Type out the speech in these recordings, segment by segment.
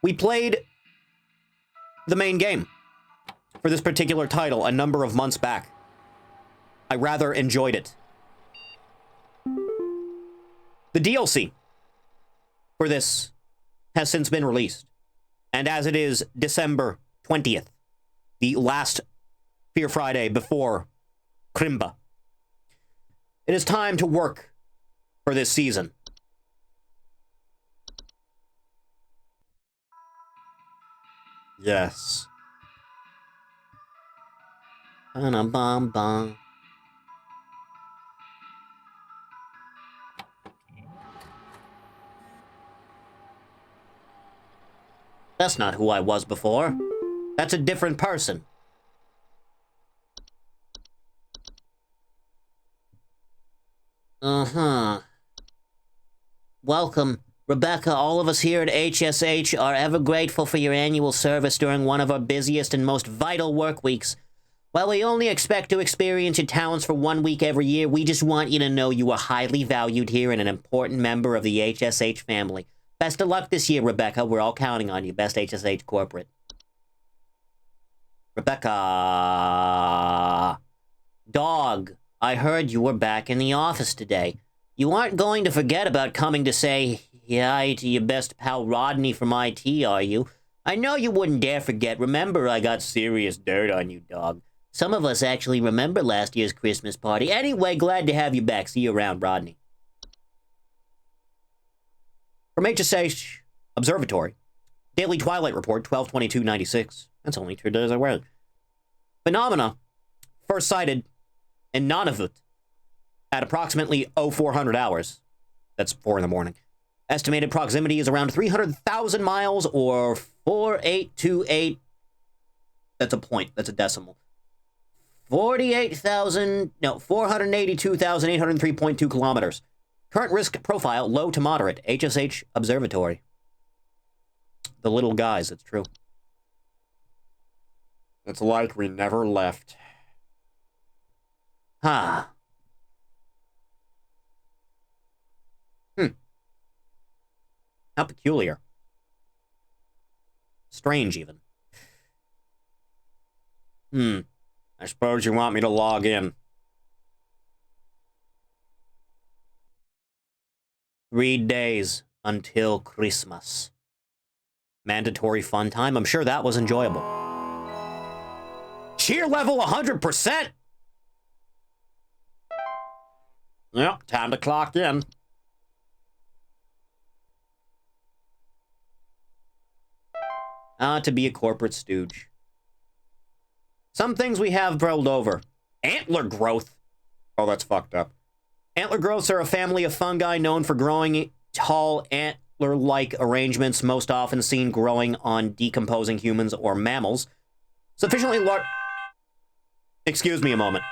We played the main game for this particular title a number of months back. I rather enjoyed it. The DLC for this has since been released. And as it is December 20th, the last Fear Friday before Krimba, it is time to work for this season. Yes. Ba-na-bum-bum. That's not who I was before. That's a different person. Uh-huh. Welcome, Rebecca. All of us here at HSH are ever grateful for your annual service during one of our busiest and most vital work weeks. While we only expect to experience your talents for 1 week every year, we just want you to know you are highly valued here and an important member of the HSH family. Best of luck this year, Rebecca. We're all counting on you. Best HSH corporate. Rebecca. Dog, I heard you were back in the office today. You aren't going to forget about coming to say hi to your best pal Rodney from IT, are you? I know you wouldn't dare forget. Remember, I got serious dirt on you, dog. Some of us actually remember last year's Christmas party. Anyway, glad to have you back. See you around, Rodney. From HSH Observatory, Daily Twilight Report, 12/22/96. That's only 2 days away. Phenomena first sighted in Nunavut at approximately 0400 hours. That's 4 in the morning. Estimated proximity is around 300,000 miles or 4828. That's a point. That's a decimal. 482,803.2 kilometers. Current risk profile, low to moderate. HSH Observatory. The little guys, it's true. It's like we never left. Huh. How peculiar. Strange, even. I suppose you want me to log in. 3 days until Christmas. Mandatory fun time. I'm sure that was enjoyable. Cheer level 100%! Yep, time to clock in. To be a corporate stooge. Some things we have rolled over. Antler growth. Oh, that's fucked up. Antler growths are a family of fungi known for growing tall antler-like arrangements, most often seen growing on decomposing humans or mammals. Sufficiently large... Excuse me a moment.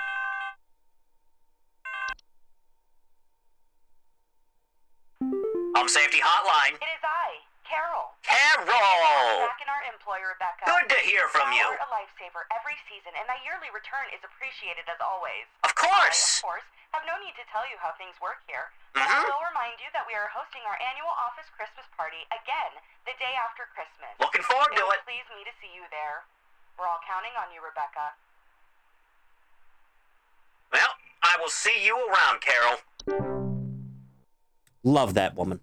Home Safety Hotline. It is I, Carol. Carol! Back in our employ, Rebecca. Good to hear from you. You are a lifesaver every season, and that yearly return is appreciated as always. Of course! I, of course, have no need to tell you how things work here. But I will remind you that we are hosting our annual office Christmas party again the day after Christmas. Looking forward to it. Please me to see you there. We're all counting on you, Rebecca. Well, I will see you around, Carol. Love that woman.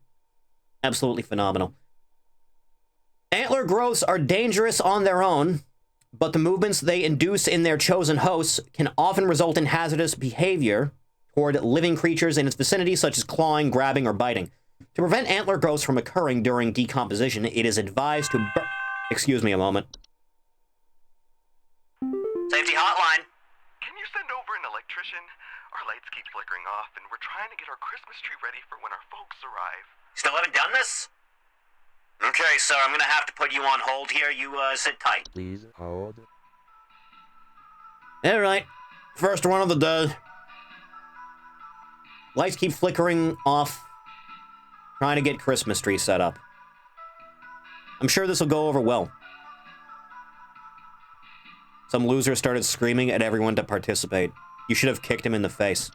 Absolutely phenomenal. Antler growths are dangerous on their own, but the movements they induce in their chosen hosts can often result in hazardous behavior toward living creatures in its vicinity, such as clawing, grabbing, or biting. To prevent antler growths from occurring during decomposition, it is advised to Excuse me a moment. Safety hotline. Can you send over an electrician? Our lights keep flickering off, and we're trying to get our Christmas tree ready for when our folks arrive. Still haven't done this? Okay, sir, I'm gonna have to put you on hold here. You, sit tight. Please hold. Alright. First one of the day. Lights keep flickering off. Trying to get Christmas tree set up. I'm sure this will go over well. Some loser started screaming at everyone to participate. You should have kicked him in the face.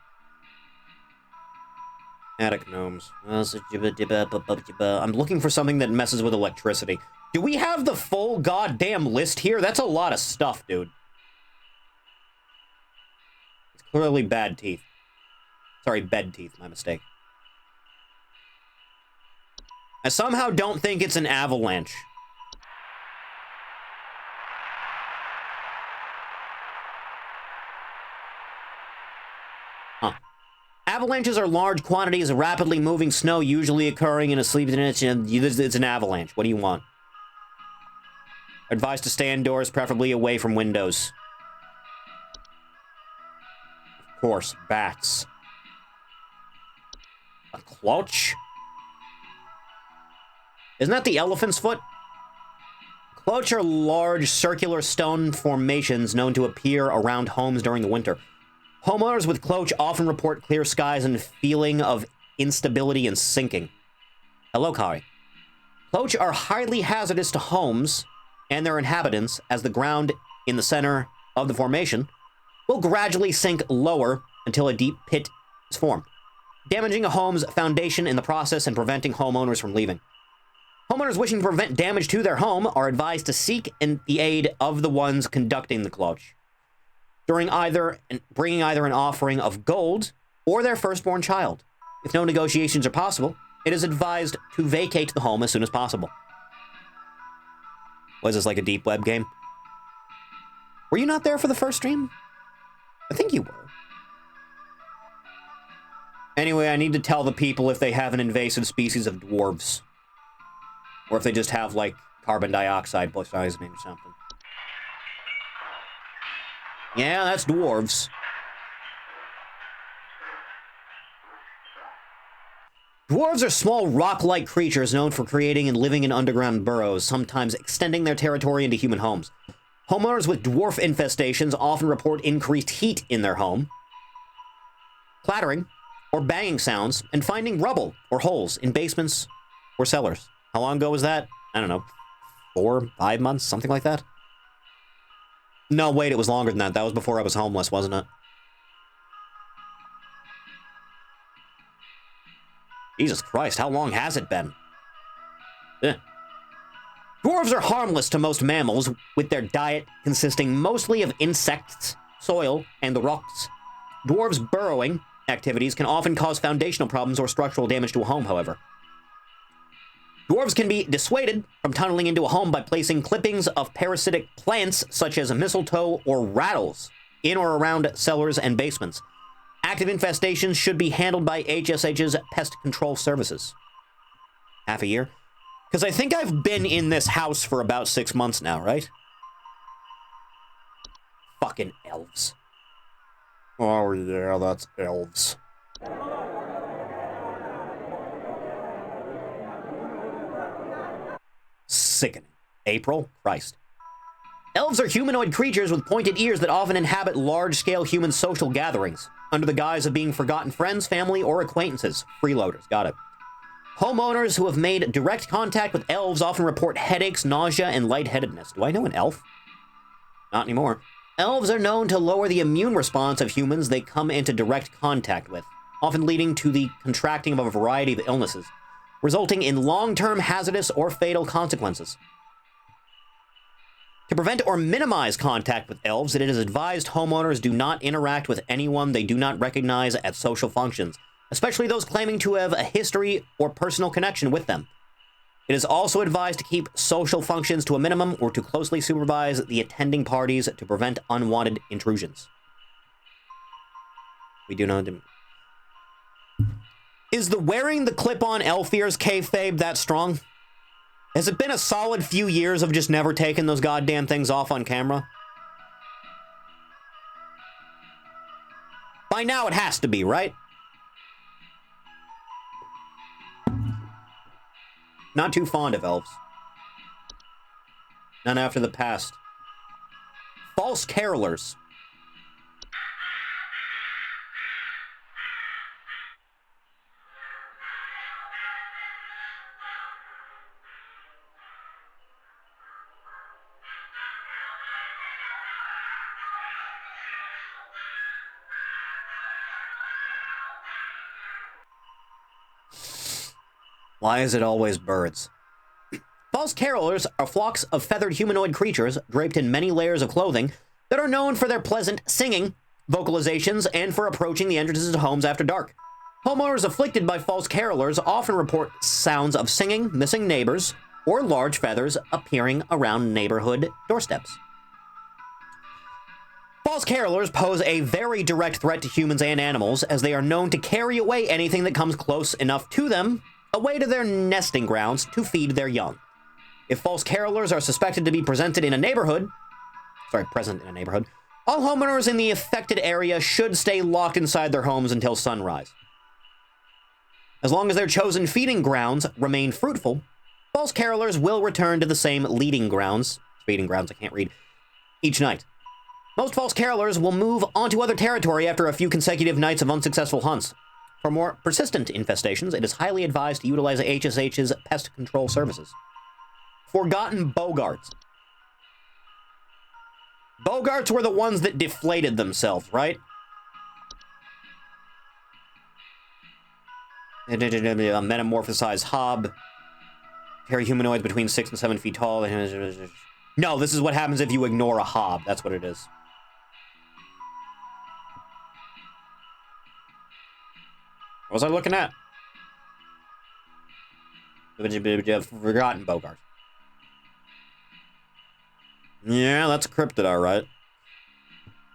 Attic gnomes. I'm looking for something that messes with electricity. Do we have the full goddamn list here? That's a lot of stuff, dude. It's clearly bad teeth. Sorry, bed teeth, my mistake. I somehow don't think it's an avalanche. Huh. Avalanches are large quantities of rapidly moving snow, usually occurring in a sleep. It's an avalanche. What do you want? Advised to stay indoors, preferably away from windows. Of course, bats. A cloche? Isn't that the elephant's foot? Cloche are large circular stone formations known to appear around homes during the winter. Homeowners with cloche often report clear skies and feeling of instability and sinking. Hello, Kari. Cloche are highly hazardous to homes and their inhabitants, as the ground in the center of the formation will gradually sink lower until a deep pit is formed, damaging a home's foundation in the process and preventing homeowners from leaving. Homeowners wishing to prevent damage to their home are advised to seek the aid of the ones conducting the cloche, bringing either an offering of gold or their firstborn child. If no negotiations are possible, it is advised to vacate the home as soon as possible. Was this like a deep web game? Were you not there for the first stream? I think you were. Anyway, I need to tell the people if they have an invasive species of dwarves. Or if they just have, like, carbon dioxide poisoning or something. Yeah, that's dwarves. Dwarves are small rock-like creatures known for creating and living in underground burrows, sometimes extending their territory into human homes. Homeowners with dwarf infestations often report increased heat in their home, clattering or banging sounds, and finding rubble or holes in basements or cellars. How long ago was that? I don't know. 4, 5 months? Something like that? No, wait, it was longer than that. That was before I was homeless, wasn't it? Jesus Christ, how long has it been? Dwarves are harmless to most mammals, with their diet consisting mostly of insects, soil, and the rocks. Dwarves' burrowing activities can often cause foundational problems or structural damage to a home, however. Dwarves can be dissuaded from tunneling into a home by placing clippings of parasitic plants such as mistletoe or rattles in or around cellars and basements. Active infestations should be handled by HSH's pest control services. Half a year? Because I think I've been in this house for about 6 months now, right? Fucking elves. Oh yeah, that's elves. Sickening. April? Christ. Elves are humanoid creatures with pointed ears that often inhabit large-scale human social gatherings, under the guise of being forgotten friends, family, or acquaintances. Freeloaders. Got it. Homeowners who have made direct contact with elves often report headaches, nausea, and lightheadedness. Do I know an elf? Not anymore. Elves are known to lower the immune response of humans they come into direct contact with, often leading to the contracting of a variety of illnesses, resulting in long-term hazardous or fatal consequences. To prevent or minimize contact with elves, it is advised homeowners do not interact with anyone they do not recognize at social functions, especially those claiming to have a history or personal connection with them. It is also advised to keep social functions to a minimum or to closely supervise the attending parties to prevent unwanted intrusions. We do know... Is the wearing the clip-on elf ears kayfabe that strong? Has it been a solid few years of just never taking those goddamn things off on camera? By now it has to be, right? Not too fond of elves. None after the past. False carolers. Why is it always birds? False carolers are flocks of feathered humanoid creatures draped in many layers of clothing that are known for their pleasant singing, vocalizations, and for approaching the entrances of homes after dark. Homeowners afflicted by false carolers often report sounds of singing, missing neighbors, or large feathers appearing around neighborhood doorsteps. False carolers pose a very direct threat to humans and animals, as they are known to carry away anything that comes close enough to them, away to their nesting grounds to feed their young. If false carolers are suspected to be present in a neighborhood, all homeowners in the affected area should stay locked inside their homes until sunrise. As long as their chosen feeding grounds remain fruitful, false carolers will return to the same feeding grounds, each night. Most false carolers will move onto other territory after a few consecutive nights of unsuccessful hunts. For more persistent infestations, it is highly advised to utilize HSH's pest control services. Forgotten bogarts. Bogarts were the ones that deflated themselves, right? A metamorphosized hob. Carry humanoids between 6 and 7 feet tall. No, this is what happens if you ignore a hob. That's what it is. What was I looking at? Forgotten Bogart. Yeah, that's a cryptid, alright.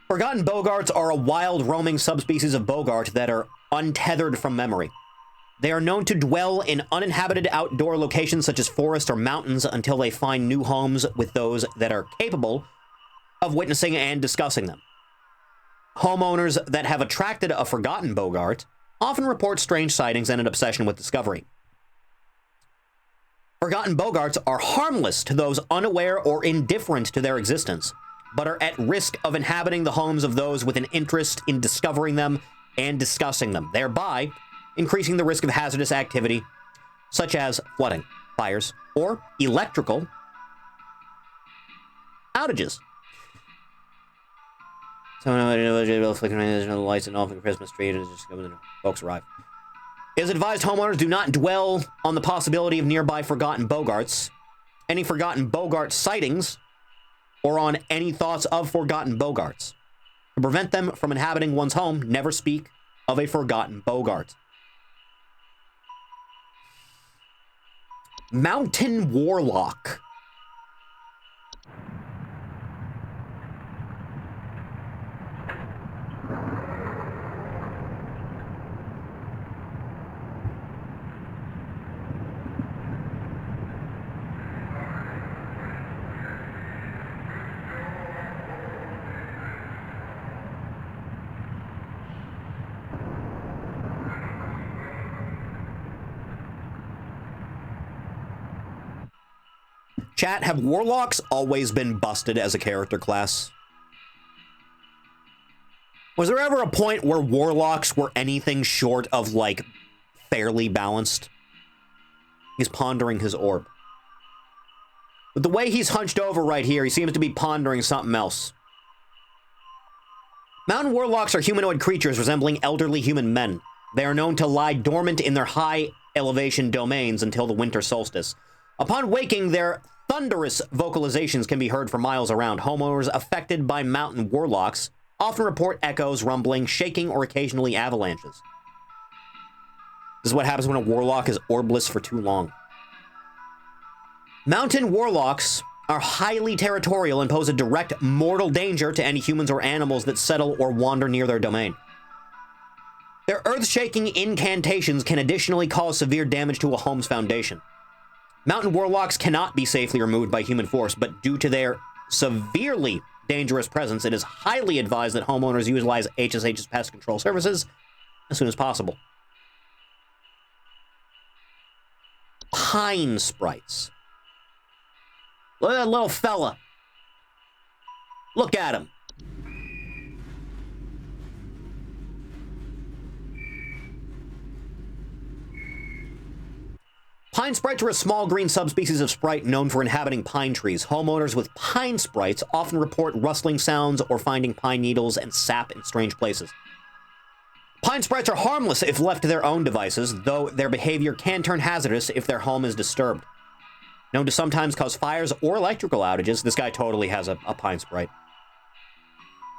Forgotten Bogarts are a wild, roaming subspecies of Bogart that are untethered from memory. They are known to dwell in uninhabited outdoor locations such as forests or mountains until they find new homes with those that are capable of witnessing and discussing them. Homeowners that have attracted a forgotten Bogart often report strange sightings and an obsession with discovery. Forgotten Bogarts are harmless to those unaware or indifferent to their existence, but are at risk of inhabiting the homes of those with an interest in discovering them and discussing them, thereby increasing the risk of hazardous activity, such as flooding, fires, or electrical outages. Someone flickering the lights and off the Christmas tree, and just folks arrive. It is advised homeowners do not dwell on the possibility of nearby forgotten Bogarts, any forgotten Bogart sightings, or on any thoughts of forgotten Bogarts. To prevent them from inhabiting one's home, never speak of a forgotten Bogart. Mountain Warlock. Chat, have warlocks always been busted as a character class? Was there ever a point where warlocks were anything short of, like, fairly balanced? He's pondering his orb. But the way he's hunched over right here, he seems to be pondering something else. Mountain warlocks are humanoid creatures resembling elderly human men. They are known to lie dormant in their high elevation domains until the winter solstice. Upon waking, their thunderous vocalizations can be heard for miles around. Homeowners affected by mountain warlocks often report echoes, rumbling, shaking, or occasionally avalanches. This is what happens when a warlock is orbless for too long. Mountain warlocks are highly territorial and pose a direct mortal danger to any humans or animals that settle or wander near their domain. Their earth-shaking incantations can additionally cause severe damage to a home's foundation. Mountain warlocks cannot be safely removed by human force, but due to their severely dangerous presence, it is highly advised that homeowners utilize HSH's pest control services as soon as possible. Pine sprites. Look at that little fella. Look at him. Pine sprites are a small green subspecies of sprite known for inhabiting pine trees. Homeowners with pine sprites often report rustling sounds or finding pine needles and sap in strange places. Pine sprites are harmless if left to their own devices, though their behavior can turn hazardous if their home is disturbed. known to sometimes cause fires or electrical outages. This guy totally has a Pine Sprite.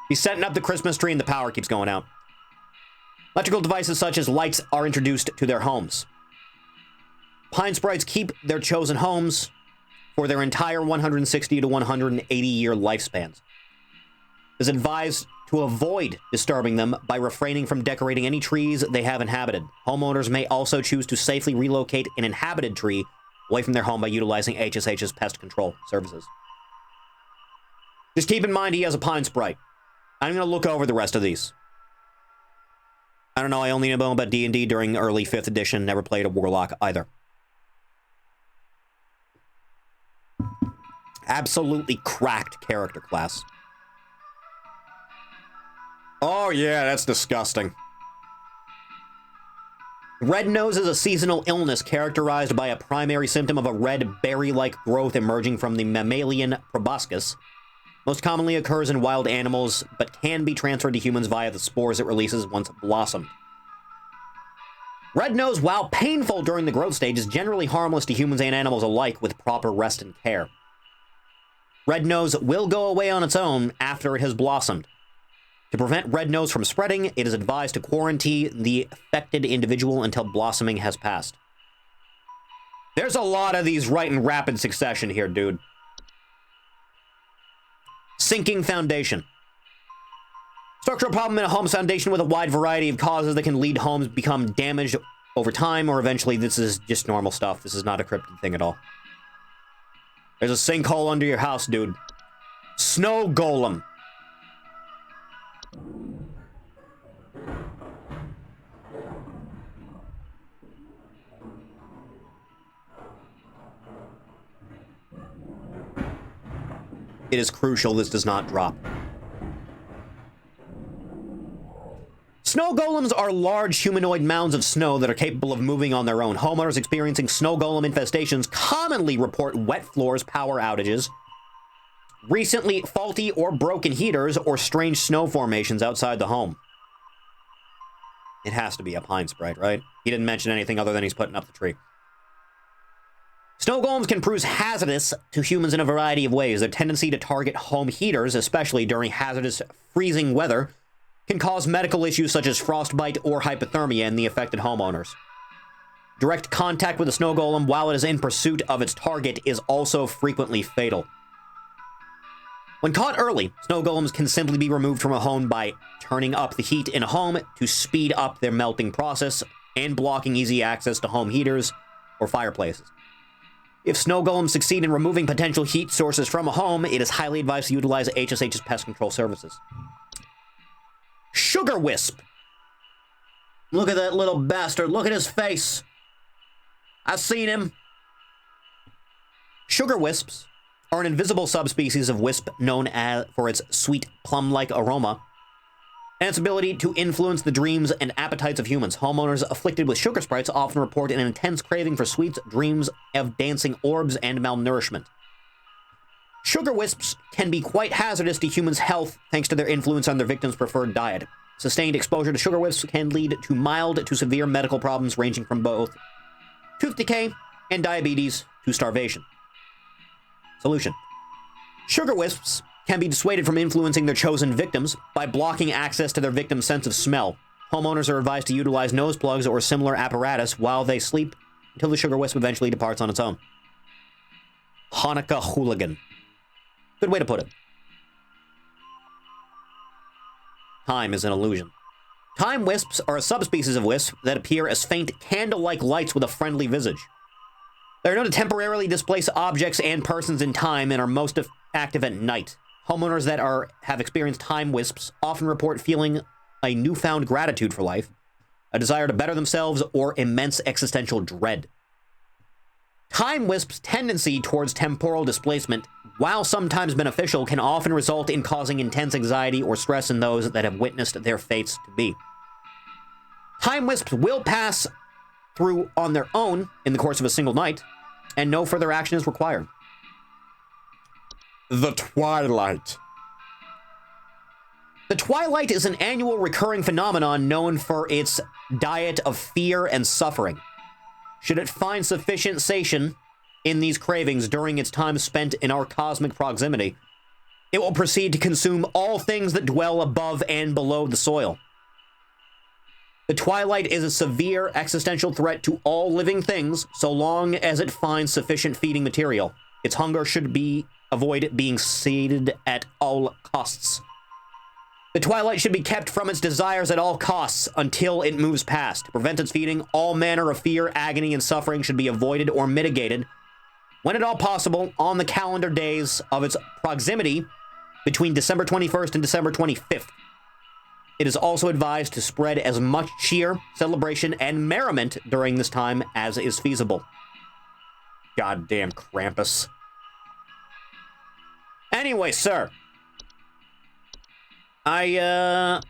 He's setting up the Christmas tree and the power keeps going out. Electrical devices such as lights are introduced to their homes. Pine Sprites keep their chosen homes for their entire 160 to 180 year lifespans. It is advised to avoid disturbing them by refraining from decorating any trees they have inhabited. Homeowners may also choose to safely relocate an inhabited tree away from their home by utilizing HSH's pest control services. Just keep in mind he has a Pine Sprite. I'm going to look over the rest of these. I don't know, I only know about D&D during early 5th edition, never played a Warlock either. Absolutely cracked character class. Oh yeah, that's disgusting. Red nose is a seasonal illness characterized by a primary symptom of a red berry-like growth emerging from the mammalian proboscis. Most commonly occurs in wild animals, but can be transferred to humans via the spores it releases once blossomed. Red nose, while painful during the growth stage, is generally harmless to humans and animals alike with proper rest and care. Red nose will go away on its own after it has blossomed. To prevent red nose from spreading, it is advised to quarantine the affected individual until blossoming has passed. There's a lot of these right in rapid succession here, dude. Sinking foundation. Structural problem in a home's foundation with a wide variety of causes that can lead homes become damaged over time, or eventually this is just normal stuff. This is not a cryptid thing at all. There's a sinkhole under your house, dude. Snow golem. It is crucial this does not drop. Snow golems are large humanoid mounds of snow that are capable of moving on their own. Homeowners experiencing snow golem infestations commonly report wet floors, power outages, recently faulty or broken heaters, or strange snow formations outside the home. It has to be a Pine Sprite, right? He didn't mention anything other than he's putting up the tree. Snow golems can prove hazardous to humans in a variety of ways. Their tendency to target home heaters, especially during hazardous freezing weather, can cause medical issues such as frostbite or hypothermia in the affected homeowners. Direct contact with a snow golem while it is in pursuit of its target is also frequently fatal. When caught early, snow golems can simply be removed from a home by turning up the heat in a home to speed up their melting process and blocking easy access to home heaters or fireplaces. If snow golems succeed in removing potential heat sources from a home, it is highly advised to utilize HSH's pest control services. Sugar Wisp. Look at that little bastard. Look at his face. I've seen him. Sugar wisps are an invisible subspecies of wisp known for its sweet plum-like aroma and its ability to influence the dreams and appetites of humans. Homeowners afflicted with sugar sprites often report an intense craving for sweets, dreams of dancing orbs, and malnourishment. Sugar wisps can be quite hazardous to humans' health thanks to their influence on their victims' preferred diet. Sustained exposure to sugar wisps can lead to mild to severe medical problems ranging from both tooth decay and diabetes to starvation. Solution. Sugar wisps can be dissuaded from influencing their chosen victims by blocking access to their victim's sense of smell. Homeowners are advised to utilize nose plugs or similar apparatus while they sleep until the sugar wisp eventually departs on its own. Hanukkah hooligan. Good way to put it. Time is an illusion. Time wisps are a subspecies of wisp that appear as faint candle-like lights with a friendly visage. They are known to temporarily displace objects and persons in time and are most active at night. Homeowners that have experienced time wisps often report feeling a newfound gratitude for life, a desire to better themselves, or immense existential dread. Time wisps' tendency towards temporal displacement, while sometimes beneficial, can often result in causing intense anxiety or stress in those that have witnessed their fates to be. Time wisps will pass through on their own in the course of a single night, and no further action is required. The Twilight. The Twilight is an annual recurring phenomenon known for its diet of fear and suffering. Should it find sufficient satiation, in these cravings during its time spent in our cosmic proximity, it will proceed to consume all things that dwell above and below the soil. The twilight is a severe existential threat to all living things so long as it finds sufficient feeding material. Its hunger should be avoid being sated at all costs. The twilight should be kept from its desires at all costs until it moves past. To prevent its feeding, all manner of fear, agony, and suffering should be avoided or mitigated, when at all possible, on the calendar days of its proximity between December 21st and December 25th. It is also advised to spread as much cheer, celebration, and merriment during this time as is feasible. Goddamn Krampus. Anyway, sir. I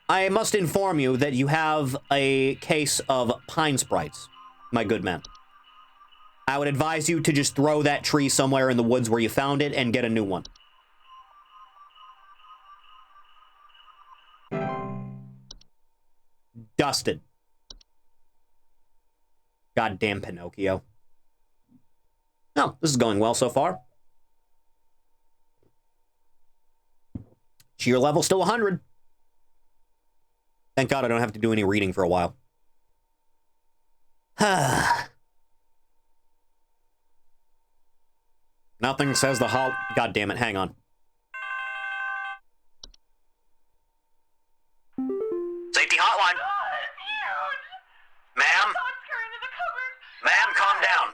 must inform you that you have a case of pine sprites, my good man. I would advise you to just throw that tree somewhere in the woods where you found it and get a new one. Dusted. Goddamn Pinocchio. Oh, this is going well so far. Cheer level still 100. Thank God I don't have to do any reading for a while. Nothing says the God damn it, hang on. Safety hotline. Ma'am? Ma'am, calm down.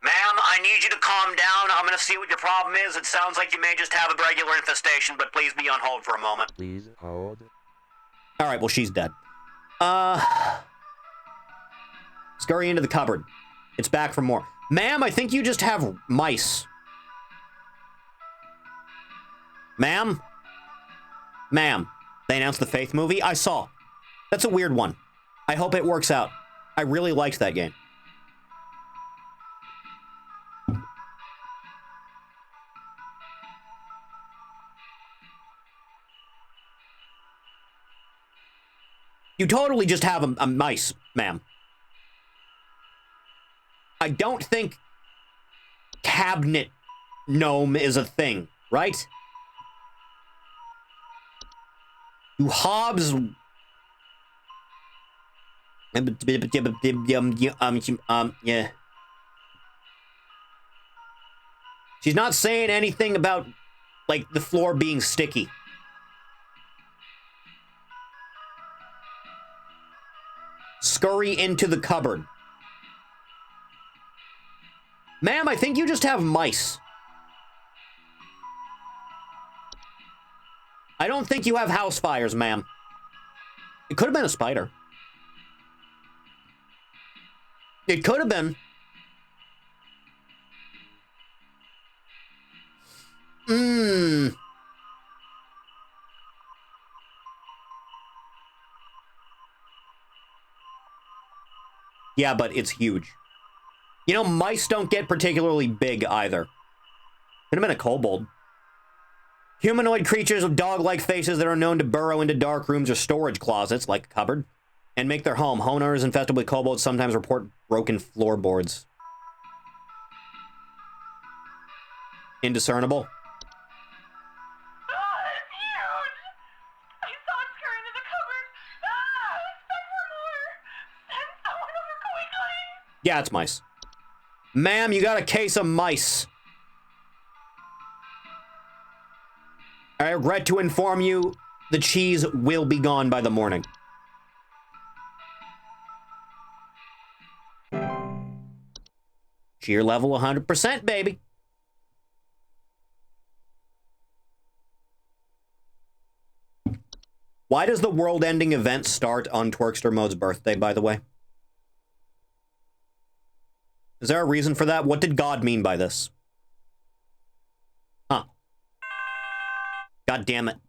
Ma'am, I need you to calm down. I'm gonna see what your problem is. It sounds like you may just have a regular infestation, but please be on hold for a moment. Please hold. Alright, well, she's dead. Scurry into the cupboard. It's back for more. Ma'am, I think you just have mice. Ma'am? Ma'am. They announced the Faith movie? I saw. That's a weird one. I hope it works out. I really liked that game. You totally just have a mice, ma'am. I don't think cabinet gnome is a thing, right? You Hobbs... yeah. She's not saying anything about, like, the floor being sticky. Scurry into the cupboard. Ma'am, I think you just have mice. I don't think you have house fires, ma'am. It could have been a spider. It could have been. Yeah, but it's huge. You know, mice don't get particularly big either. Could have been a kobold. Humanoid creatures with dog-like faces that are known to burrow into dark rooms or storage closets, like a cupboard, and make their home. Owners infested with kobolds sometimes report broken floorboards. Indiscernible. Yeah, it's mice. Ma'am, you got a case of mice. I regret to inform you, the cheese will be gone by the morning. Cheer level 100%, baby. Why does the world-ending event start on Twerkster Mode's birthday, by the way? Is there a reason for that? What did God mean by this? Huh. God damn it.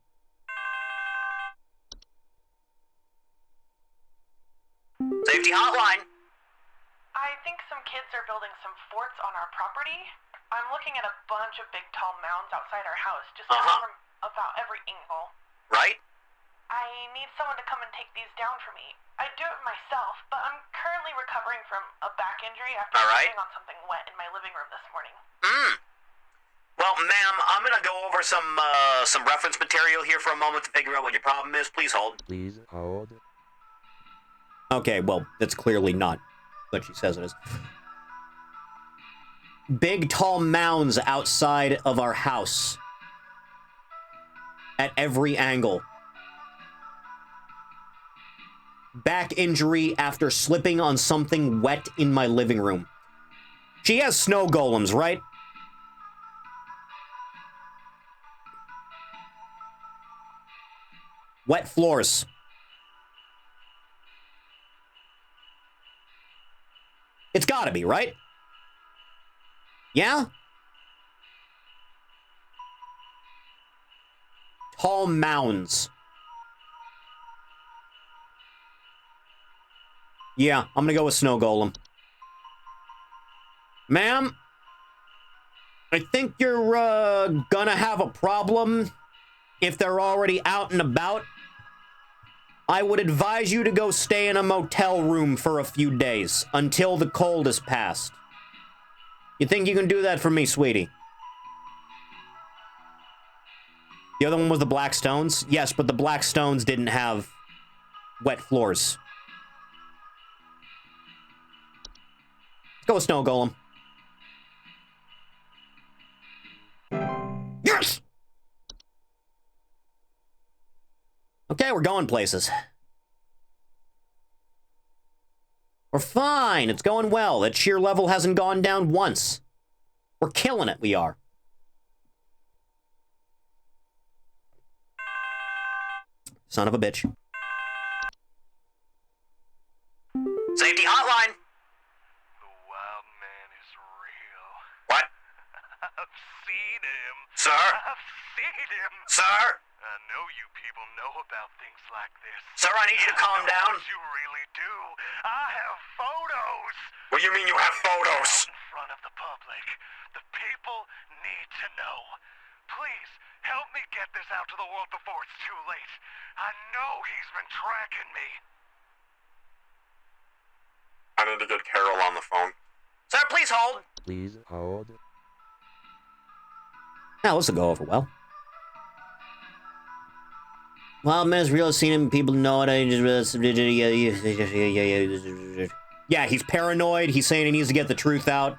Safety hotline. I think some kids are building some forts on our property. I'm looking at a bunch of big tall mounds outside our house, just from about every angle. Right? I need someone to come and take these down for me. I'd do it myself, but I'm currently recovering from a back injury after All right. stepping on something wet in my living room this morning. Well, ma'am, I'm gonna go over some reference material here for a moment to figure out what your problem is. Please hold. Please hold. Okay, well, that's clearly not what she says it is. Big, tall mounds outside of our house. At every angle. Back injury after slipping on something wet in my living room. She has snow golems, right? Wet floors. It's gotta be, right? Yeah? Tall mounds. Yeah, I'm gonna go with snow golem. Ma'am, I think you're, gonna have a problem if they're already out and about. I would advise you to go stay in a motel room for a few days until the cold has passed. You think you can do that for me, sweetie? The other one was the Black Stones? Yes, but the Black Stones didn't have wet floors. Let's go with Snow Golem. Yes! Okay, we're going places. We're fine. It's going well. That cheer level hasn't gone down once. We're killing it, we are. Son of a bitch. Safety hotline. The wild man is real. What? I've seen him. Sir? I've seen him. Sir? I know you people know about things like this. Sir, I need you to calm I know down. what you really do. I have photos. What do you mean you have photos? Out in front of the public. The people need to know. Please, help me get this out to the world before it's too late. I know he's been tracking me. I need to get Carol on the phone. Sir, please hold. Please hold. Now, this will go over well. Wild man's real, seen him, people know it. Yeah, he's paranoid. He's saying he needs to get the truth out.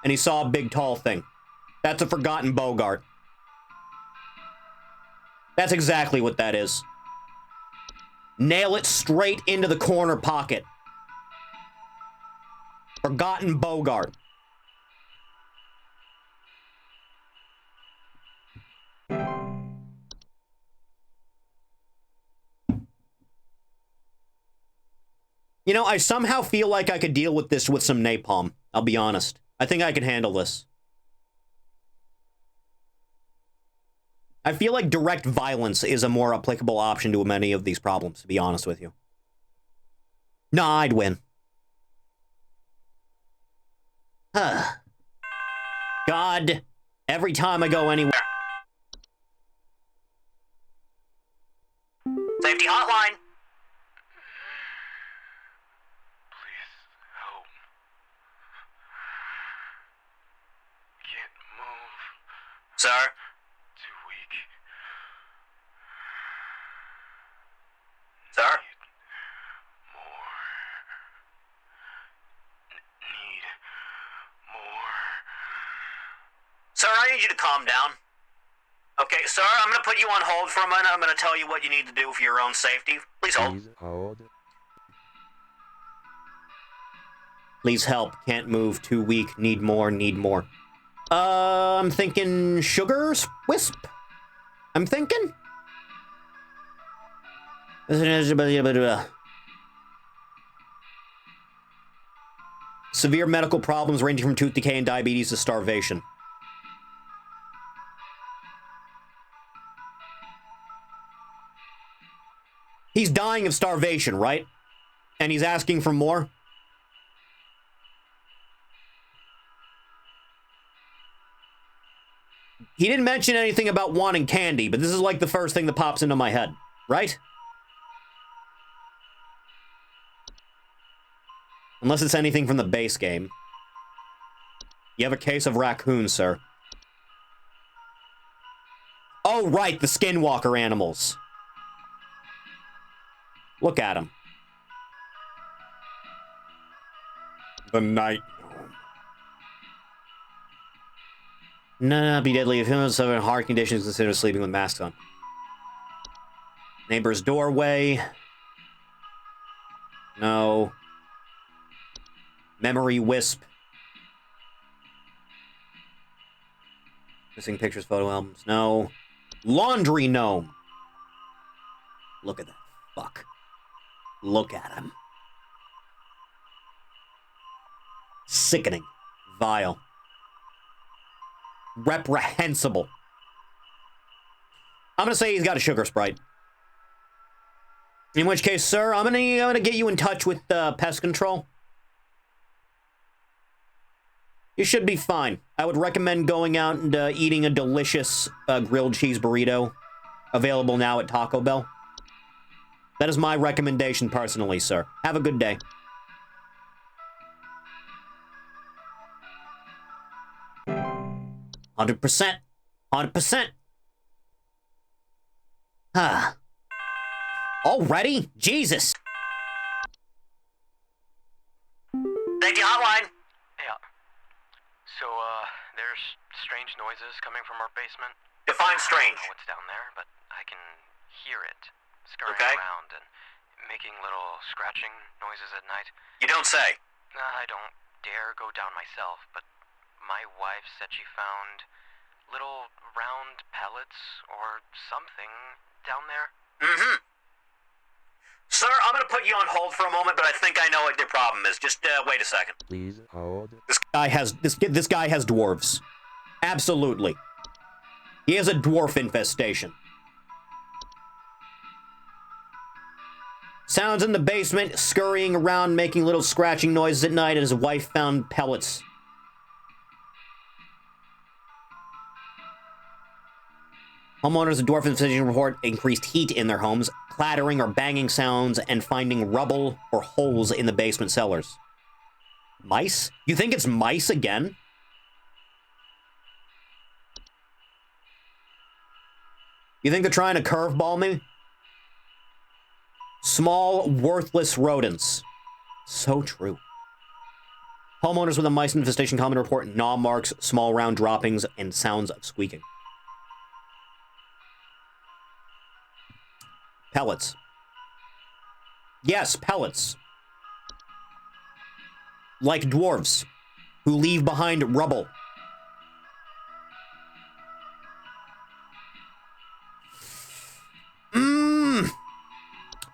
And he saw a big, tall thing. That's a forgotten Bogart. That's exactly what that is. Nail it straight into the corner pocket. Forgotten Bogart. You know, I somehow feel like I could deal with this with some napalm. I'll be honest. I think I can handle this. I feel like direct violence is a more applicable option to many of these problems, to be honest with you. Nah, I'd win. God, every time I go anywhere. Safety hotline. Please help. Can't move. Sir? Too weak. Sir? More. Need more. Sir, I need you to calm down. Okay, sir, I'm gonna put you on hold for a minute. I'm gonna tell you what you need to do for your own safety. Please hold. Please hold. Please help. Can't move. Too weak. Need more. Need more. I'm thinking sugar wisp. I'm thinking. Severe medical problems ranging from tooth decay and diabetes to starvation. He's dying of starvation, right? And he's asking for more? He didn't mention anything about wanting candy, but this is like the first thing that pops into my head, right? Unless it's anything from the base game. You have a case of raccoons, sir. Oh, right, the skinwalker animals. Look at them. The night gnome. No, be deadly. If humans suffer in heart conditions, consider sleeping with masks on. Neighbor's doorway. No. Memory wisp. Missing pictures, photo albums. No. Laundry gnome. Look at that fuck. Look at him. Sickening. Vile. Reprehensible. I'm gonna say he's got a sugar sprite. In which case, sir, I'm gonna get you in touch with pest control. You should be fine. I would recommend going out and eating a delicious grilled cheese burrito, available now at Taco Bell. That is my recommendation personally, sir. Have a good day. $100%. 100%. Ah. Already? Jesus. Thank you, Hotline. Yeah. So, there's strange noises coming from our basement. Define strange. I don't know what's down there, but I can hear it scurrying Okay. around and making little scratching noises at night. You don't say. I don't dare go down myself, but my wife said she found little round pellets or something down there. Mm-hmm. Sir, I'm gonna put you on hold for a moment, but I think I know what your problem is. Just wait a second. Please hold. This guy has dwarves. Absolutely. He has a dwarf infestation. Sounds in the basement, scurrying around, making little scratching noises at night, and his wife found pellets. Homeowners of dwarf infestation report increased heat in their homes, clattering or banging sounds, and finding rubble or holes in the basement cellars. Mice? You think it's mice again? You think they're trying to curveball me? Small, worthless rodents. So true. Homeowners with a mice infestation common report gnaw marks, small round droppings, and sounds of squeaking. Pellets. Yes, pellets. Like dwarves, who leave behind rubble.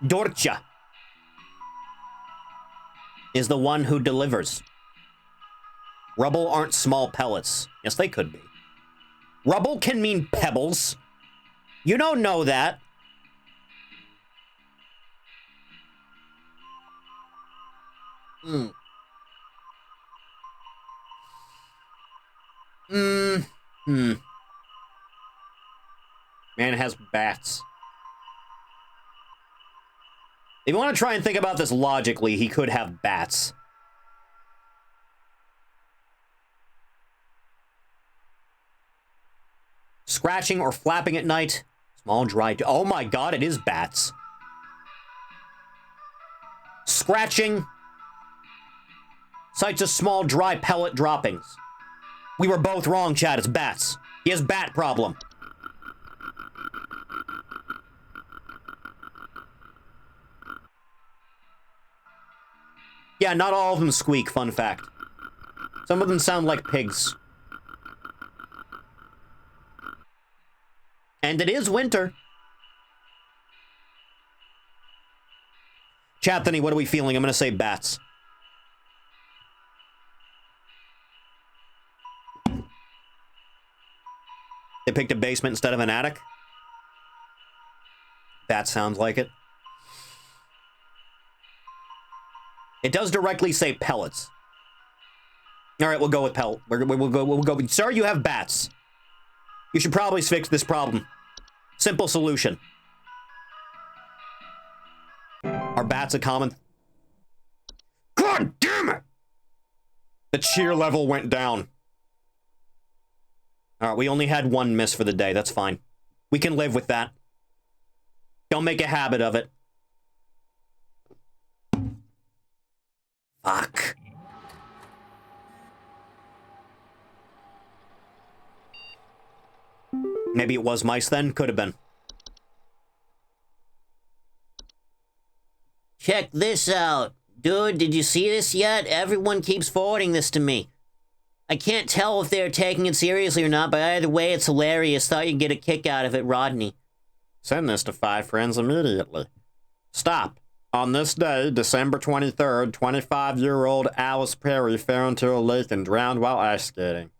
Dorcha is the one who delivers. Rubble aren't small pellets. Yes, they could be. Rubble can mean pebbles. You don't know that. Man has bats. If you want to try and think about this logically, he could have bats. Scratching or flapping at night. Small, dry... Oh my god, it is bats. Scratching. Sites of small, dry pellet droppings. We were both wrong, Chad. It's bats. He has bat problem. Yeah, not all of them squeak, fun fact. Some of them sound like pigs. And it is winter. Chathany, what are we feeling? I'm gonna say bats. They picked a basement instead of an attic? That sounds like it. It does directly say pellets. All right, we'll go with pellet. We'll go. Sir, you have bats. You should probably fix this problem. Simple solution. Are bats a common... God damn The cheer level went down. Alright, we only had one miss for the day. That's fine. We can live with that. Don't make a habit of it. Fuck. Maybe it was mice then? Could have been. Check this out. Dude, did you see this yet? Everyone keeps forwarding this to me. I can't tell if they're taking it seriously or not, but either way, it's hilarious. Thought you'd get a kick out of it, Rodney. Send this to 5 friends immediately. Stop. On this day, December 23rd, 25-year-old Alice Perry fell into a lake and drowned while ice skating.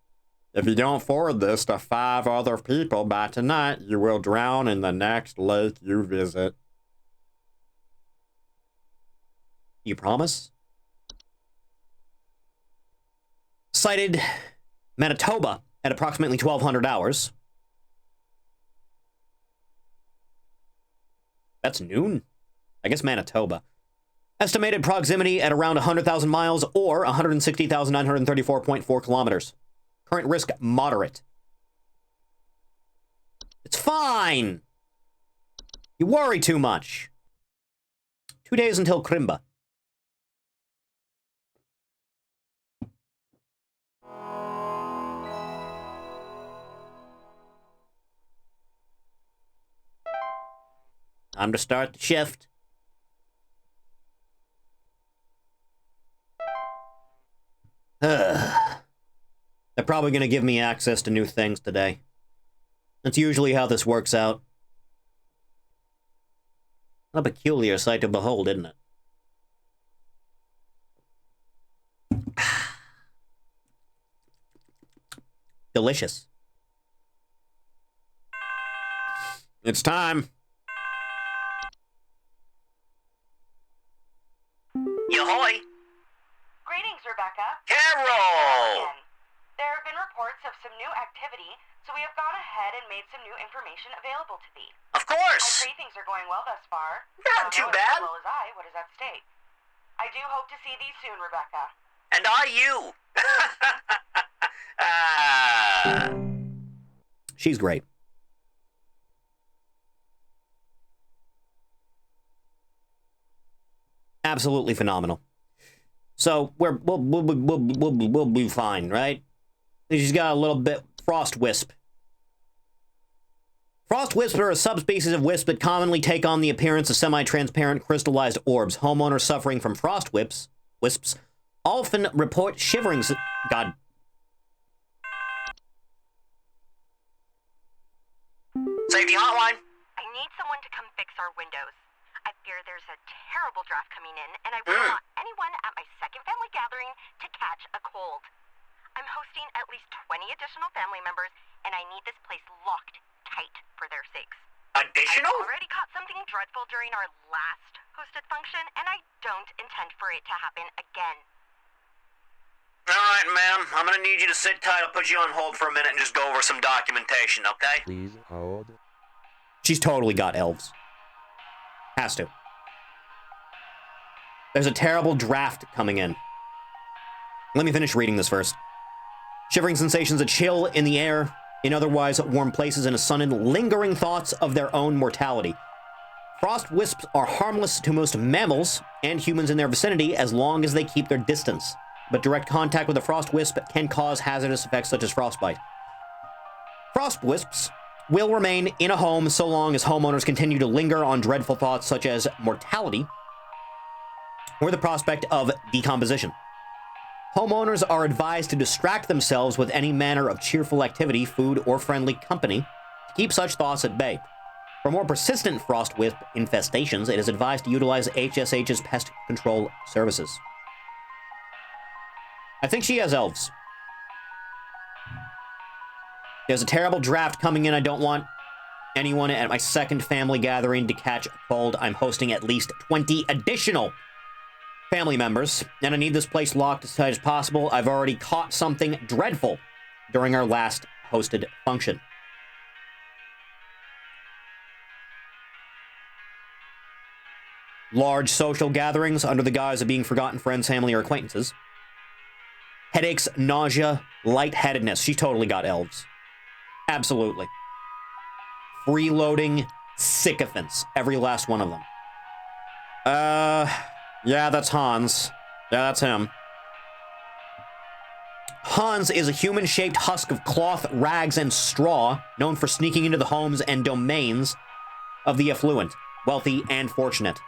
If you don't forward this to 5 other people by tonight, you will drown in the next lake you visit. You promise? Sighted Manitoba at approximately 1200 hours. That's noon? I guess Manitoba. Estimated proximity at around 100,000 miles or 160,934.4 kilometers. Current risk moderate. It's fine! You worry too much. 2 days until Krimba. Time to start the shift. They're probably going to give me access to new things today. That's usually how this works out. A peculiar sight to behold, isn't it? Delicious. It's time. Yohoy! Greetings, Rebecca. Carol! There have been reports of some new activity, so we have gone ahead and made some new information available to thee. Of I course! pray things are going well thus far. Not too Although bad. As well as I, what is at stake? I do hope to see thee soon, Rebecca. And I you! She's great. Absolutely phenomenal. So we'll be fine, right? She's got a little bit frost wisp. Frost wisps are a subspecies of wisp that commonly take on the appearance of semi-transparent crystallized orbs. Homeowners suffering from frost wisps often report shivering. God. Safety hotline. I need someone to come fix our windows. I fear there's a terrible draft coming in, and I wouldn't want anyone at my second family gathering to catch a cold. I'm hosting at least 20 additional family members, and I need this place locked tight for their sakes. Additional? I already caught something dreadful during our last hosted function, and I don't intend for it to happen again. Alright, ma'am. I'm gonna need you to sit tight. I'll put you on hold for a minute and just go over some documentation, okay? Please hold. She's totally got elves. Has to. There's a terrible draft coming in. Let me finish reading this first. Shivering sensations, a chill in the air, in otherwise warm places, and a sudden lingering thoughts of their own mortality. Frost wisps are harmless to most mammals and humans in their vicinity as long as they keep their distance. But direct contact with a frost wisp can cause hazardous effects such as frostbite. Frost wisps will remain in a home so long as homeowners continue to linger on dreadful thoughts such as mortality or the prospect of decomposition. Homeowners are advised to distract themselves with any manner of cheerful activity, food, or friendly company to keep such thoughts at bay. For more persistent frost wisp infestations, it is advised to utilize HSH's pest control services. I think she has elves. There's a terrible draft coming in. I don't want anyone at my second family gathering to catch a cold. I'm hosting at least 20 additional family members, and I need this place locked as tight as possible. I've already caught something dreadful during our last hosted function. Large social gatherings under the guise of being forgotten friends, family, or acquaintances. headaches, nausea, lightheadedness. She totally got elves. Absolutely. Freeloading sycophants. Every last one of them. Yeah, that's Hans. Yeah, that's him. Hans is a human-shaped husk of cloth, rags, and straw, known for sneaking into the homes and domains of the affluent, wealthy, and fortunate.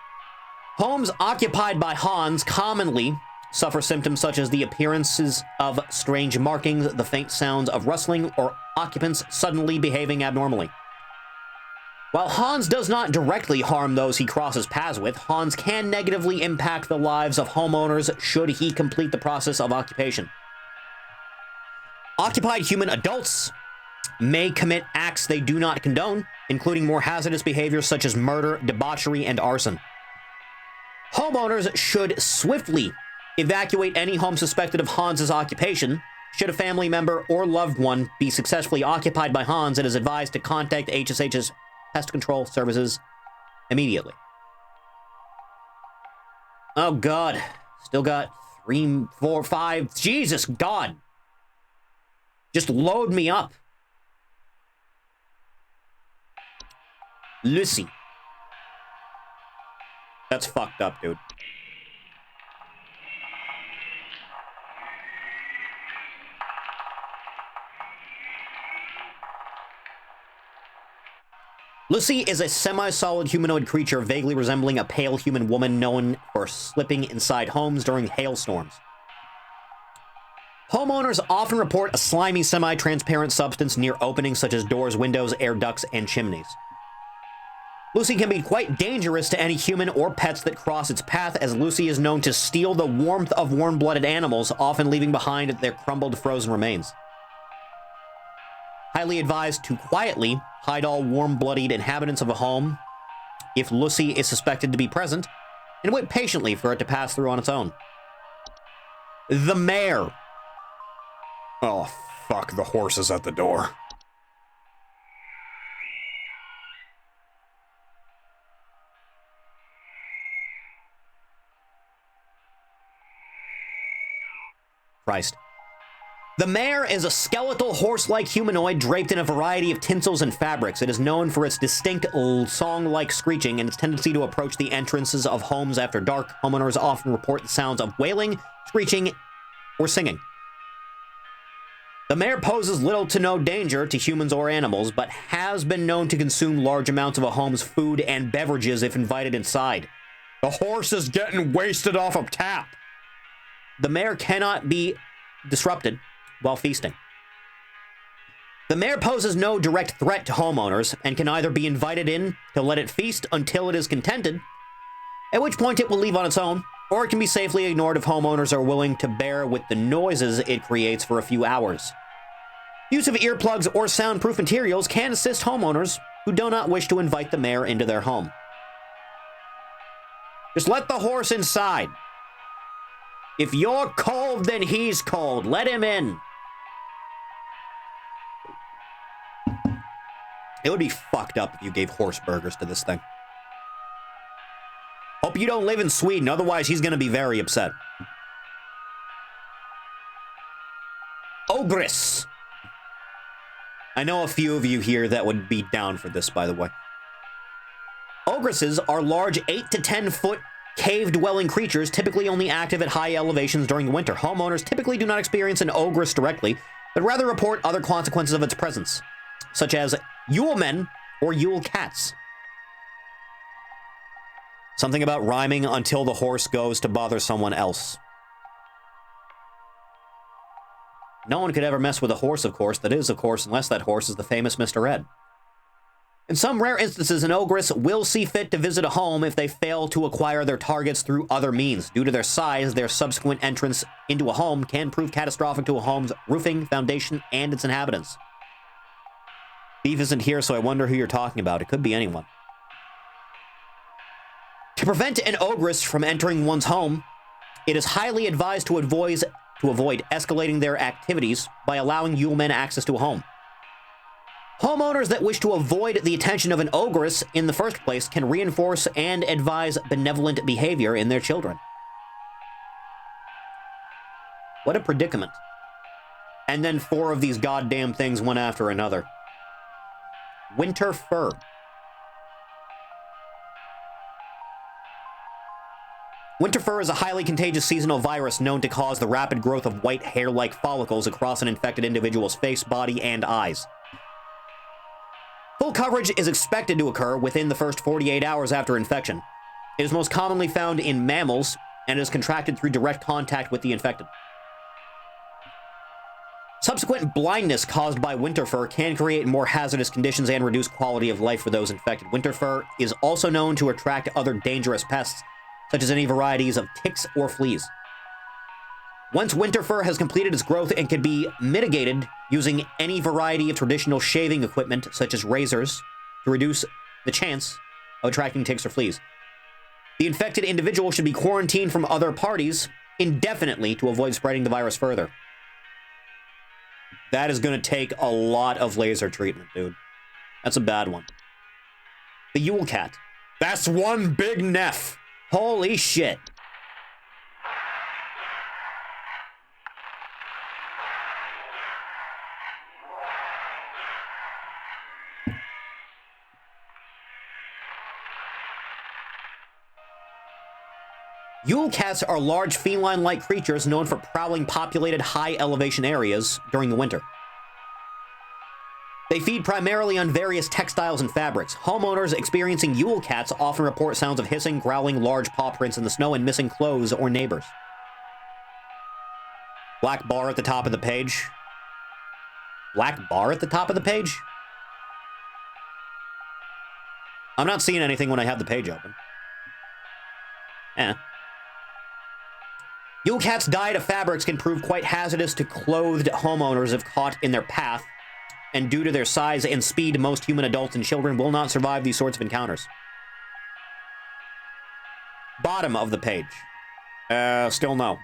Homes occupied by Hans commonly suffer symptoms such as the appearances of strange markings, the faint sounds of rustling, or occupants suddenly behaving abnormally. While Hans does not directly harm those he crosses paths with, Hans can negatively impact the lives of homeowners should he complete the process of occupation. Occupied human adults may commit acts they do not condone, including more hazardous behaviors such as murder, debauchery, and arson. Homeowners should swiftly evacuate any home suspected of Hans's occupation. Should a family member or loved one be successfully occupied by Hans, it is advised to contact HSH's pest control services immediately. Oh, God. Still got 3, 4, 5. Jesus, God. Just load me up. Lucy. That's fucked up, dude. Lucy is a semi-solid humanoid creature vaguely resembling a pale human woman known for slipping inside homes during hailstorms. Homeowners often report a slimy, semi-transparent substance near openings such as doors, windows, air ducts, and chimneys. Lucy can be quite dangerous to any human or pets that cross its path, as Lucy is known to steal the warmth of warm-blooded animals, often leaving behind their crumbled, frozen remains. Highly advised to quietly hide all warm-blooded inhabitants of a home if Lucy is suspected to be present, and wait patiently for it to pass through on its own. The mayor. Oh, fuck, the horse is at the door. Christ. The mare is a skeletal horse-like humanoid draped in a variety of tinsels and fabrics. It is known for its distinct song-like screeching and its tendency to approach the entrances of homes after dark. Homeowners often report the sounds of wailing, screeching, or singing. The mare poses little to no danger to humans or animals, but has been known to consume large amounts of a home's food and beverages if invited inside. The horse is getting wasted off of tap. The mare cannot be disrupted while feasting. The mare poses no direct threat to homeowners and can either be invited in to let it feast until it is contented, at which point it will leave on its own, or it can be safely ignored if homeowners are willing to bear with the noises it creates for a few hours. Use of earplugs or soundproof materials can assist homeowners who do not wish to invite the mare into their home. Just let the horse inside. If you're cold, then he's cold. Let him in. It would be fucked up if you gave horse burgers to this thing. Hope you don't live in Sweden, otherwise he's gonna be very upset. Ogress. I know a few of you here that would be down for this, by the way. Ogresses are large 8 to 10 foot cave-dwelling creatures, typically only active at high elevations during winter. Homeowners typically do not experience an ogress directly, but rather report other consequences of its presence, such as Yule men or Yule cats. Something about rhyming until the horse goes to bother someone else. No one could ever mess with a horse, of course. That is, of course, unless that horse is the famous Mr. Ed. In some rare instances, an ogress will see fit to visit a home if they fail to acquire their targets through other means. Due to their size, their subsequent entrance into a home can prove catastrophic to a home's roofing, foundation, and its inhabitants. Beef isn't here, so I wonder who you're talking about. It could be anyone. To prevent an ogress from entering one's home, it is highly advised to avoid escalating their activities by allowing Yule men access to a home. Homeowners that wish to avoid the attention of an ogress in the first place can reinforce and advise benevolent behavior in their children. What a predicament. And then 4 of these goddamn things, one after another. Winter fur. Winter fur is a highly contagious seasonal virus known to cause the rapid growth of white hair-like follicles across an infected individual's face, body, and eyes. Full coverage is expected to occur within the first 48 hours after infection. It is most commonly found in mammals and is contracted through direct contact with the infected. Subsequent blindness caused by winter fur can create more hazardous conditions and reduce quality of life for those infected. Winter fur is also known to attract other dangerous pests, such as any varieties of ticks or fleas. Once winter fur has completed its growth, it can be mitigated using any variety of traditional shaving equipment, such as razors, to reduce the chance of attracting ticks or fleas. The infected individual should be quarantined from other parties indefinitely to avoid spreading the virus further. That is going to take a lot of laser treatment, dude. That's a bad one. The Yule Cat. That's one big neff. Holy shit. Yule cats are large feline-like creatures known for prowling populated high-elevation areas during the winter. They feed primarily on various textiles and fabrics. Homeowners experiencing Yule cats often report sounds of hissing, growling, large paw prints in the snow, and missing clothes or neighbors. Black bar at the top of the page. Black bar at the top of the page? I'm not seeing anything when I have the page open. Yule cats' diet of fabrics can prove quite hazardous to clothed homeowners if caught in their path, and due to their size and speed, most human adults and children will not survive these sorts of encounters. Bottom of the page. Still no.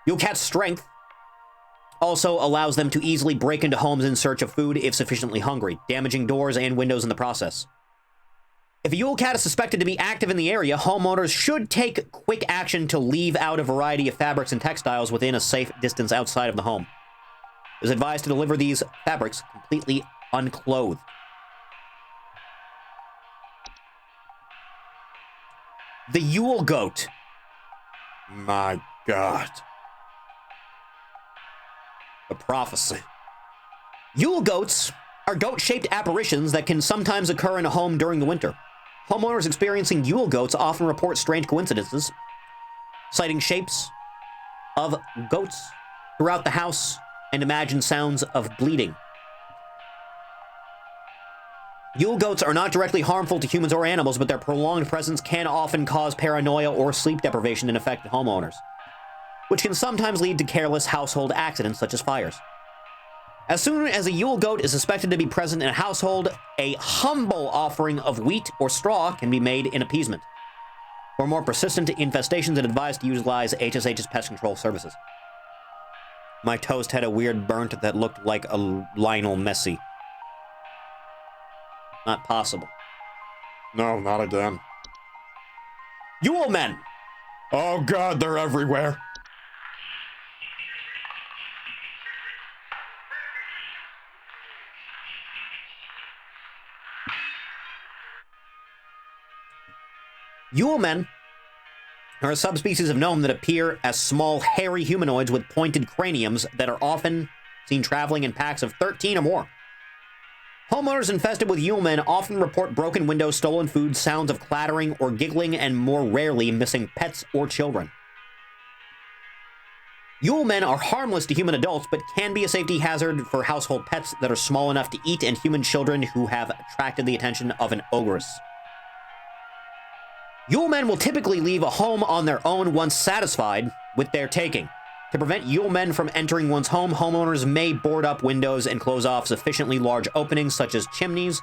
Yule cats' strength also allows them to easily break into homes in search of food if sufficiently hungry, damaging doors and windows in the process. If a Yule cat is suspected to be active in the area, homeowners should take quick action to leave out a variety of fabrics and textiles within a safe distance outside of the home. It is advised to deliver these fabrics completely unclothed. The Yule goat. My God. The prophecy. Yule goats are goat-shaped apparitions that can sometimes occur in a home during the winter. Homeowners experiencing Yule goats often report strange coincidences, citing shapes of goats throughout the house and imagine sounds of bleeding. Yule goats are not directly harmful to humans or animals, but their prolonged presence can often cause paranoia or sleep deprivation in affected homeowners, which can sometimes lead to careless household accidents such as fires. As soon as a Yule goat is suspected to be present in a household, a humble offering of wheat or straw can be made in appeasement. For more persistent infestations, it's advised to utilize HSH's pest control services. My toast had a weird burnt that looked like a Lionel Messi. Not possible. No, not again. Yule men! Oh God, they're everywhere. Yule men are a subspecies of gnome that appear as small, hairy humanoids with pointed craniums that are often seen traveling in packs of 13 or more. Homeowners infested with Yule men often report broken windows, stolen food, sounds of clattering or giggling, and more rarely missing pets or children. Yule men are harmless to human adults, but can be a safety hazard for household pets that are small enough to eat and human children who have attracted the attention of an ogress. Yule men will typically leave a home on their own once satisfied with their taking. To prevent Yule men from entering one's home, homeowners may board up windows and close off sufficiently large openings, such as chimneys,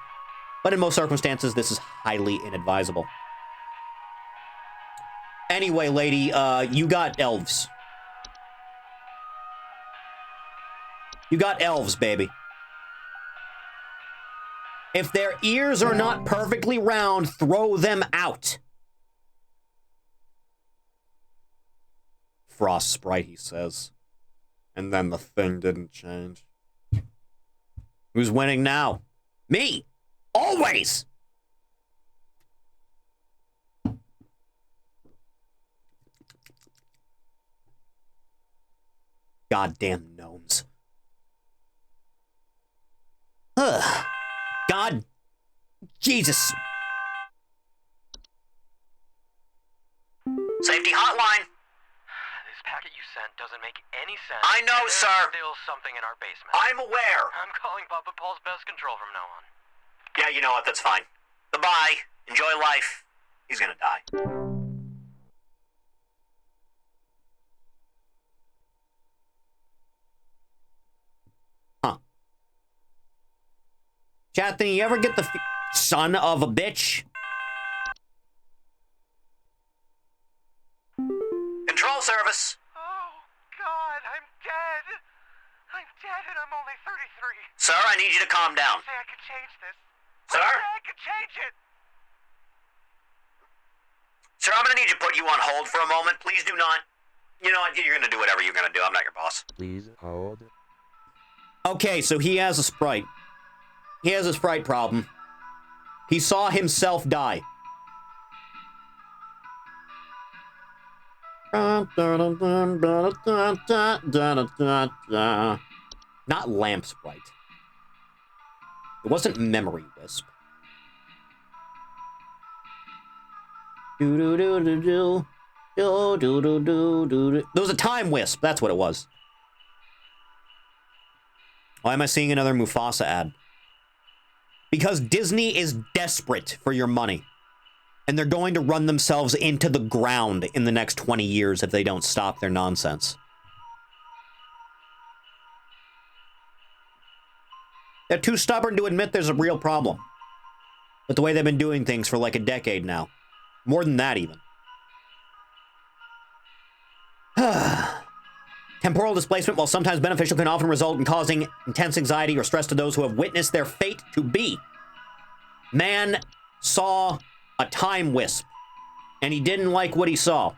but in most circumstances, this is highly inadvisable. Anyway, lady, you got elves. You got elves, baby. If their ears are not perfectly round, throw them out. Frost Sprite, he says. And then the thing didn't change. Who's winning now? Me! Always! Goddamn gnomes. Ugh. God. Jesus. Safety hotline. This packet you sent doesn't make any sense. I know, There's sir. Still something in our basement. I'm aware. I'm calling Papa Paul's pest control from now on. Yeah, you know what? That's fine. Goodbye. Enjoy life. He's gonna die. Huh. Chathan, you ever get the son of a bitch? Control service. Oh, God, I'm dead. I'm dead and I'm only 33. Sir, I need you to calm down. Say I could change this. Sir? Say I could change it. Sir, I'm gonna need to put you on hold for a moment. Please do not. You know what? You're gonna do whatever you're gonna do. I'm not your boss. Please hold. Okay, so he has a sprite. He has a sprite problem. He saw himself die. Not lamp sprite. It wasn't memory wisp. There was a time wisp. That's what it was. Why am I seeing another Mufasa ad? Because Disney is desperate for your money. And they're going to run themselves into the ground in the next 20 years if they don't stop their nonsense. They're too stubborn to admit there's a real problem. With the way they've been doing things for like a decade now. More than that, even. Temporal displacement, while sometimes beneficial, can often result in causing intense anxiety or stress to those who have witnessed their fate to be. Man saw a time wisp, and he didn't like what he saw.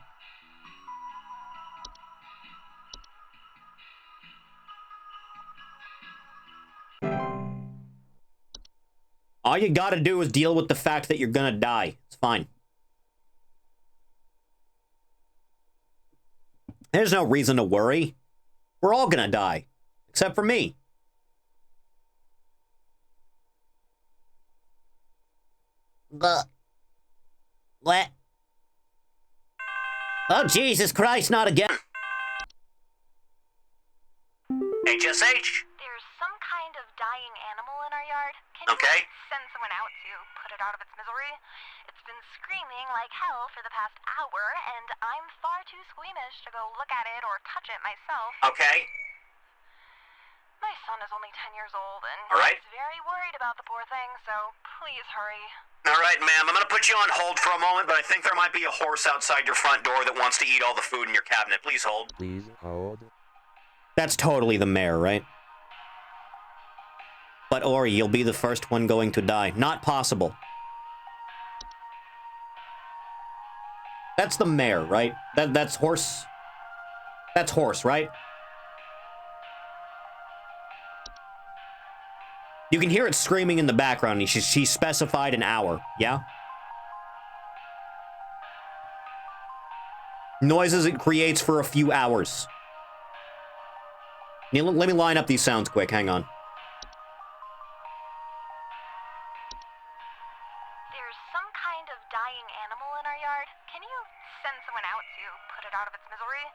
All you gotta do is deal with the fact that you're gonna die. It's fine. There's no reason to worry. We're all gonna die. Except for me. What? Oh, Jesus Christ, not again. HSH? There's some kind of dying animal in our yard. Can Okay. you send someone out to put it out of its misery? It's been screaming like hell for the past hour, and I'm far too squeamish to go look at it or touch it myself. Okay. My son is only 10 years old, and All right. he's very worried about the poor thing, so please hurry. All right, ma'am. I'm gonna put you on hold for a moment, but I think there might be a horse outside your front door that wants to eat all the food in your cabinet. Please hold. Please hold. That's totally the mayor, right? But Ori, you'll be the first one going to die. Not possible. That's the mayor, right? That's horse. That's horse, right? You can hear it screaming in the background. She specified an hour, yeah? Noises it creates for a few hours. Let me line up these sounds quick, hang on. There's some kind of dying animal in our yard. Can you send someone out to put it out of its misery?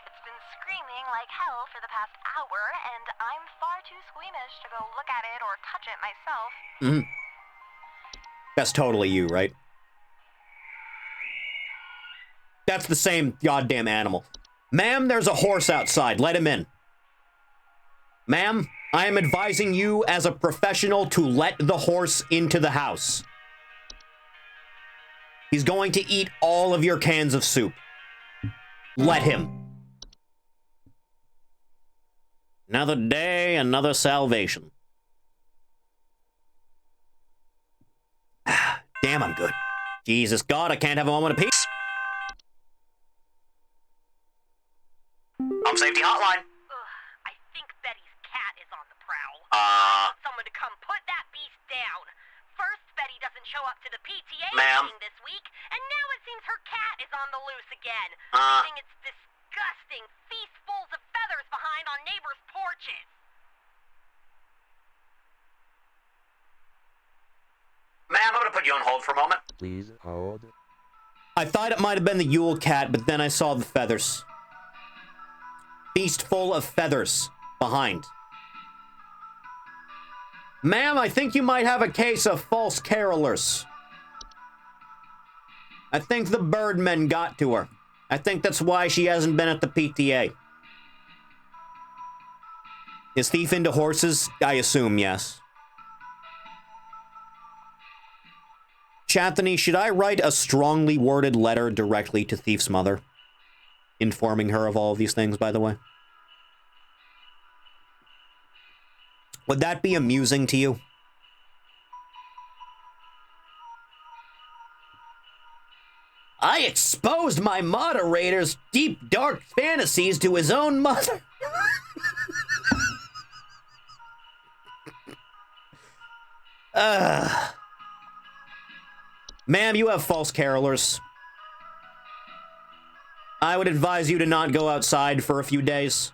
It's been screaming like hell for the past hour, and I'm far too squeamish to go look at it or touch it myself. Mm-hmm. That's totally you, right? That's the same goddamn animal. Ma'am, there's a horse outside. Let him in. Ma'am, I am advising you as a professional to let the horse into the house. He's going to eat all of your cans of soup. Let him. Another day, another salvation. Damn, I'm good. Jesus God, I can't have a moment of peace. Home Safety Hotline. I think Betty's cat is on the prowl. Uh... I need someone to come put that beast down. First, Betty doesn't show up to the PTA Ma'am. meeting this week, and now it seems her cat is on the loose again, Uh... leaving its disgusting feastfuls of feathers behind on neighbors' porches. Ma'am, I'm gonna put you on hold for a moment. Please hold. I thought it might have been the Yule cat, but then I saw the feathers. Feast full of feathers behind. Ma'am, I think you might have a case of false carolers. I think the birdmen got to her. I think that's why she hasn't been at the PTA. Is Thief into horses? I assume yes. Chanthony, should I write a strongly worded letter directly to Thief's mother? Informing her of all of these things, by the way. Would that be amusing to you? I exposed my moderator's deep, dark fantasies to his own mother. Ma'am, you have false carolers. I would advise you to not go outside for a few days.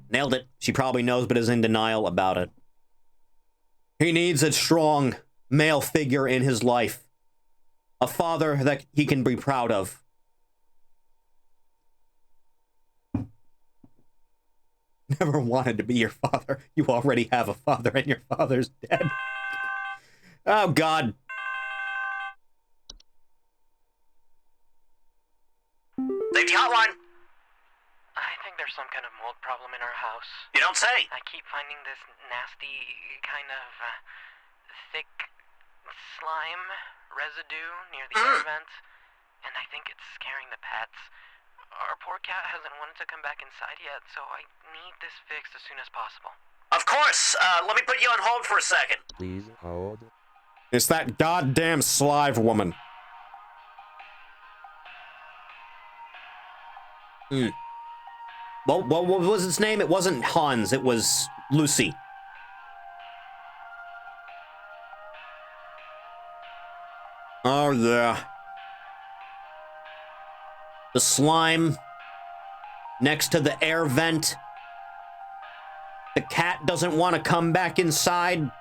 Nailed it. She probably knows but is in denial about it. He needs a strong male figure in his life. A father that he can be proud of. Never wanted to be your father. You already have a father and your father's dead. Oh, God. Safety hotline. I think there's some kind of mold problem in our house. You don't say. I keep finding this nasty kind of thick slime residue near the air vent, and I think it's scaring the pets. Our poor cat hasn't wanted to come back inside yet, so I need this fixed as soon as possible. Of course. Let me put you on hold for a second. Please hold. It's that goddamn Slive woman. What was its name? It wasn't Hans, it was Lucy. Oh, yeah. The slime next to the air vent. The cat doesn't want to come back inside.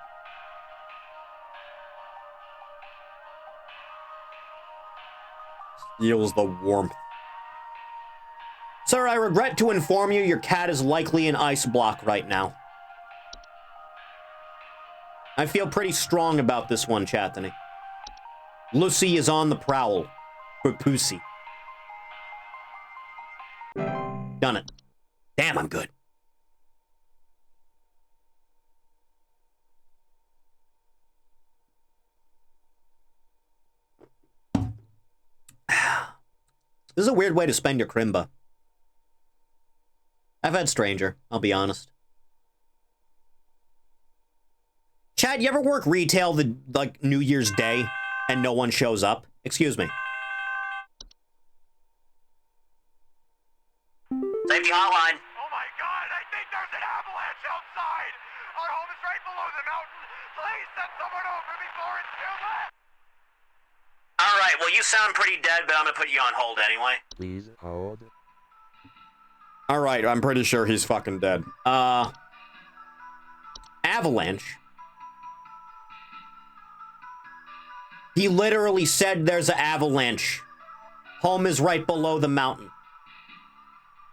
Feels the warmth. Sir, I regret to inform you your cat is likely an ice block right now. I feel pretty strong about this one, Chathany. Lucy is on the prowl for Pussy. Done it. Damn, I'm good. This is a weird way to spend your Crimba. I've had stranger, I'll be honest. Chad, you ever work retail like New Year's Day and no one shows up? Excuse me. Safety hotline. Oh my God, I think there's an avalanche outside! Our home is right below the mountain! Please send someone over before it's too late! Alright, well you sound pretty dead, but I'm gonna put you on hold anyway. Please hold. Alright, I'm pretty sure he's fucking dead. Avalanche. He literally said there's an avalanche. Home is right below the mountain.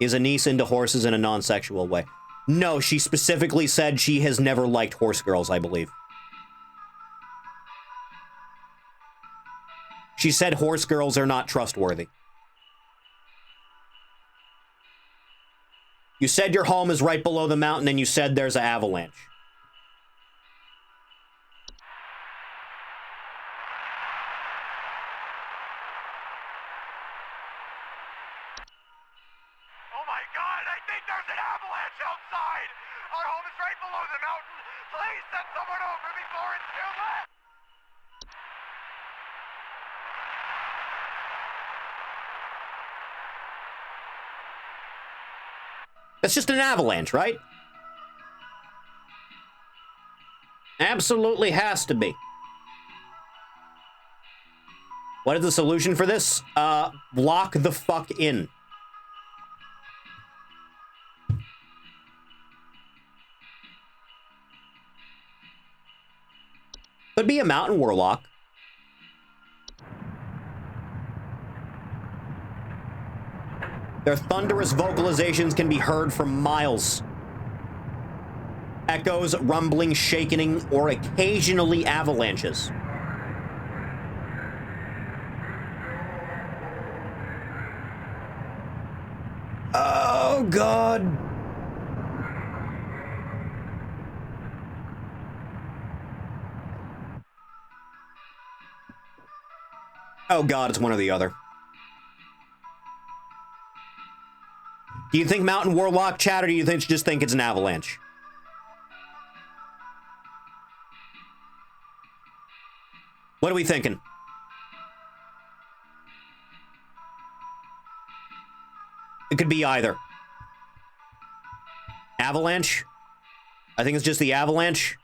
Is a niece into horses in a non-sexual way? No, she specifically said she has never liked horse girls, I believe. She said horse girls are not trustworthy. You said your home is right below the mountain and you said there's an avalanche. Oh my God, I think there's an avalanche outside! Our home is right below the mountain! Please send someone over before it's too late! That's just an avalanche, right? Absolutely has to be. What is the solution for this? Lock the fuck in. Could be a mountain warlock. Their thunderous vocalizations can be heard for miles. Echoes, rumbling, shaking, or occasionally avalanches. Oh, God. Oh, God, it's one or the other. Do you think Mountain Warlock, chat, or do you just think it's an avalanche? What are we thinking? It could be either. Avalanche? I think it's just the avalanche.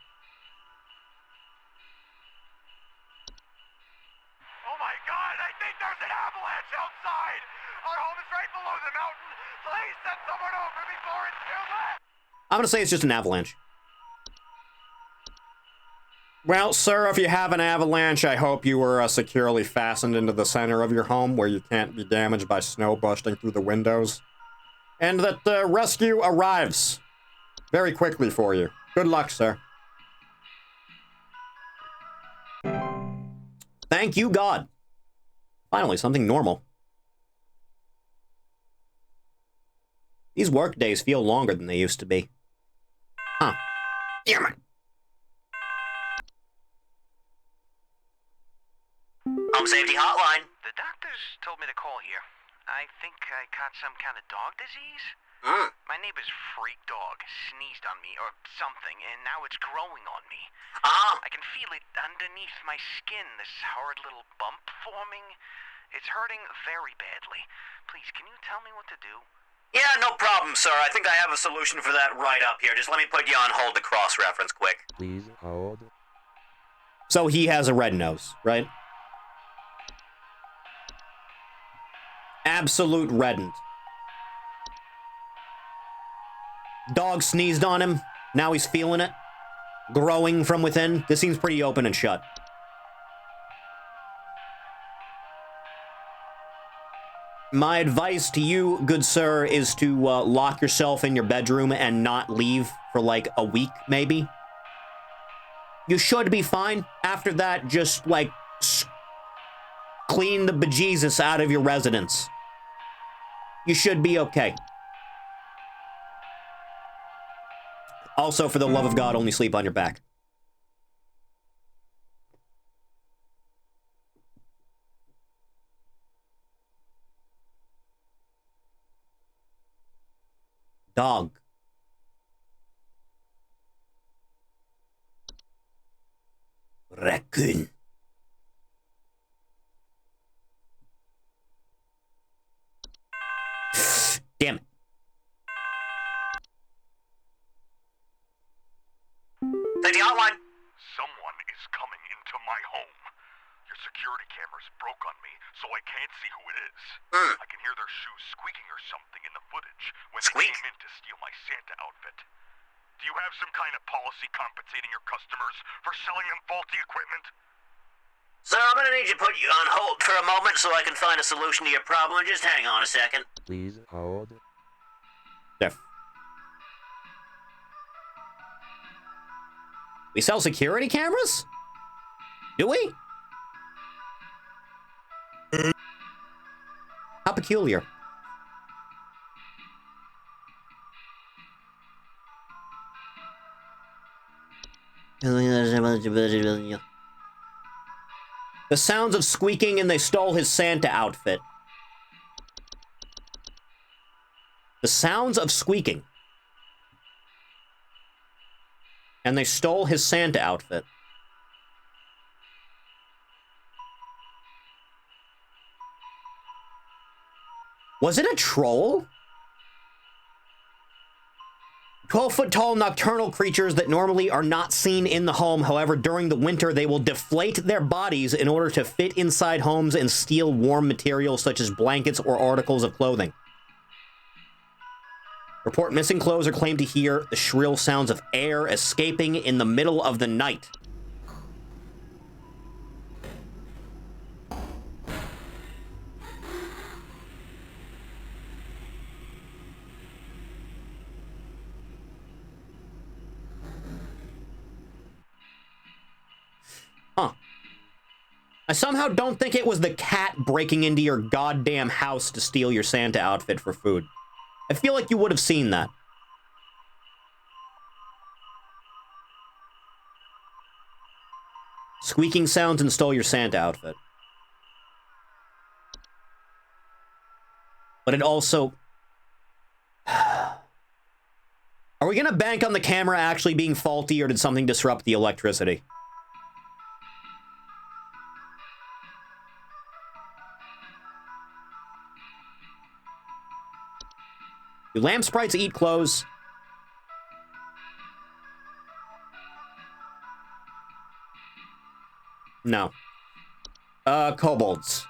Oh my god, I think there's an avalanche outside! Our home is right below the mountain! Please send someone over before it's too late! I'm gonna say it's just an avalanche. Well, sir, if you have an avalanche, I hope you were securely fastened into the center of your home where you can't be damaged by snow busting through the windows. And that the rescue arrives very quickly for you. Good luck, sir. Thank you, God. Finally, something normal. These work days feel longer than they used to be. Huh. Damn it. Home Safety Hotline. The doctors told me to call here. I think I caught some kind of dog disease. My neighbor's freak dog sneezed on me or something, and now it's growing on me. I can feel it underneath my skin, this horrid little bump forming. It's hurting very badly. Please, can you tell me what to do? Yeah, no problem, sir. I think I have a solution for that right up here. Just let me put you on hold to cross-reference quick. Please hold. So he has a red nose, right? Absolute reddened. Dog sneezed on him. Now he's feeling it. Growing from within. This seems pretty open and shut. My advice to you, good sir, is to lock yourself in your bedroom and not leave for like a week, maybe. You should be fine. After that, just like clean the bejesus out of your residence. You should be okay. Also, for the love of God, only sleep on your back. Dog. Raccoon. Damn it. Take the hotline. Someone is coming into my home. Your security cameras broke on me, so I can't see who it is. I can hear their shoes squeaking or something in the footage when Squeak? they came in to steal my Santa outfit. Do you have some kind of policy compensating your customers for selling them faulty equipment? Sir, I'm gonna need you to put you on hold for a moment so I can find a solution to your problem. Just hang on a second. Please hold. There. We sell security cameras? Do we? How peculiar. The sounds of squeaking and they stole his Santa outfit. The sounds of squeaking. And they stole his Santa outfit. Was it a troll? 12-foot-tall nocturnal creatures that normally are not seen in the home. However, during the winter, they will deflate their bodies in order to fit inside homes and steal warm materials such as blankets or articles of clothing. Report missing clothes are claimed to hear the shrill sounds of air escaping in the middle of the night. Huh. I somehow don't think it was the cat breaking into your goddamn house to steal your Santa outfit for food. I feel like you would have seen that. Squeaking sounds and stole your Santa outfit. But it also... Are we gonna bank on the camera actually being faulty, or did something disrupt the electricity? Do lamp sprites eat clothes? No. Kobolds.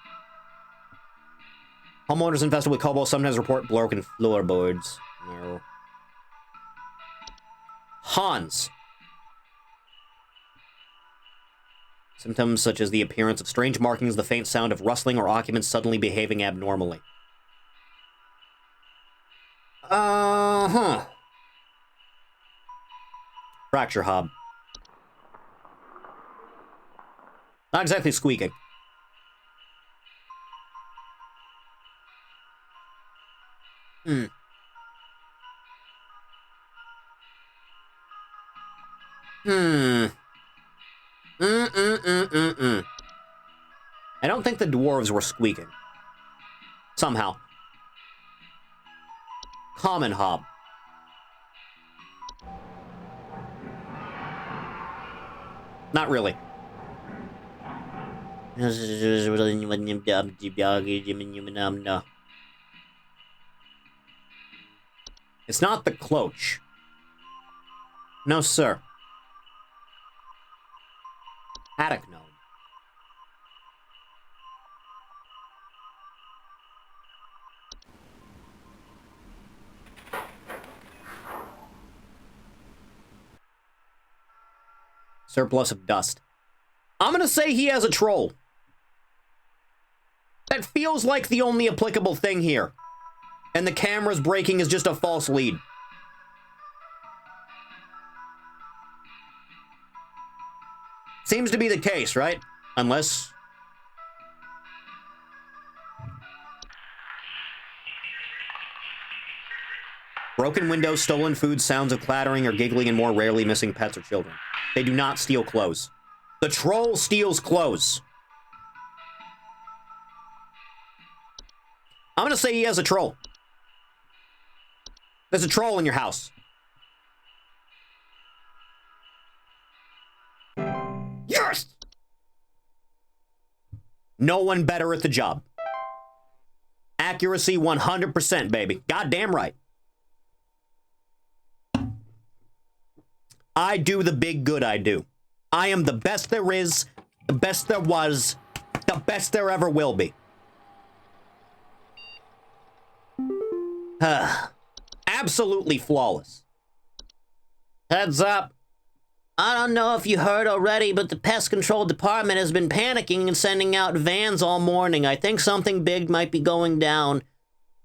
Homeowners infested with kobolds sometimes report broken floorboards. No. Hans. Symptoms such as the appearance of strange markings, the faint sound of rustling, or occupants suddenly behaving abnormally. Fracture hob. Not exactly squeaking. I don't think the dwarves were squeaking. Somehow. Common hob. Not really. It's not the cloach. No, sir. Attic gnome. Surplus of dust. I'm gonna say he has a troll. That feels like the only applicable thing here. And the camera's breaking is just a false lead. Seems to be the case, right? Unless... Broken windows, stolen food, sounds of clattering or giggling, and more rarely missing pets or children. They do not steal clothes. The troll steals clothes. I'm gonna say he has a troll. There's a troll in your house. Yes! No one better at the job. Accuracy 100%, baby. Goddamn right. I do the big good I do. I am the best there is, the best there was, the best there ever will be. Absolutely flawless. Heads up. I don't know if you heard already, but the pest control department has been panicking and sending out vans all morning. I think something big might be going down.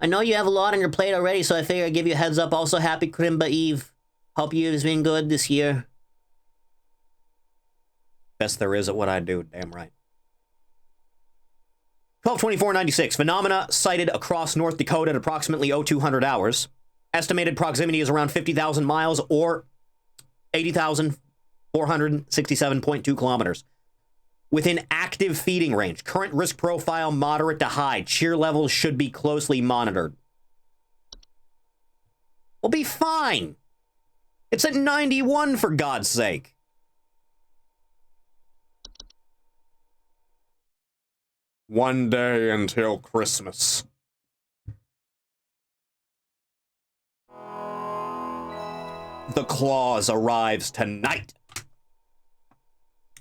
I know you have a lot on your plate already, so I figure I'd give you a heads up. Also, happy Krimba Eve. Hope you've been good this year. Best there is at what I do, damn right. 12/24/96. Phenomena sighted across North Dakota at approximately 0200 hours. Estimated proximity is around 50,000 miles or 80,467.2 kilometers. Within active feeding range. Current risk profile moderate to high. Cheer levels should be closely monitored. We'll be fine. It's at 91, for God's sake. One day until Christmas. the Claws arrives tonight.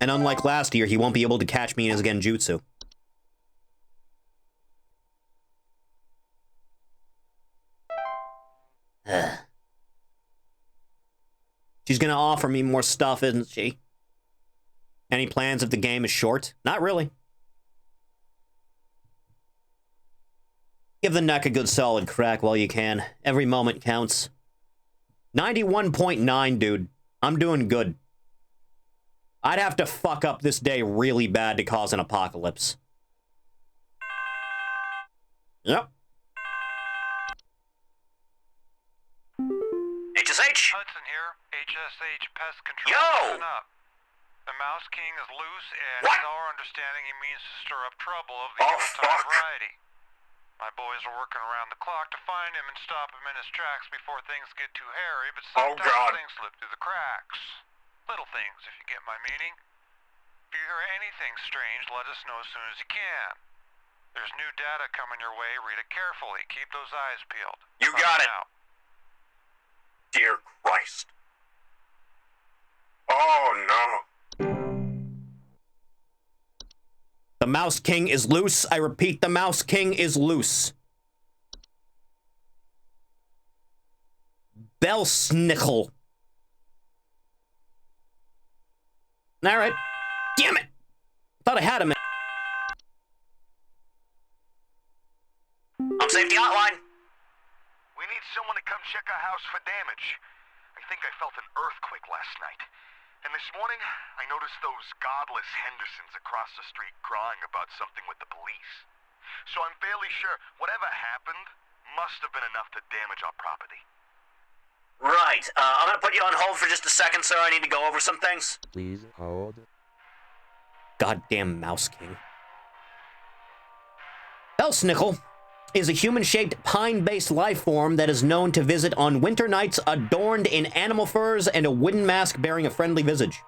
And unlike last year, he won't be able to catch me in his genjutsu. She's gonna offer me more stuff, isn't she? Any plans if the game is short? Not really. Give the neck a good solid crack while you can. Every moment counts. 91.9, dude. I'm doing good. I'd have to fuck up this day really bad to cause an apocalypse. Yep. HSH? Hudson here, HSH Pest Control. Yo! Listen up. The Mouse King is loose, and What? it's our understanding he means to stir up trouble of the Oh, old-time fuck. variety. My boys are working around the clock to find him and stop him in his tracks before things get too hairy, but Oh, sometimes God. things slip through the cracks. Little things, if you get my meaning. If you hear anything strange, let us know as soon as you can. There's new data coming your way. Read it carefully. Keep those eyes peeled. You got it. Out. Dear Christ. Oh, no. The Mouse King is loose. I repeat, the Mouse King is loose. Belsnickel. All right. Damn it. Thought I had him. I'm Safety Hotline. We need someone to come check our house for damage. I think I felt an earthquake last night. And this morning, I noticed those godless Hendersons across the street crying about something with the police. So I'm fairly sure whatever happened must have been enough to damage our property. Right. I'm gonna put you on hold for just a second, sir. I need to go over some things. Please hold. Goddamn Mouse King. Belsnickel is a human-shaped pine-based life form that is known to visit on winter nights adorned in animal furs and a wooden mask bearing a friendly visage.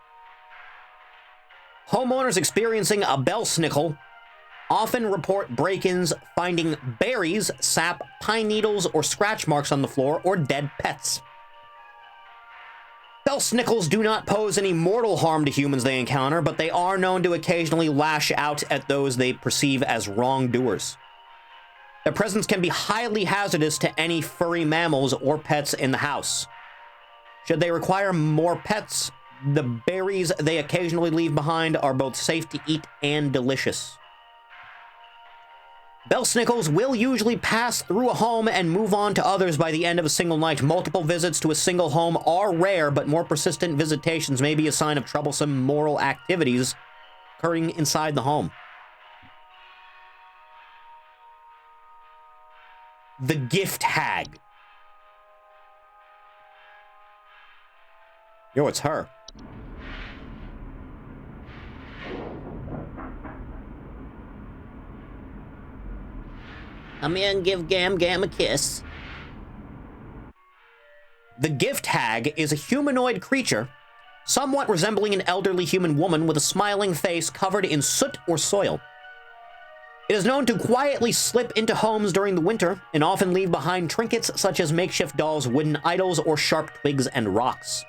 Homeowners experiencing a Belsnickel often report break-ins finding berries, sap, pine needles, or scratch marks on the floor, or dead pets. Belsnickels do not pose any mortal harm to humans they encounter, but they are known to occasionally lash out at those they perceive as wrongdoers. Their presence can be highly hazardous to any furry mammals or pets in the house. Should they require more pets, the berries they occasionally leave behind are both safe to eat and delicious. Belsnickels will usually pass through a home and move on to others by the end of a single night. Multiple visits to a single home are rare, but more persistent visitations may be a sign of troublesome moral activities occurring inside the home. The Gift Hag. Yo, it's her. Come here and give Gam Gam a kiss. The Gift Hag is a humanoid creature, somewhat resembling an elderly human woman with a smiling face covered in soot or soil. It is known to quietly slip into homes during the winter and often leave behind trinkets such as makeshift dolls, wooden idols, or sharp twigs and rocks.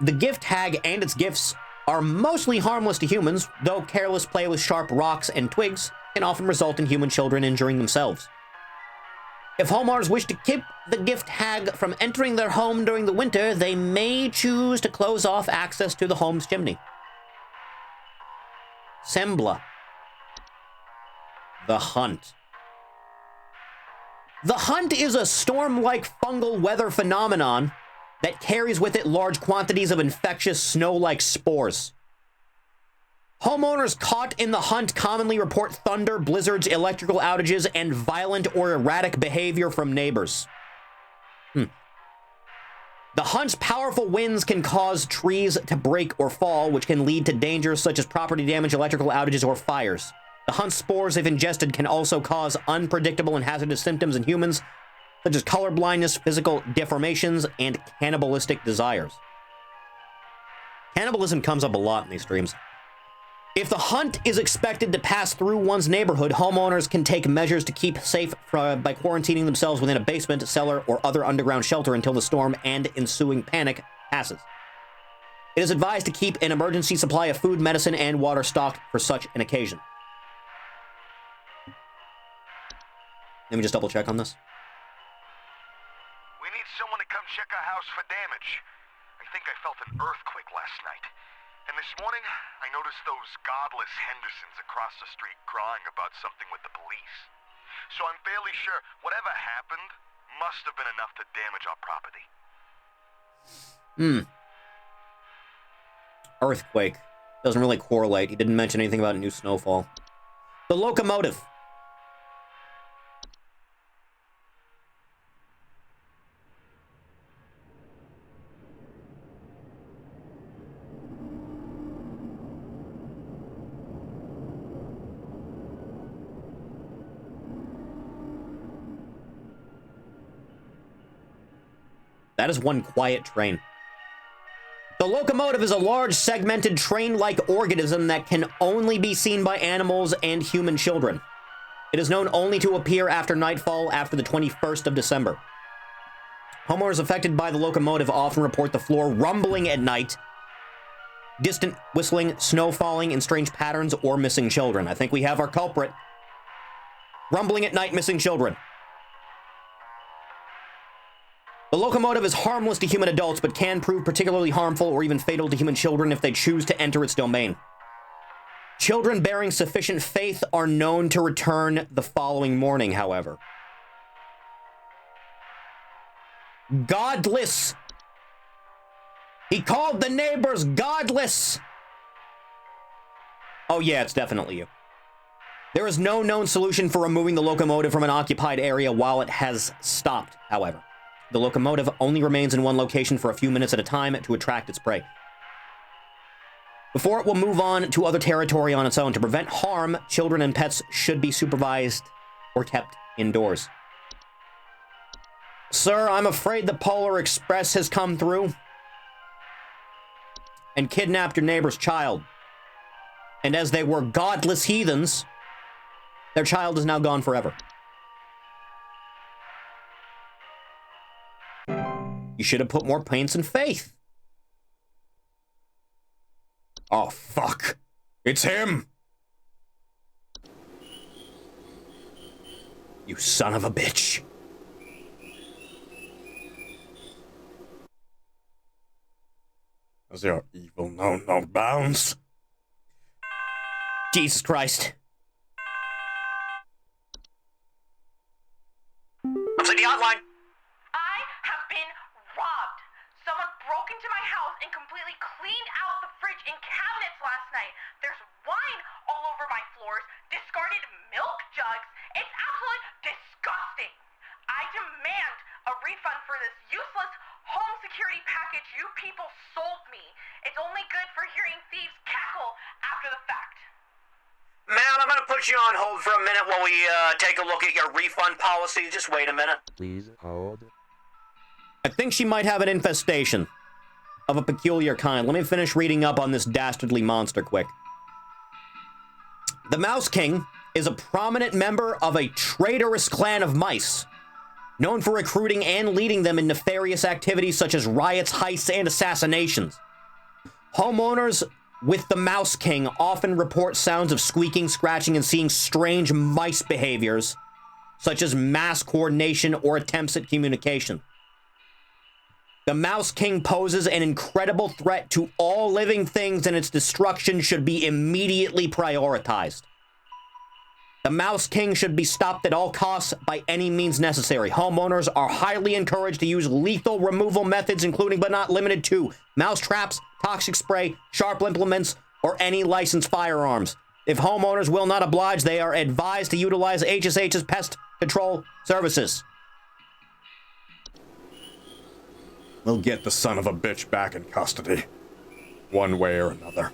The Gift Hag and its gifts are mostly harmless to humans, though careless play with sharp rocks and twigs can often result in human children injuring themselves. If homeowners wish to keep the Gift Hag from entering their home during the winter, they may choose to close off access to the home's chimney. Sembla. The Hunt. The Hunt is a storm-like fungal weather phenomenon that carries with it large quantities of infectious snow-like spores. Homeowners caught in the Hunt commonly report thunder, blizzards, electrical outages, and violent or erratic behavior from neighbors. The Hunt's powerful winds can cause trees to break or fall, which can lead to dangers such as property damage, electrical outages, or fires. The Hunt's spores, if ingested, can also cause unpredictable and hazardous symptoms in humans, such as color blindness, physical deformations, and cannibalistic desires. Cannibalism comes up a lot in these streams. If the hunt is expected to pass through one's neighborhood, homeowners can take measures to keep safe by quarantining themselves within a basement, cellar, or other underground shelter until the storm and ensuing panic passes. It is advised to keep an emergency supply of food, medicine, and water stocked for such an occasion. Let me just double check on this. We need someone to come check our house for damage. I think I felt an earthquake last night. And this morning, I noticed those godless Hendersons across the street crying about something with the police. So I'm fairly sure whatever happened must have been enough to damage our property. Earthquake. Doesn't really correlate. He didn't mention anything about new snowfall. The locomotive. That is one quiet train. The locomotive is a large, segmented, train-like organism that can only be seen by animals and human children. It is known only to appear after nightfall after the 21st of December. Homeowners affected by the locomotive often report the floor rumbling at night, distant whistling, snow falling in strange patterns, or missing children. I think we have our culprit. Rumbling at night, missing children. The locomotive is harmless to human adults, but can prove particularly harmful or even fatal to human children if they choose to enter its domain. Children bearing sufficient faith are known to return the following morning, however. Godless. He called the neighbors godless. Oh yeah, it's definitely you. There is no known solution for removing the locomotive from an occupied area while it has stopped, however. The locomotive only remains in one location for a few minutes at a time to attract its prey. Before it will move on to other territory on its own. To prevent harm, children and pets should be supervised or kept indoors. Sir, I'm afraid the Polar Express has come through and kidnapped your neighbor's child. And as they were godless heathens, their child is now gone forever. You should have put more pains and faith. Oh, fuck. It's him! You son of a bitch. Does your evil know no bounds? Jesus Christ. I'm saying the hotline. I have been robbed. Someone broke into my house and completely cleaned out the fridge and cabinets last night. There's wine all over my floors, discarded milk jugs. It's absolutely disgusting. I demand a refund for this useless home security package you people sold me. It's only good for hearing thieves cackle after the fact. Ma'am, I'm gonna put you on hold for a minute while we take a look at your refund policy. Just wait a minute. Please hold. I think she might have an infestation of a peculiar kind. Let me finish reading up on this dastardly monster quick. The Mouse King is a prominent member of a traitorous clan of mice, known for recruiting and leading them in nefarious activities such as riots, heists, and assassinations. Homeowners with the Mouse King often report sounds of squeaking, scratching, and seeing strange mice behaviors, such as mass coordination or attempts at communication. The Mouse King poses an incredible threat to all living things, and its destruction should be immediately prioritized. The Mouse King should be stopped at all costs by any means necessary. Homeowners are highly encouraged to use lethal removal methods, including but not limited to mouse traps, toxic spray, sharp implements, or any licensed firearms. If homeowners will not oblige, they are advised to utilize HSH's pest control services. We'll get the son of a bitch back in custody, one way or another.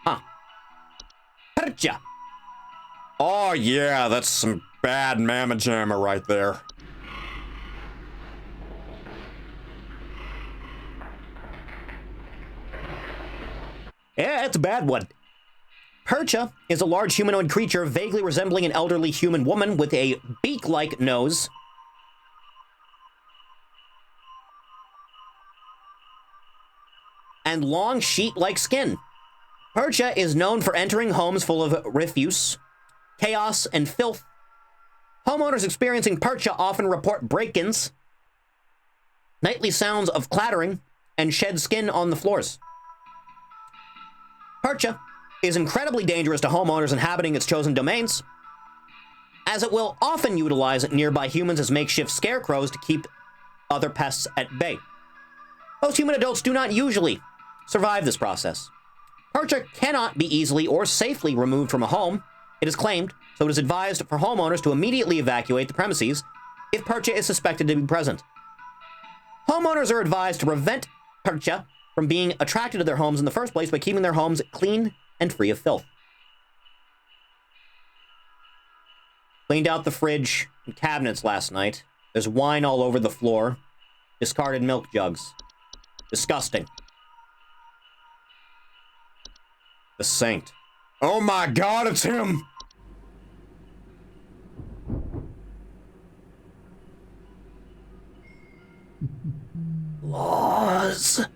Huh. Percha. Oh yeah, that's some bad mamma jamma right there. Yeah, it's a bad one. Percha is a large humanoid creature vaguely resembling an elderly human woman with a beak-like nose and long sheet-like skin. Percha is known for entering homes full of refuse, chaos, and filth. Homeowners experiencing Percha often report break-ins, nightly sounds of clattering, and shed skin on the floors. Percha is incredibly dangerous to homeowners inhabiting its chosen domains, as it will often utilize nearby humans as makeshift scarecrows to keep other pests at bay. Most human adults do not usually survive this process. Percha cannot be easily or safely removed from a home, it is claimed, so it is advised for homeowners to immediately evacuate the premises if Percha is suspected to be present. Homeowners are advised to prevent Percha from being attracted to their homes in the first place by keeping their homes clean and free of filth. Cleaned out the fridge and cabinets last night. There's wine all over the floor. Discarded milk jugs. Disgusting. The Saint. Oh my god, it's him! Laws.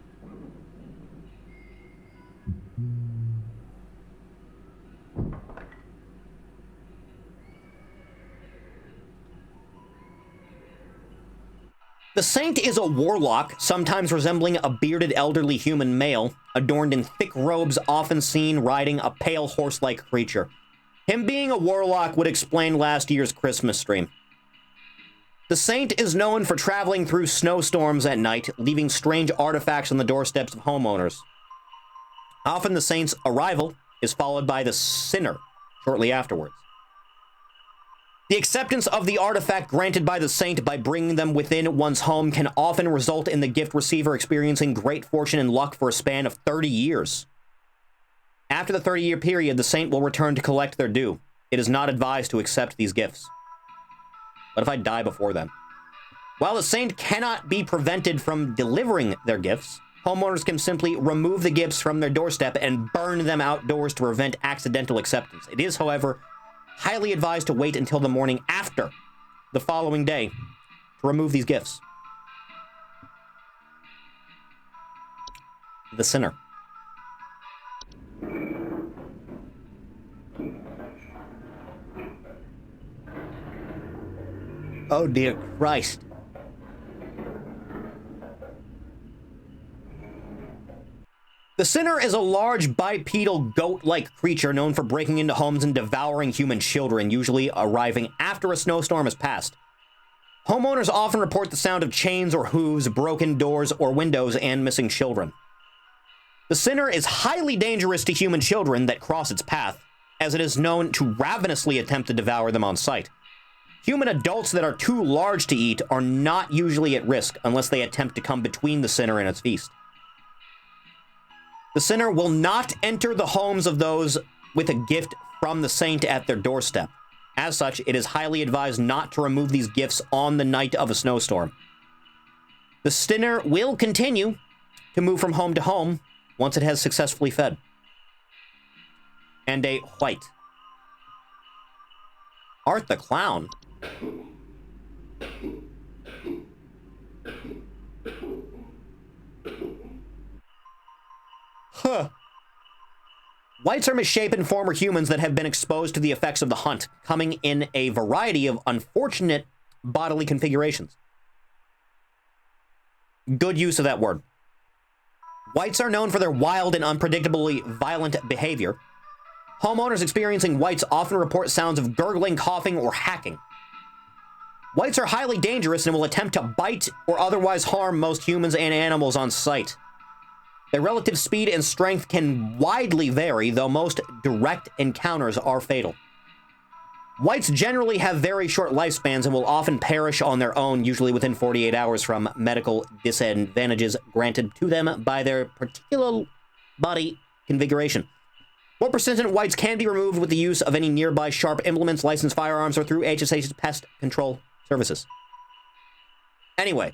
The Saint is a warlock, sometimes resembling a bearded elderly human male, adorned in thick robes often seen riding a pale horse-like creature. Him being a warlock would explain last year's Christmas stream. The Saint is known for traveling through snowstorms at night, leaving strange artifacts on the doorsteps of homeowners. Often the Saint's arrival is followed by the Sinner shortly afterwards. The acceptance of the artifact granted by the Saint by bringing them within one's home can often result in the gift receiver experiencing great fortune and luck for a span of 30 years. After the 30-year period, the Saint will return to collect their due. It is not advised to accept these gifts. What if I die before then? While the Saint cannot be prevented from delivering their gifts, homeowners can simply remove the gifts from their doorstep and burn them outdoors to prevent accidental acceptance. It is, however, highly advised to wait until the morning after the following day to remove these gifts. The Sinner. Oh dear Christ. The Sinner is a large bipedal goat-like creature known for breaking into homes and devouring human children, usually arriving after a snowstorm has passed. Homeowners often report the sound of chains or hooves, broken doors or windows, and missing children. The Sinner is highly dangerous to human children that cross its path, as it is known to ravenously attempt to devour them on sight. Human adults that are too large to eat are not usually at risk unless they attempt to come between the Sinner and its feast. The Sinner will not enter the homes of those with a gift from the Saint at their doorstep. As such, it is highly advised not to remove these gifts on the night of a snowstorm. The Sinner will continue to move from home to home once it has successfully fed. And a white. Art the Clown. Huh. Whites are misshapen former humans that have been exposed to the effects of the hunt, coming in a variety of unfortunate bodily configurations. Good use of that word. Whites are known for their wild and unpredictably violent behavior. Homeowners experiencing whites often report sounds of gurgling, coughing, or hacking. Whites are highly dangerous and will attempt to bite or otherwise harm most humans and animals on sight. Their relative speed and strength can widely vary, though most direct encounters are fatal. Whites generally have very short lifespans and will often perish on their own, usually within 48 hours from medical disadvantages granted to them by their particular body configuration. More persistent whites can be removed with the use of any nearby sharp implements, licensed firearms, or through HSH's pest control services. Anyway.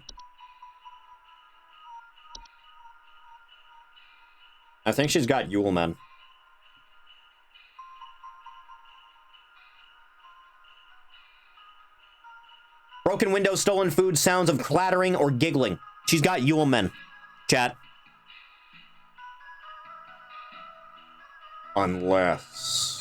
I think she's got Yule Men. Broken windows, stolen food, sounds of clattering or giggling. She's got Yule Men. Chat. Unless...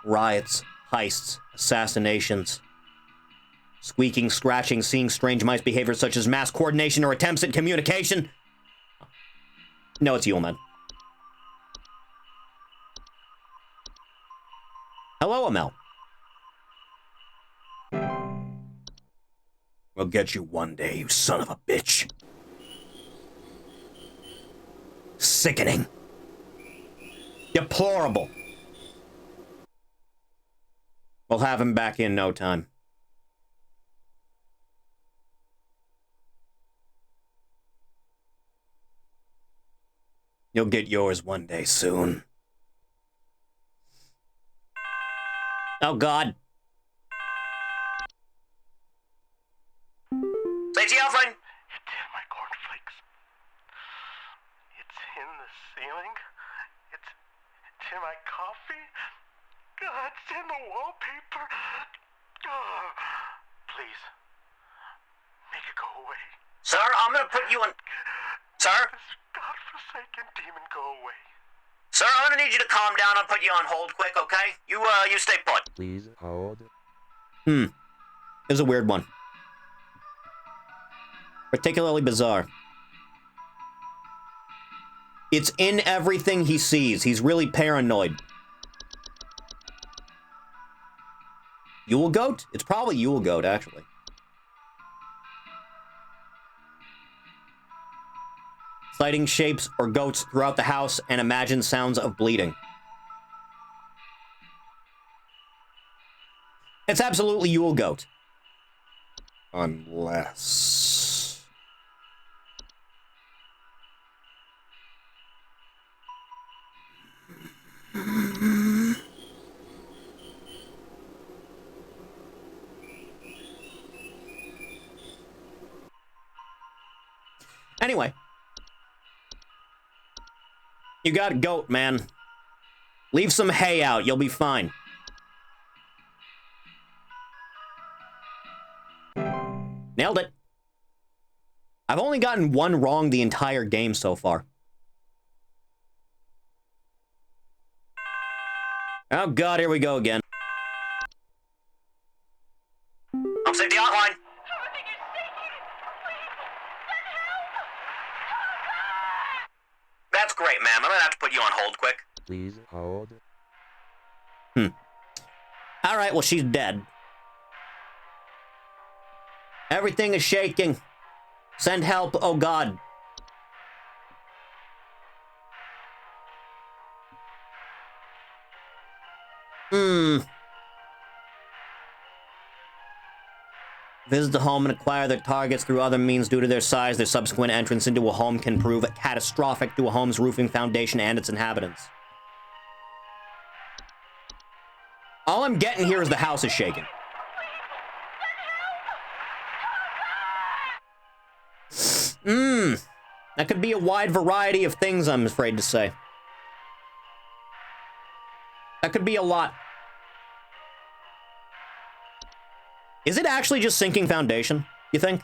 Riots, heists, assassinations. Squeaking, scratching, seeing strange mice behavior such as mass coordination or attempts at communication. No, it's Yule Men. Hello, Amel. We'll get you one day, you son of a bitch. Sickening. Deplorable. We'll have him back in no time. You'll get yours one day soon. Oh, God. Say Alfred. It's in my cornflakes. It's in the ceiling. It's in my coffee. God, it's in the wallpaper. Oh, please, make it go away. Sir, I'm gonna put you on... Sir? This godforsaken demon go away. Sir, I'm gonna need you to calm down. I'll put you on hold quick, okay? You stay put. Please hold. It was a weird one. Particularly bizarre. It's in everything he sees. He's really paranoid. Yule Goat? It's probably Yule Goat, actually. Sighting shapes or goats throughout the house and imagine sounds of bleeding. It's absolutely Yule Goat. Unless... Anyway. You got a goat, man. Leave some hay out, you'll be fine. Nailed it. I've only gotten one wrong the entire game so far. Oh God, here we go again. I'm safety hotline. Everything is shaking! Please, That's great, ma'am. I'm gonna have to put you on hold quick. Please hold. All right, well, she's dead. Everything is shaking. Send help, oh God. Visit the home and acquire their targets through other means due to their size. Their subsequent entrance into a home can prove catastrophic to a home's roofing foundation and its inhabitants. All I'm getting here is the house is shaking. That could be a wide variety of things, I'm afraid to say. That could be a lot. Is it actually just sinking foundation, you think?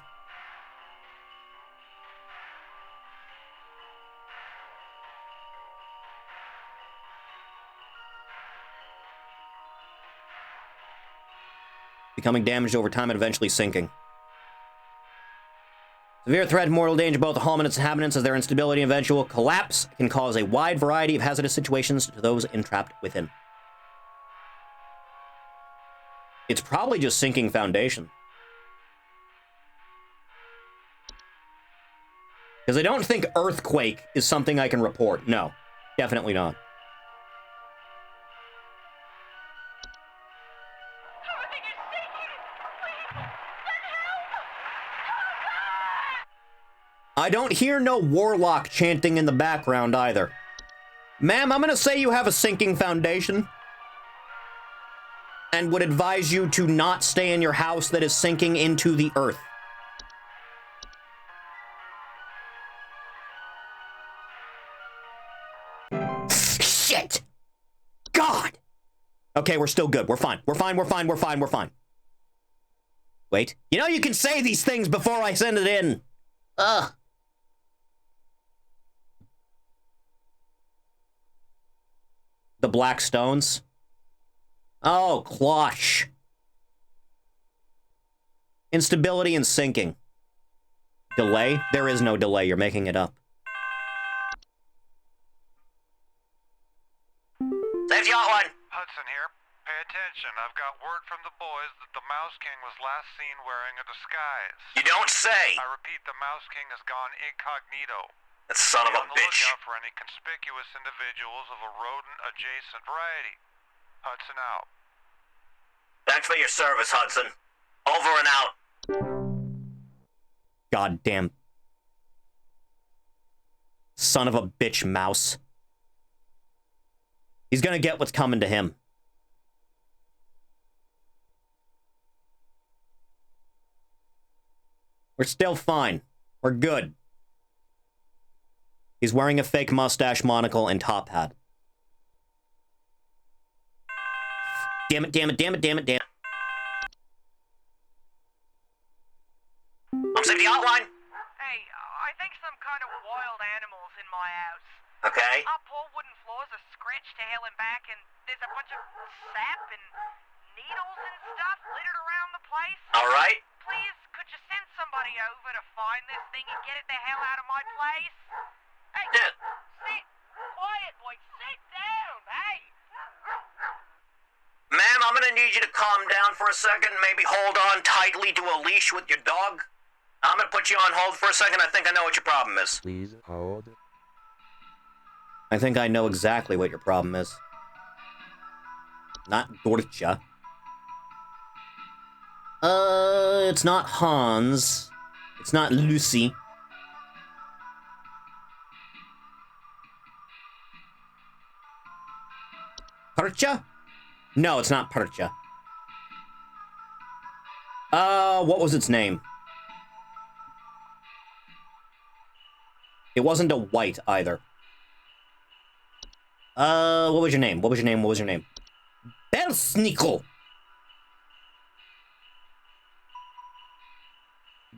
Becoming damaged over time and eventually sinking. Severe threat and mortal danger both the home and its inhabitants, as their instability and eventual collapse can cause a wide variety of hazardous situations to those entrapped within. It's probably just sinking foundation. Because I don't think earthquake is something I can report. No, definitely not. everything is shaking! I don't hear no warlock chanting in the background either. Ma'am, I'm gonna say you have a sinking foundation. and would advise you to not stay in your house that is sinking into the earth. Shit! God! Okay, we're still good. We're fine. We're fine, we're fine, we're fine, we're fine. Wait. You know you can say these things before I send it in. Ugh. The Black Stones. Oh, closh. Instability and sinking. Delay? There is no delay. You're making it up. Safety hotline. Hudson here. Pay attention. I've got word from the boys that the Mouse King was last seen wearing a disguise. You don't say. I repeat, the Mouse King has gone incognito. That son of Be a on the bitch. lookout for any conspicuous individuals of a rodent-adjacent variety. Hudson out. Thanks for your service, Hudson. Over and out. Goddamn. Son of a bitch mouse. He's gonna get what's coming to him. We're still fine. We're good. He's wearing a fake mustache, monocle, and top hat. Damn it, damn it, damn it, damn it, damn it. I'm safety hotline. Hey, I think some kind of wild animal's in my house. Okay. Our poor wooden floors are scratched to hell and back, and there's a bunch of sap and needles and stuff littered around the place. All right. Please, could you send somebody over to find this thing and get it the hell out of my place? Hey, Yeah. sit quiet, boy. Sit down, hey. Ma'am, I'm gonna need you to calm down for a second. Maybe hold on tightly to a leash with your dog. I'm gonna put you on hold for a second. I think I know what your problem is. Please hold. I think I know exactly what your problem is. Not Dorcha. It's not Hans. It's not Lucy. Percha? No, it's not Percha. What was its name? It wasn't a white either. What was your name? What was your name? What was your name? Belsnickel!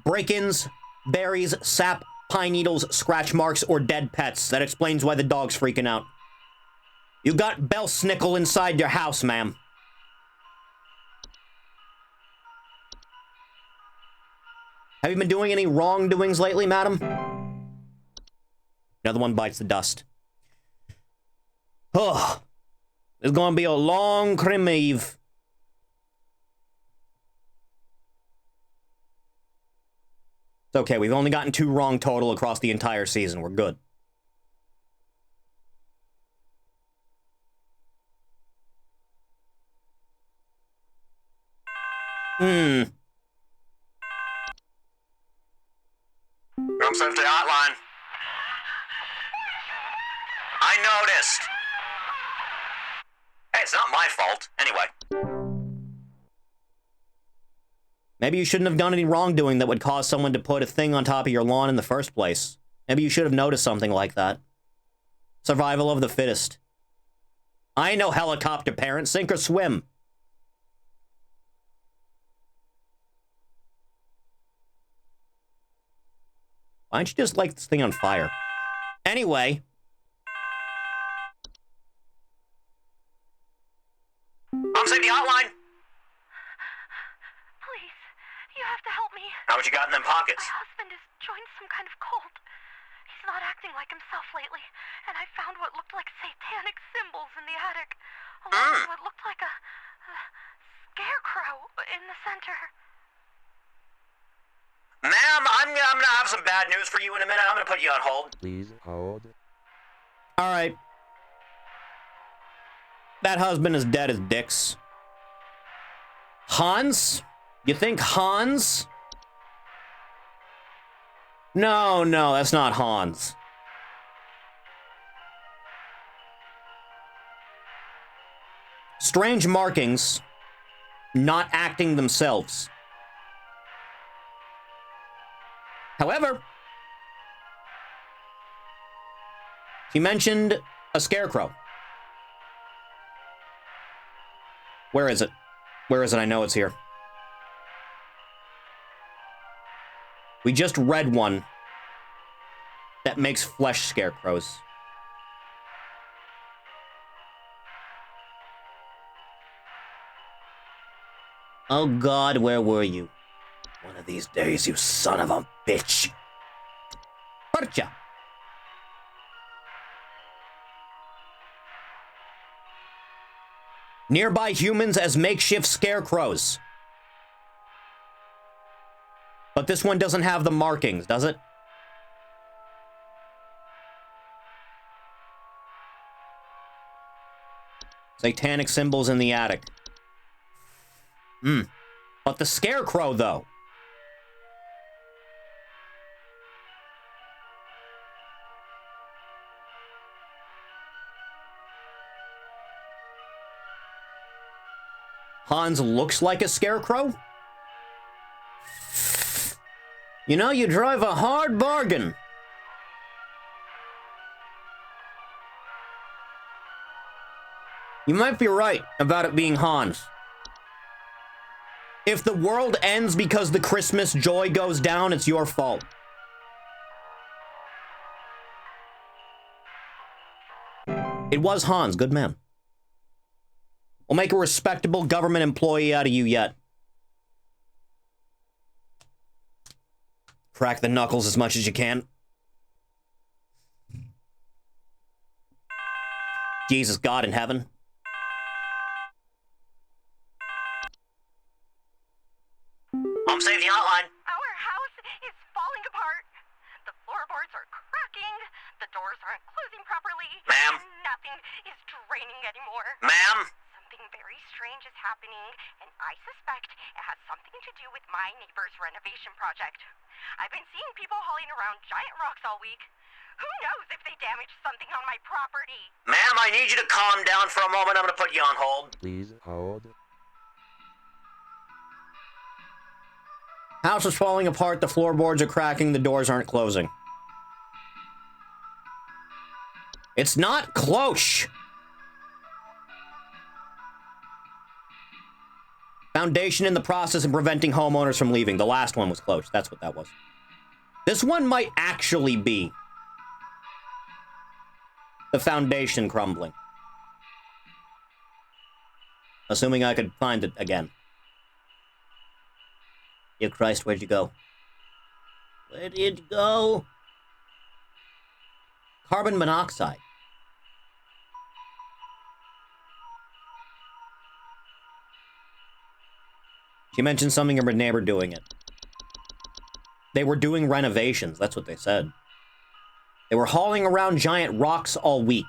Break-ins, berries, sap, pine needles, scratch marks, or dead pets. That explains why the dog's freaking out. You got Belsnickel inside your house, ma'am. Have you been doing any wrongdoings lately, madam? Another one bites the dust. Oh, it's gonna be a long Crim Eve. It's okay, we've only gotten 2 wrong total across the entire season. We're good. Room safety hotline. I noticed. Hey, it's not my fault. Anyway. Maybe you shouldn't have done any wrongdoing that would cause someone to put a thing on top of your lawn in the first place. Maybe you should have noticed something like that. Survival of the fittest. I ain't no helicopter parent, sink or swim. Why don't you just light this thing on fire? Anyway. Room safety hotline. Please, you have to help me. How much you got in them pockets? My husband has joined some kind of cult. He's not acting like himself lately, and I found what looked like satanic symbols in the attic, along with what looked like a scarecrow in the center. Ma'am, I'm gonna have some bad news for you in a minute. I'm gonna put you on hold. Please hold. Alright. That husband is dead as dicks. Hans? You think Hans? No, that's not Hans. Strange markings not acting themselves. However, she mentioned a scarecrow. Where is it? Where is it? I know it's here. We just read one that makes flesh scarecrows. Oh God, where were you? One of these days, you son of a bitch. Percha. Nearby humans as makeshift scarecrows. But this one doesn't have the markings, does it? Satanic symbols in the attic. But the scarecrow, though. Hans looks like a scarecrow? You know, you drive a hard bargain. You might be right about it being Hans. If the world ends because the Christmas joy goes down, it's your fault. It was Hans, good man. We'll make a respectable government employee out of you yet. Crack the knuckles as much as you can. Jesus, God in heaven. Home Safety Hotline. Our house is falling apart. The floorboards are cracking. The doors aren't closing properly. Ma'am? And nothing is draining anymore. Ma'am? Something very strange is happening, and I suspect it has something to do with my neighbor's renovation project. I've been seeing people hauling around giant rocks all week. Who knows if they damaged something on my property? Ma'am, I need you to calm down for a moment. I'm gonna put you on hold. Please hold. House is falling apart, the floorboards are cracking, the doors aren't closing. It's not close! Foundation in the process of preventing homeowners from leaving. The last one was close, that's what that was. This one might actually be the foundation crumbling. Assuming I could find it again. Dear Christ, where'd you go? Where did you go? Carbon monoxide. She mentioned something of her neighbor doing it. They were doing renovations, that's what they said. They were hauling around giant rocks all week.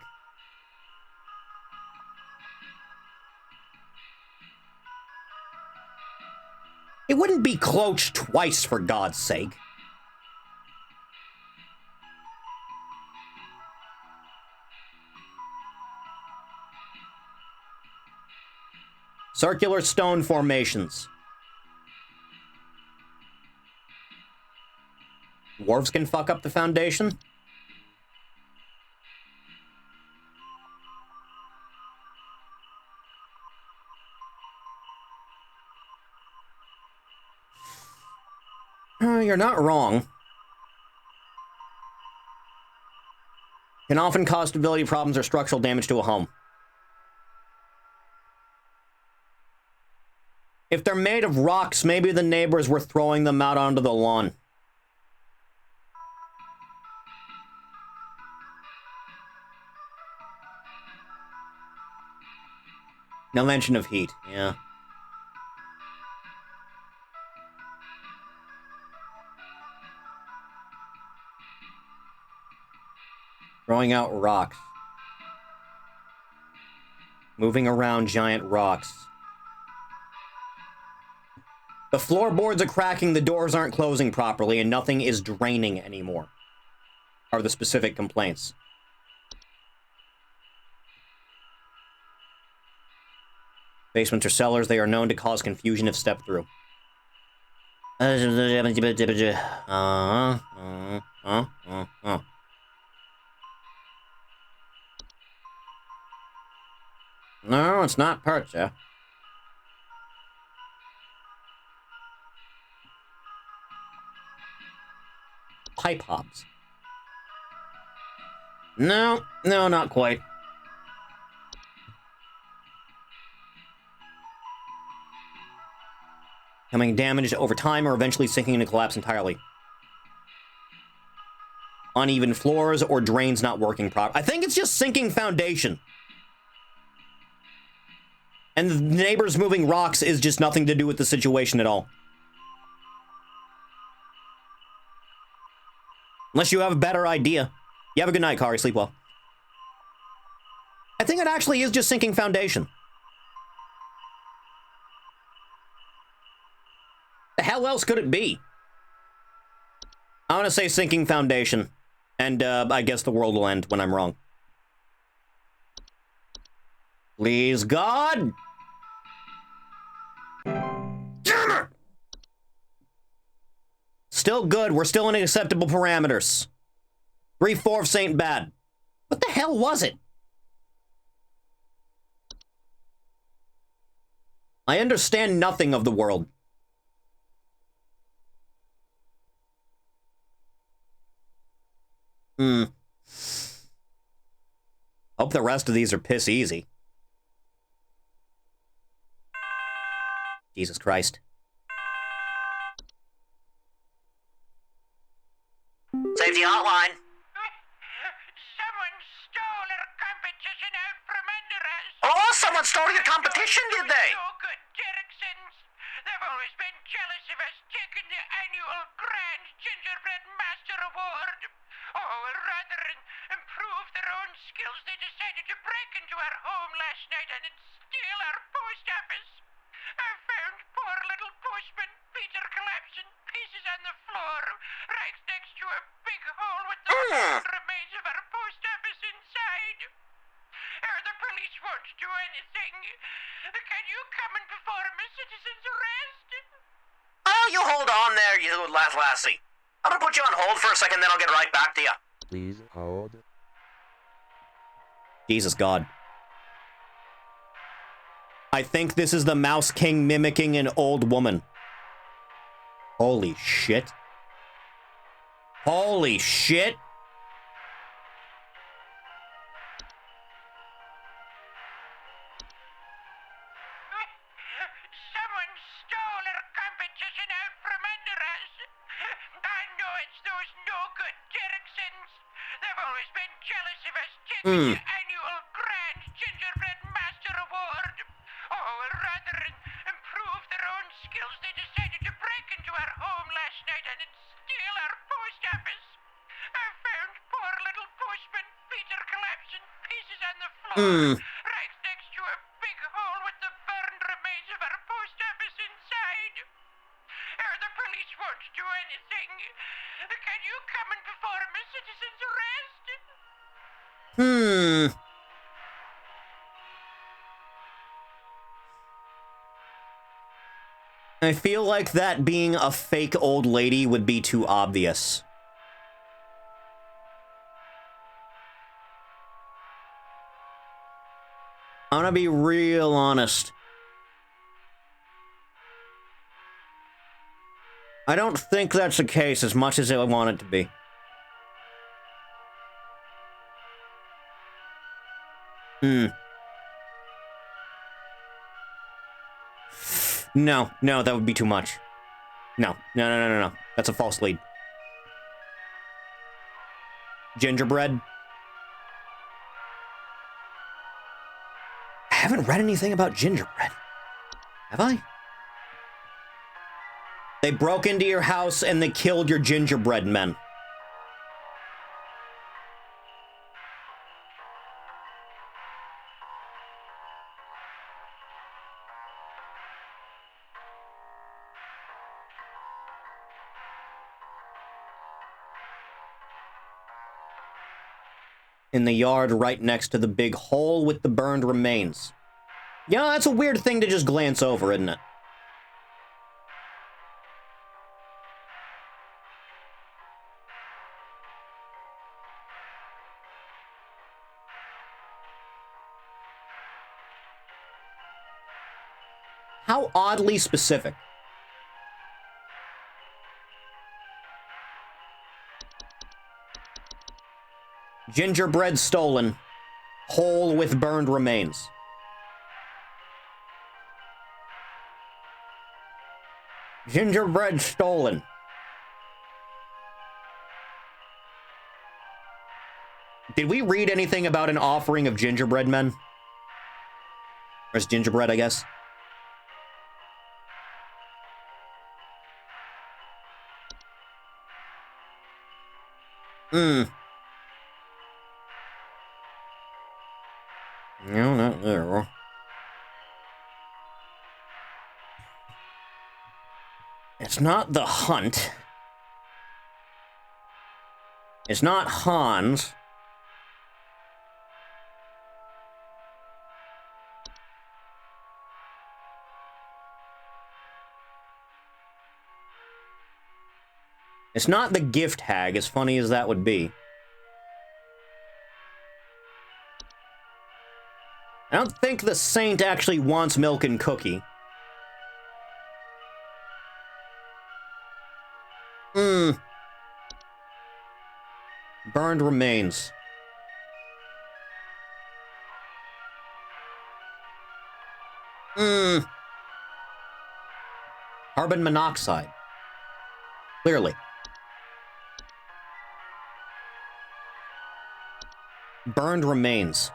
It wouldn't be cloche twice, for God's sake. Circular stone formations. Dwarves can fuck up the foundation? You're not wrong. Can often cause stability problems or structural damage to a home. If they're made of rocks, maybe the neighbors were throwing them out onto the lawn. No mention of heat, yeah. Throwing out rocks. Moving around giant rocks. The floorboards are cracking, the doors aren't closing properly, and nothing is draining anymore. Are the specific complaints. Basements or cellars, they are known to cause confusion if stepped through. No, it's not Percha. Pipe hobs. No, not quite. Becoming damaged over time or eventually sinking into collapse entirely. Uneven floors or drains not working properly. I think it's just sinking foundation. And the neighbors moving rocks is just nothing to do with the situation at all. Unless you have a better idea. You have a good night, Kari. Sleep well. I think it actually is just sinking foundation. The hell else could it be? I want to say sinking foundation. And I guess the world will end when I'm wrong. Please, God! Damn it! Still good. We're still in acceptable parameters. 3/4 ain't bad. What the hell was it? I understand nothing of the world. Hope the rest of these are piss easy. Jesus Christ. Safety hotline. Someone stole our competition out from under us. Oh, someone stole your competition, did they? No good, Derricksons. They've always been jealous of us taking the annual Grand Gingerbread Master Award. Oh, rather than improve their own skills, they decided to break into our home last night and steal our post office. I found poor little postman Peter collapsing pieces on the floor, right next to a big hole with the remains of our post office inside. The police won't do anything. Can you come and perform a citizen's arrest? Oh, you hold on there, you lassie. I'm gonna put you on hold for a second, then I'll get right back to you. Please hold. Jesus God. I think this is the Mouse King mimicking an old woman. Holy shit. Holy shit. Someone stole our competition out from under us. I know it's those no-good Derricksons. They've always been jealous of us taking the annual Grand Gingerbread Master Award. Oh, rather than improve their own skills, they decided to break into our home last night and steal our post office. I found poor little postman Peter collapsing pieces on the floor, right next to a big hole with the burned remains of our post office inside. The police won't do anything. Can you come and perform a citizen's arrest? I feel like that being a fake old lady would be too obvious. I'm gonna be real honest. I don't think that's the case as much as I want it to be. No, that would be too much. No. That's a false lead. Gingerbread? I haven't read anything about gingerbread. Have I? They broke into your house and they killed your gingerbread men. In the yard right next to the big hole with the burned remains. You know, that's a weird thing to just glance over, isn't it? How oddly specific. Gingerbread stolen. Hole with burned remains. Gingerbread stolen. Did we read anything about an offering of gingerbread men? Or is gingerbread, I guess? No, not there. It's not the hunt. It's not Hans. It's not the gift hag, as funny as that would be. I don't think the saint actually wants milk and cookie. Burned remains. Carbon monoxide. Clearly. Burned remains.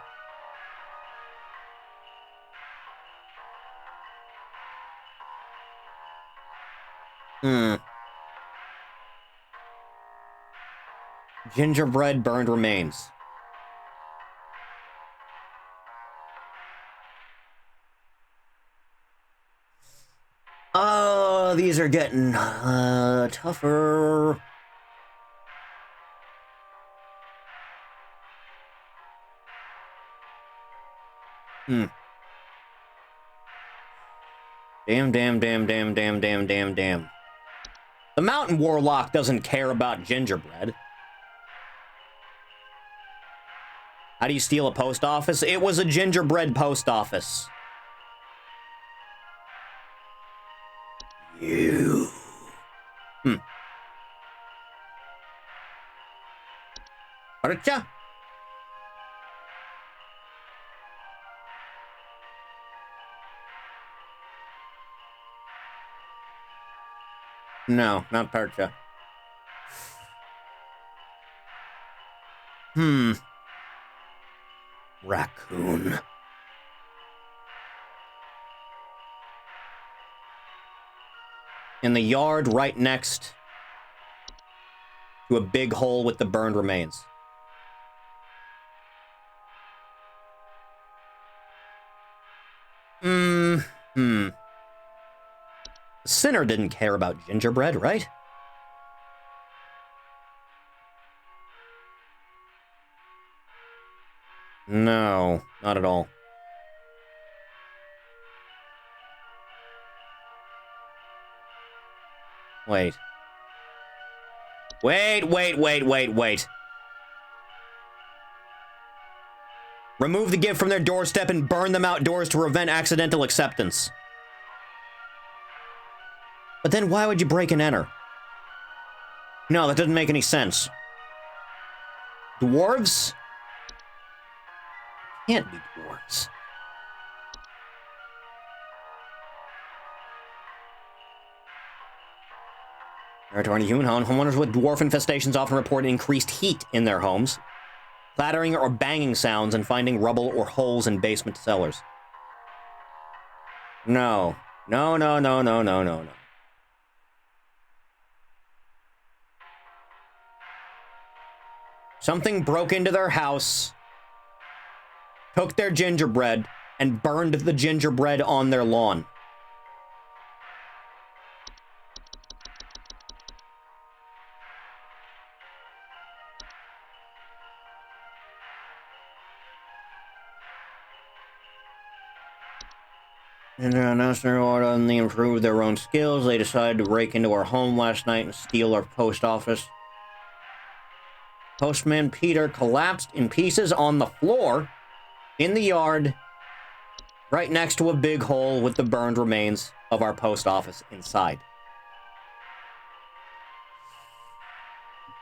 Gingerbread burned remains. Oh, these are getting tougher. Damn. The Mountain Warlock doesn't care about gingerbread. How do you steal a post office? It was a gingerbread post office. You. Archa? No, not Percha. Raccoon. In the yard right next to a big hole with the burned remains. The sinner didn't care about gingerbread, right? No, not at all. Wait. Wait. Remove the gift from their doorstep and burn them outdoors to prevent accidental acceptance. But then why would you break and enter? No, that doesn't make any sense. Dwarves? Can't be dwarves. According to homeowners with dwarf infestations often report increased heat in their homes, clattering or banging sounds, and finding rubble or holes in basement cellars. No. Something broke into their house, took their gingerbread, and burned the gingerbread on their lawn. And announced their order and they improved their own skills. They decided to break into our home last night and steal our post office. Postman Peter collapsed in pieces on the floor in the yard right next to a big hole with the burned remains of our post office inside.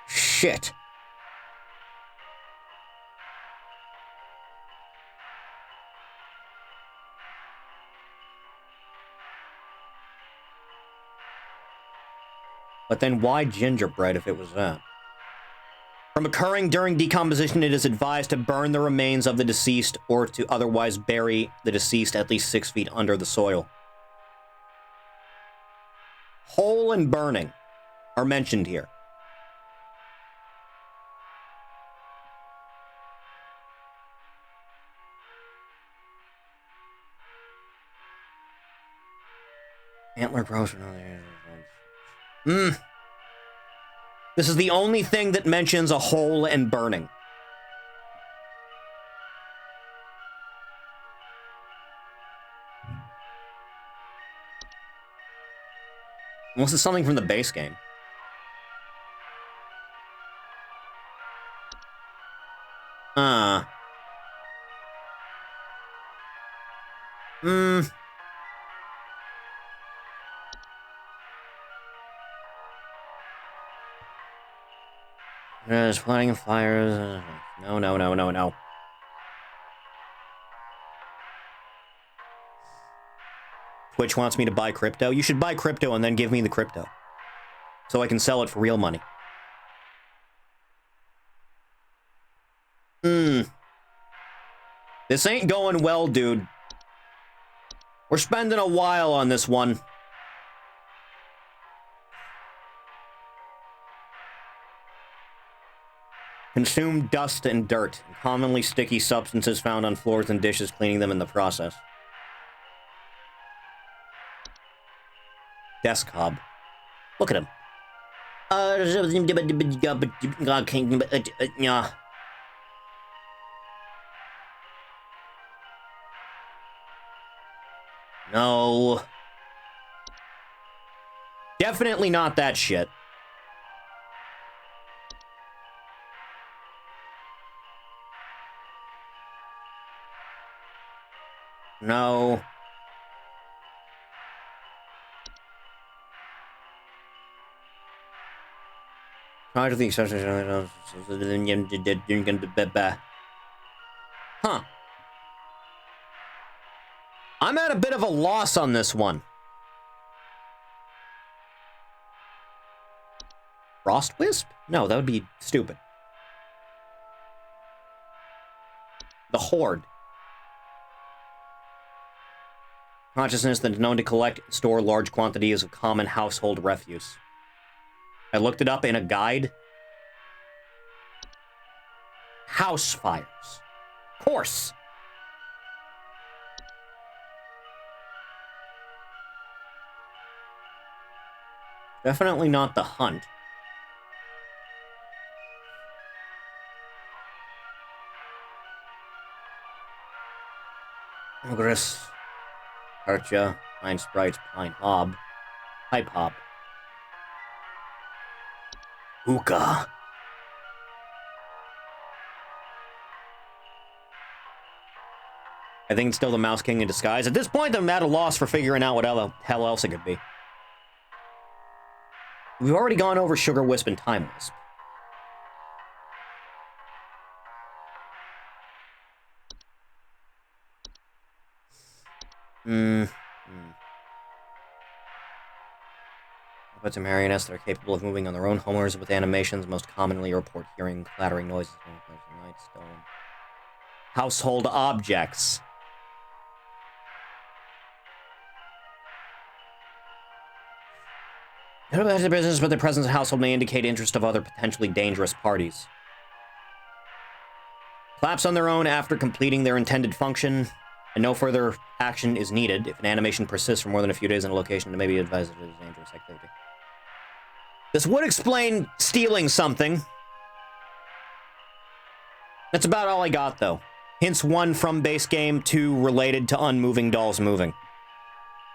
Shit. But then why gingerbread if it was that? From occurring during decomposition, it is advised to burn the remains of the deceased or to otherwise bury the deceased at least 6 feet under the soil. Hole and burning are mentioned here. Antler grows from This is the only thing that mentions a hole and burning. Unless it's something from the base game. There's planting fires. No. Twitch wants me to buy crypto. You should buy crypto and then give me the crypto. So I can sell it for real money. This ain't going well, dude. We're spending a while on this one. Consume dust and dirt, and commonly sticky substances found on floors and dishes, cleaning them in the process. Desk hob. Look at him. No. Definitely not that shit. No. Prior to the exception, huh. I'm at a bit of a loss on this one. Frost Wisp? No, that would be stupid. The Horde. Consciousness that is known to collect and store large quantities of common household refuse. I looked it up in a guide. House fires. Of course. Definitely not the hunt. Ogres. Archa. Pine Sprites. Pine Hob. Pipe Hob. Hookah. I think it's still the Mouse King in disguise. At this point, I'm at a loss for figuring out what hell else it could be. We've already gone over Sugar Wisp and Time Wisp. But to marionettes that are capable of moving on their own, homers with animations most commonly report hearing clattering noises. Nightstone. Household objects. Not about the business, but their presence in the household may indicate interest of other potentially dangerous parties. Collapse on their own after completing their intended function, and no further action is needed. If an animation persists for more than a few days in a location, it may be advised that it is dangerous activity. This would explain stealing something. That's about all I got, though. Hints 1 from base game, 2 related to unmoving dolls moving.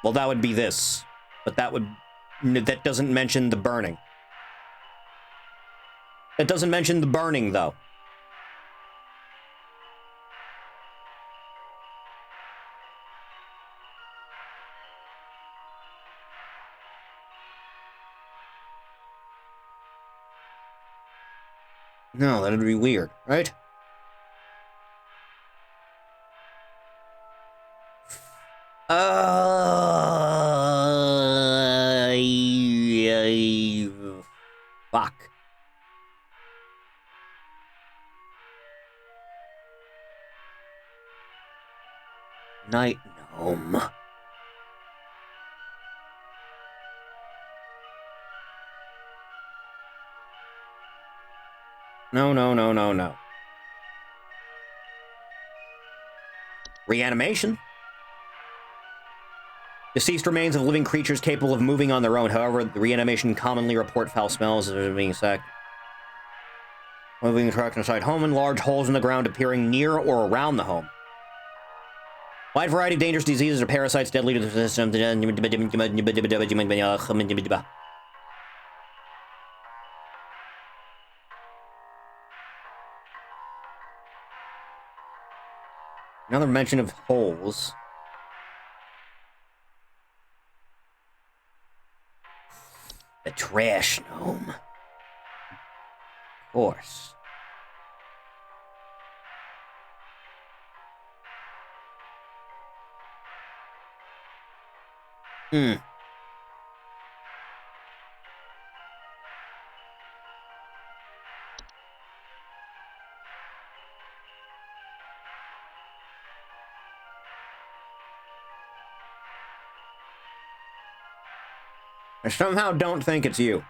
Well, that would be this. But that doesn't mention the burning. It doesn't mention the burning, though. No, that'd be weird, right? Fuck. Night gnome. No. Reanimation. Deceased remains of living creatures capable of moving on their own. However, the reanimation commonly report foul smells as being sacked. Moving the truck inside home and large holes in the ground appearing near or around the home. Wide variety of dangerous diseases or parasites deadly to the system. Another mention of holes. The trash gnome. Of course. I somehow don't think it's you.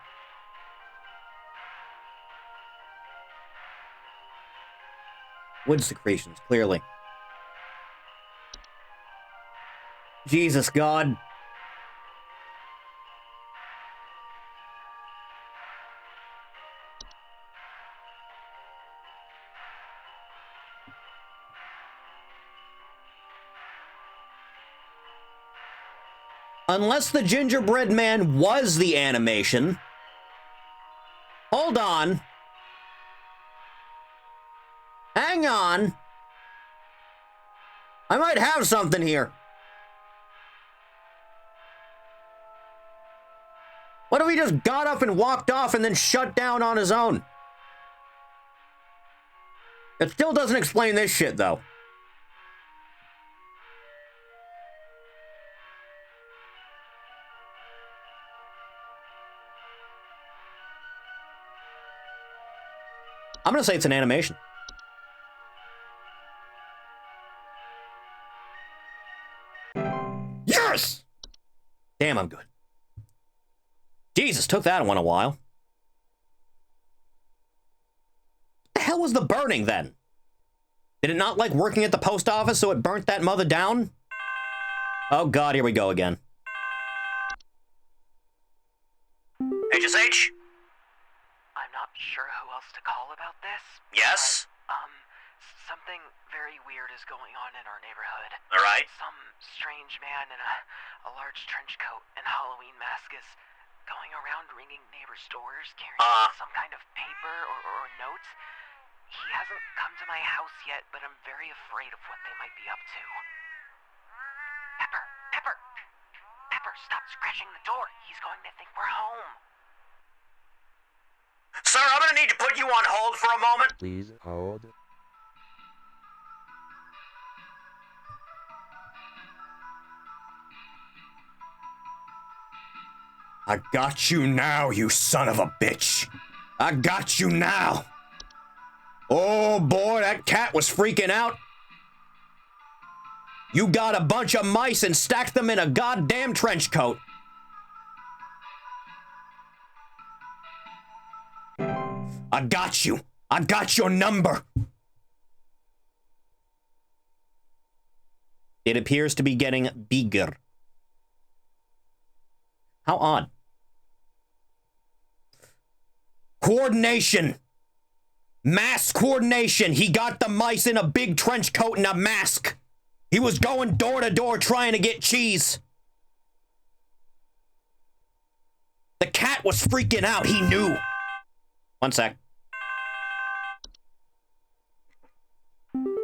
Wood secretions, clearly. Jesus, God. Unless the gingerbread man was the animation. Hold on. Hang on. I might have something here. What if he just got up and walked off and then shut down on his own? It still doesn't explain this shit, though. I'm gonna say it's an animation. Yes! Damn, I'm good. Jesus, took that one a while. What the hell was the burning then? Did it not like working at the post office, so it burnt that mother down? Oh God, here we go again. HSH? I'm not sure who else to call about this. Yes? But, something very weird is going on in our neighborhood. All right. Some strange man in a large trench coat and Halloween mask is going around ringing neighbors' doors, carrying some kind of paper or notes. He hasn't come to my house yet, but I'm very afraid of what they might be up to. Pepper, stop scratching the door. He's going to think we're home. Sir, I'm gonna need to put you on hold for a moment. Please hold. I got you now, you son of a bitch. I got you now. Oh boy, that cat was freaking out. You got a bunch of mice and stacked them in a goddamn trench coat. I got you. I got your number. It appears to be getting bigger. How odd. Coordination. Mass coordination. He got the mice in a big trench coat and a mask. He was going door to door trying to get cheese. The cat was freaking out. He knew. One sec.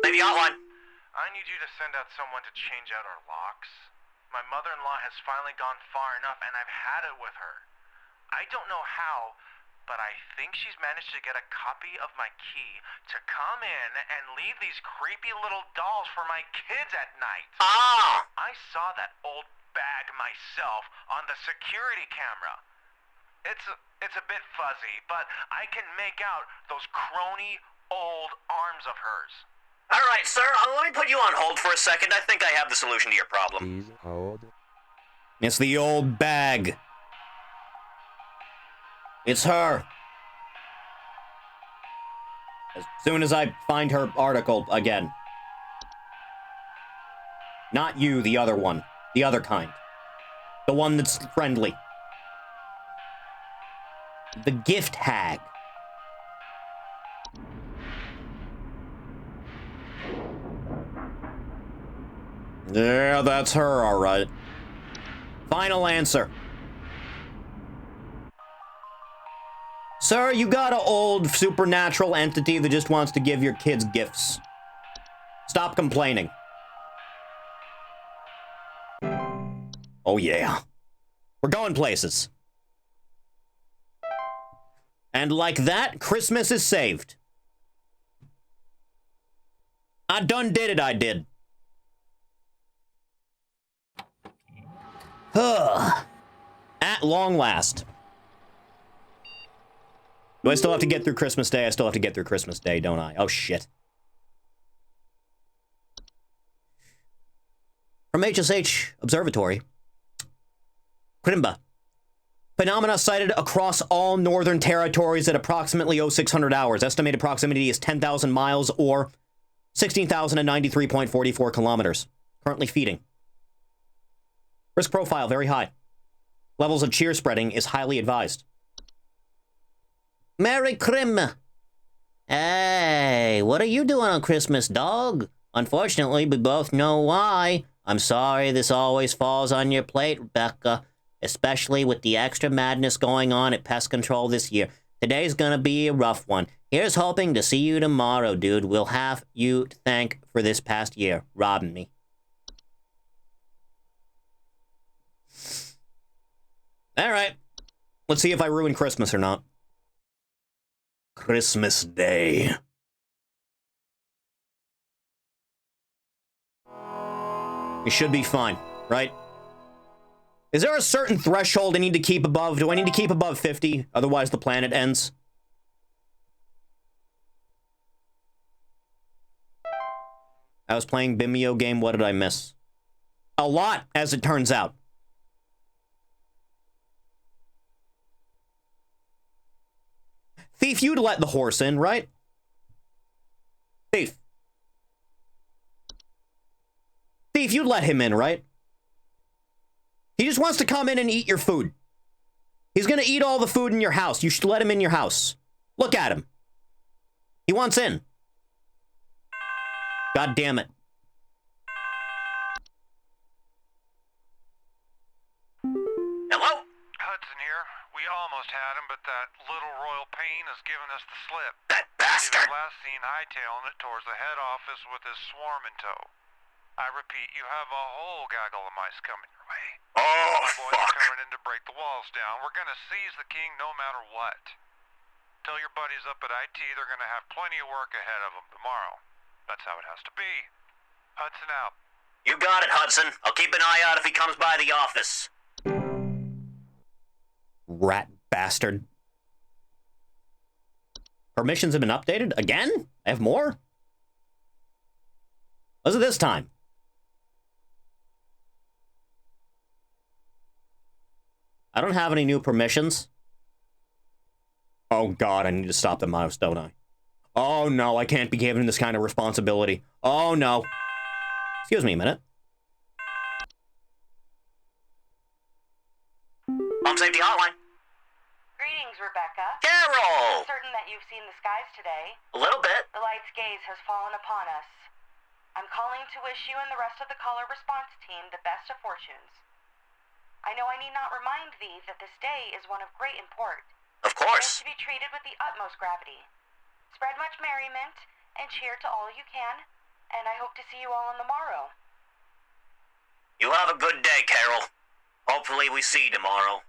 Lady Hotline. I need you to send out someone to change out our locks. My mother-in-law has finally gone far enough, and I've had it with her. I don't know how, but I think she's managed to get a copy of my key to come in and leave these creepy little dolls for my kids at night. Ah! I saw that old bag myself on the security camera. It's a bit fuzzy, but I can make out those crony old arms of hers. All right, sir, let me put you on hold for a second. I think I have the solution to your problem. Please hold. It's the old bag. It's her. As soon as I find her article again. Not you, the other one. The other kind. The one that's friendly. The gift hag. Yeah, that's her, all right. Final answer. Sir, you got an old supernatural entity that just wants to give your kids gifts. Stop complaining. Oh, yeah. We're going places. And like that, Christmas is saved. I done did it, I did. At long last. Do I still have to get through Christmas Day? I still have to get through Christmas Day, don't I? Oh, shit. From HSH Observatory. Krimba. Phenomena sighted across all northern territories at approximately 0600 hours. Estimated proximity is 10,000 miles or 16,093.44 kilometers. Currently feeding. Risk profile very high. Levels of cheer spreading is highly advised. Merry Krim. Hey, what are you doing on Christmas, dog? Unfortunately, we both know why. I'm sorry this always falls on your plate, Rebecca. Especially with the extra madness going on at Pest Control this year. Today's gonna be a rough one. Here's hoping to see you tomorrow, dude. We'll have you to thank for this past year, robbing me. All right. Let's see if I ruin Christmas or not. Christmas Day. You should be fine, right? Is there a certain threshold I need to keep above? Do I need to keep above 50? Otherwise the planet ends. I was playing Vimeo game. What did I miss? A lot, as it turns out. Thief, you'd let the horse in, right? Thief. Thief, you'd let him in, right? He just wants to come in and eat your food. He's gonna eat all the food in your house. You should let him in your house. Look at him. He wants in. God damn it. Hello? Hudson here. We almost had him, but that little royal pain has given us the slip. That He bastard! was last seen hightailing it towards the head office with his swarm in tow. I repeat, you have a whole gaggle of mice coming your way. Oh, The boys are fuck. coming in to break the walls down. We're gonna seize the king no matter what. Tell your buddies up at IT they're gonna have plenty of work ahead of them tomorrow. That's how it has to be. Hudson out. You got it, Hudson. I'll keep an eye out if he comes by the office. Rat bastard. Permissions have been updated? Again? I have more? Was it this time? I don't have any new permissions. Oh god, I need to stop the mouse, don't I? Oh no, I can't be given this kind of responsibility. Oh no. Excuse me a minute. Home Safety Hotline. Greetings, Rebecca. Carol! I'm certain that you've seen the skies today. A little bit. The light's gaze has fallen upon us. I'm calling to wish you and the rest of the caller response team the best of fortunes. I know I need not remind thee that this day is one of great import. Of It is course. to be treated with the utmost gravity. Spread much merriment, and cheer to all you can, and I hope to see you all on the morrow. You have a good day, Carol. Hopefully we see you tomorrow.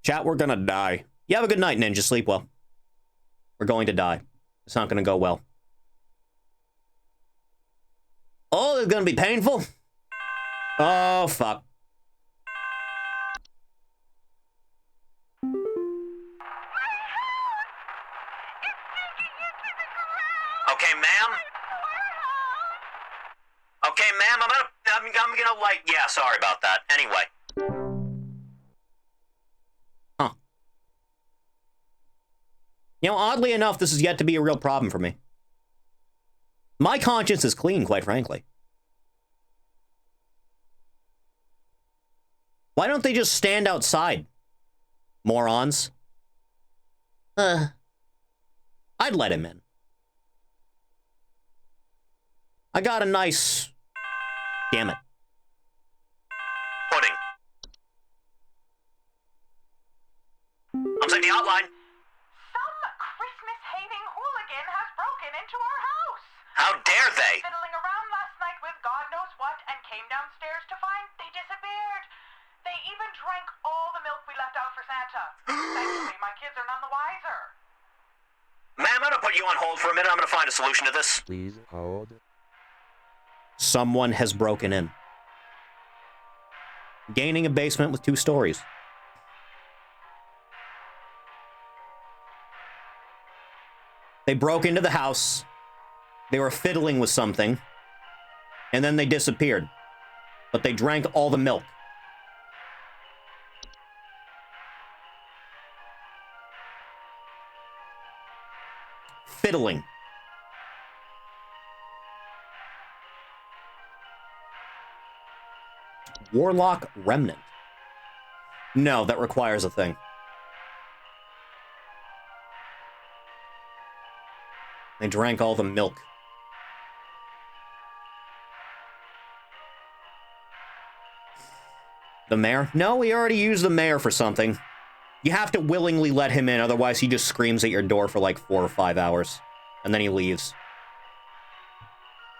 Chat, we're gonna die. You have a good night, Ninja. Sleep well. We're going to die. It's not gonna go well. Oh, it's gonna be painful? Oh, fuck. Okay, ma'am? Okay, ma'am, I'm gonna, like, yeah, sorry about that. Anyway. Huh. You know, oddly enough, this is yet to be a real problem for me. My conscience is clean, quite frankly. Why don't they just stand outside? Morons. I'd let him in. I got a nice... Damn it. Pudding. I'm saying the hotline. Some Christmas-hating hooligan has broken into our house. How dare they? Fiddling around last night with God knows what and came downstairs to find they disappeared. They even drank all the milk we left out for Santa. Thankfully, my kids are none the wiser. Ma'am, I'm gonna put you on hold for a minute. I'm gonna find a solution to this. Please hold. Someone has broken in. Gaining a basement with 2 stories. They broke into the house. They were fiddling with something. And then they disappeared. But they drank all the milk. Fiddling. Warlock Remnant. No, that requires a thing. They drank all the milk. The mayor? No, we already used the mayor for something. You have to willingly let him in, otherwise he just screams at your door for like 4 or 5 hours. And then he leaves.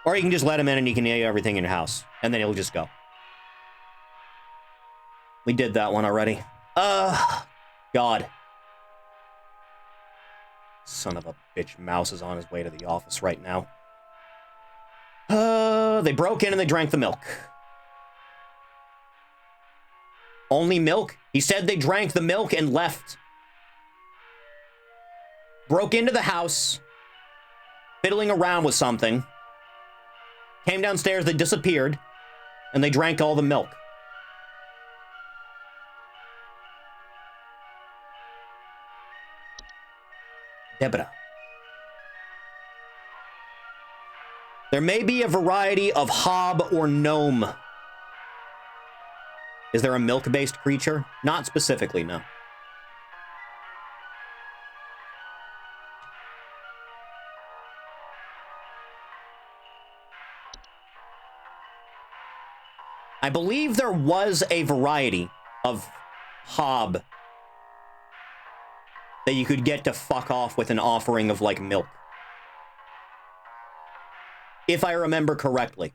Or you can just let him in and he can eat everything in your house. And then he'll just go. We did that one already. God. Son of a bitch mouse is on his way to the office right now. They broke in and they drank the milk. Only milk? He said they drank the milk and left. Broke into the house. Fiddling around with something. Came downstairs, they disappeared. And they drank all the milk. Deborah. There may be a variety of hob or gnome. Is there a milk-based creature? Not specifically, no. I believe there was a variety of hob that you could get to fuck off with an offering of, like, milk. If I remember correctly.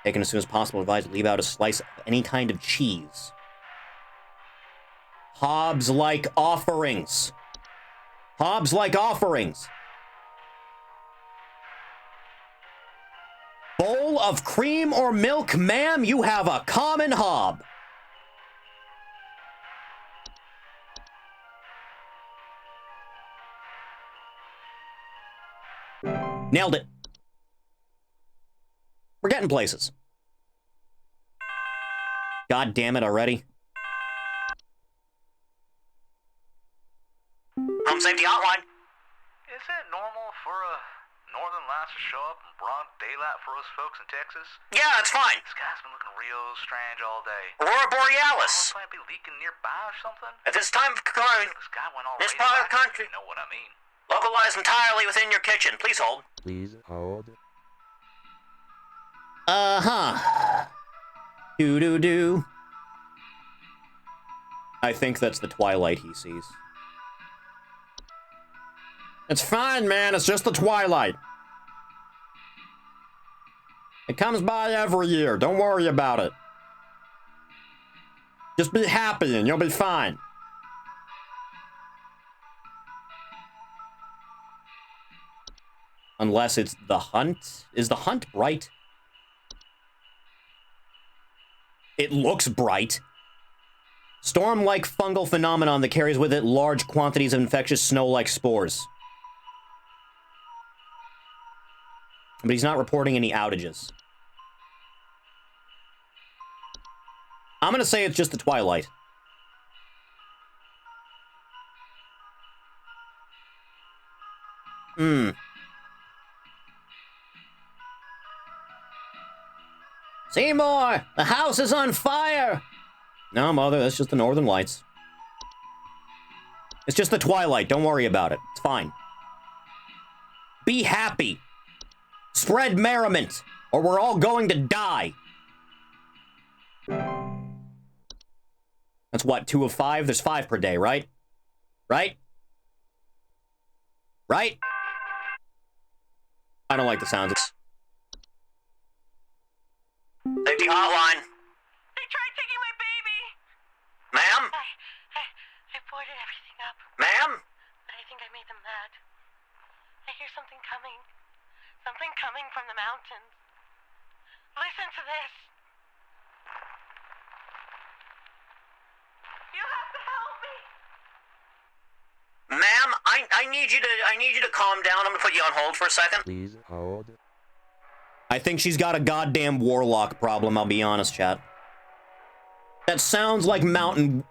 Taken as soon as possible, advise leave out a slice of any kind of cheese. Hobbs like offerings. Hobbs like offerings. Bowl of cream or milk, ma'am, you have a common hob. Nailed it. We're getting places. God damn it already. Home safety hotline. Is it normal for a northern lights to show up in broad daylight for us folks in Texas? Yeah, that's fine. The sky's been looking real strange all day. Aurora Borealis. Might be leaking nearby or something? At this time of the current, The sky went all this part of the country. You know what I mean? Localized entirely within your kitchen. Please hold. Please hold. Uh-huh. Do-do-do. I think that's the twilight he sees. It's fine, man. It's just the twilight. It comes by every year. Don't worry about it. Just be happy and you'll be fine. Unless it's the hunt. Is the hunt bright? It looks bright. Storm-like fungal phenomenon that carries with it large quantities of infectious snow-like spores. But he's not reporting any outages. I'm gonna say it's just the twilight. Seymour! The house is on fire! No, Mother, that's just the northern lights. It's just the twilight. Don't worry about it. It's fine. Be happy. Spread merriment, or we're all going to die. That's what, 2 of 5? There's 5 per day, right? Right? Right? I don't like the sounds. Safety hotline. They tried taking my baby. Ma'am? I boarded everything up, Ma'am? but I think I made them mad. I hear something coming. Something coming from the mountains. Listen to this. You have to help me. Ma'am, I need you to calm down. I'm gonna put you on hold for a second. Please hold. I think she's got a goddamn warlock problem, I'll be honest, chat. That sounds like mountain...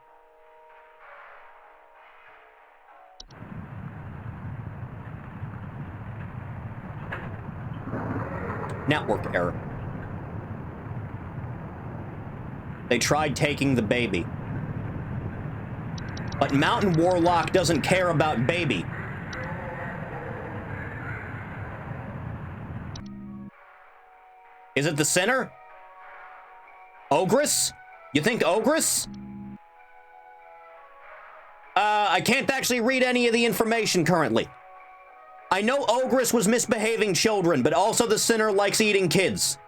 Network error. They tried taking the baby. But Mountain Warlock doesn't care about baby. Is it the sinner? Ogress? You think Ogress? I can't actually read any of the information currently. I know Ogress was misbehaving children, but also the sinner likes eating kids.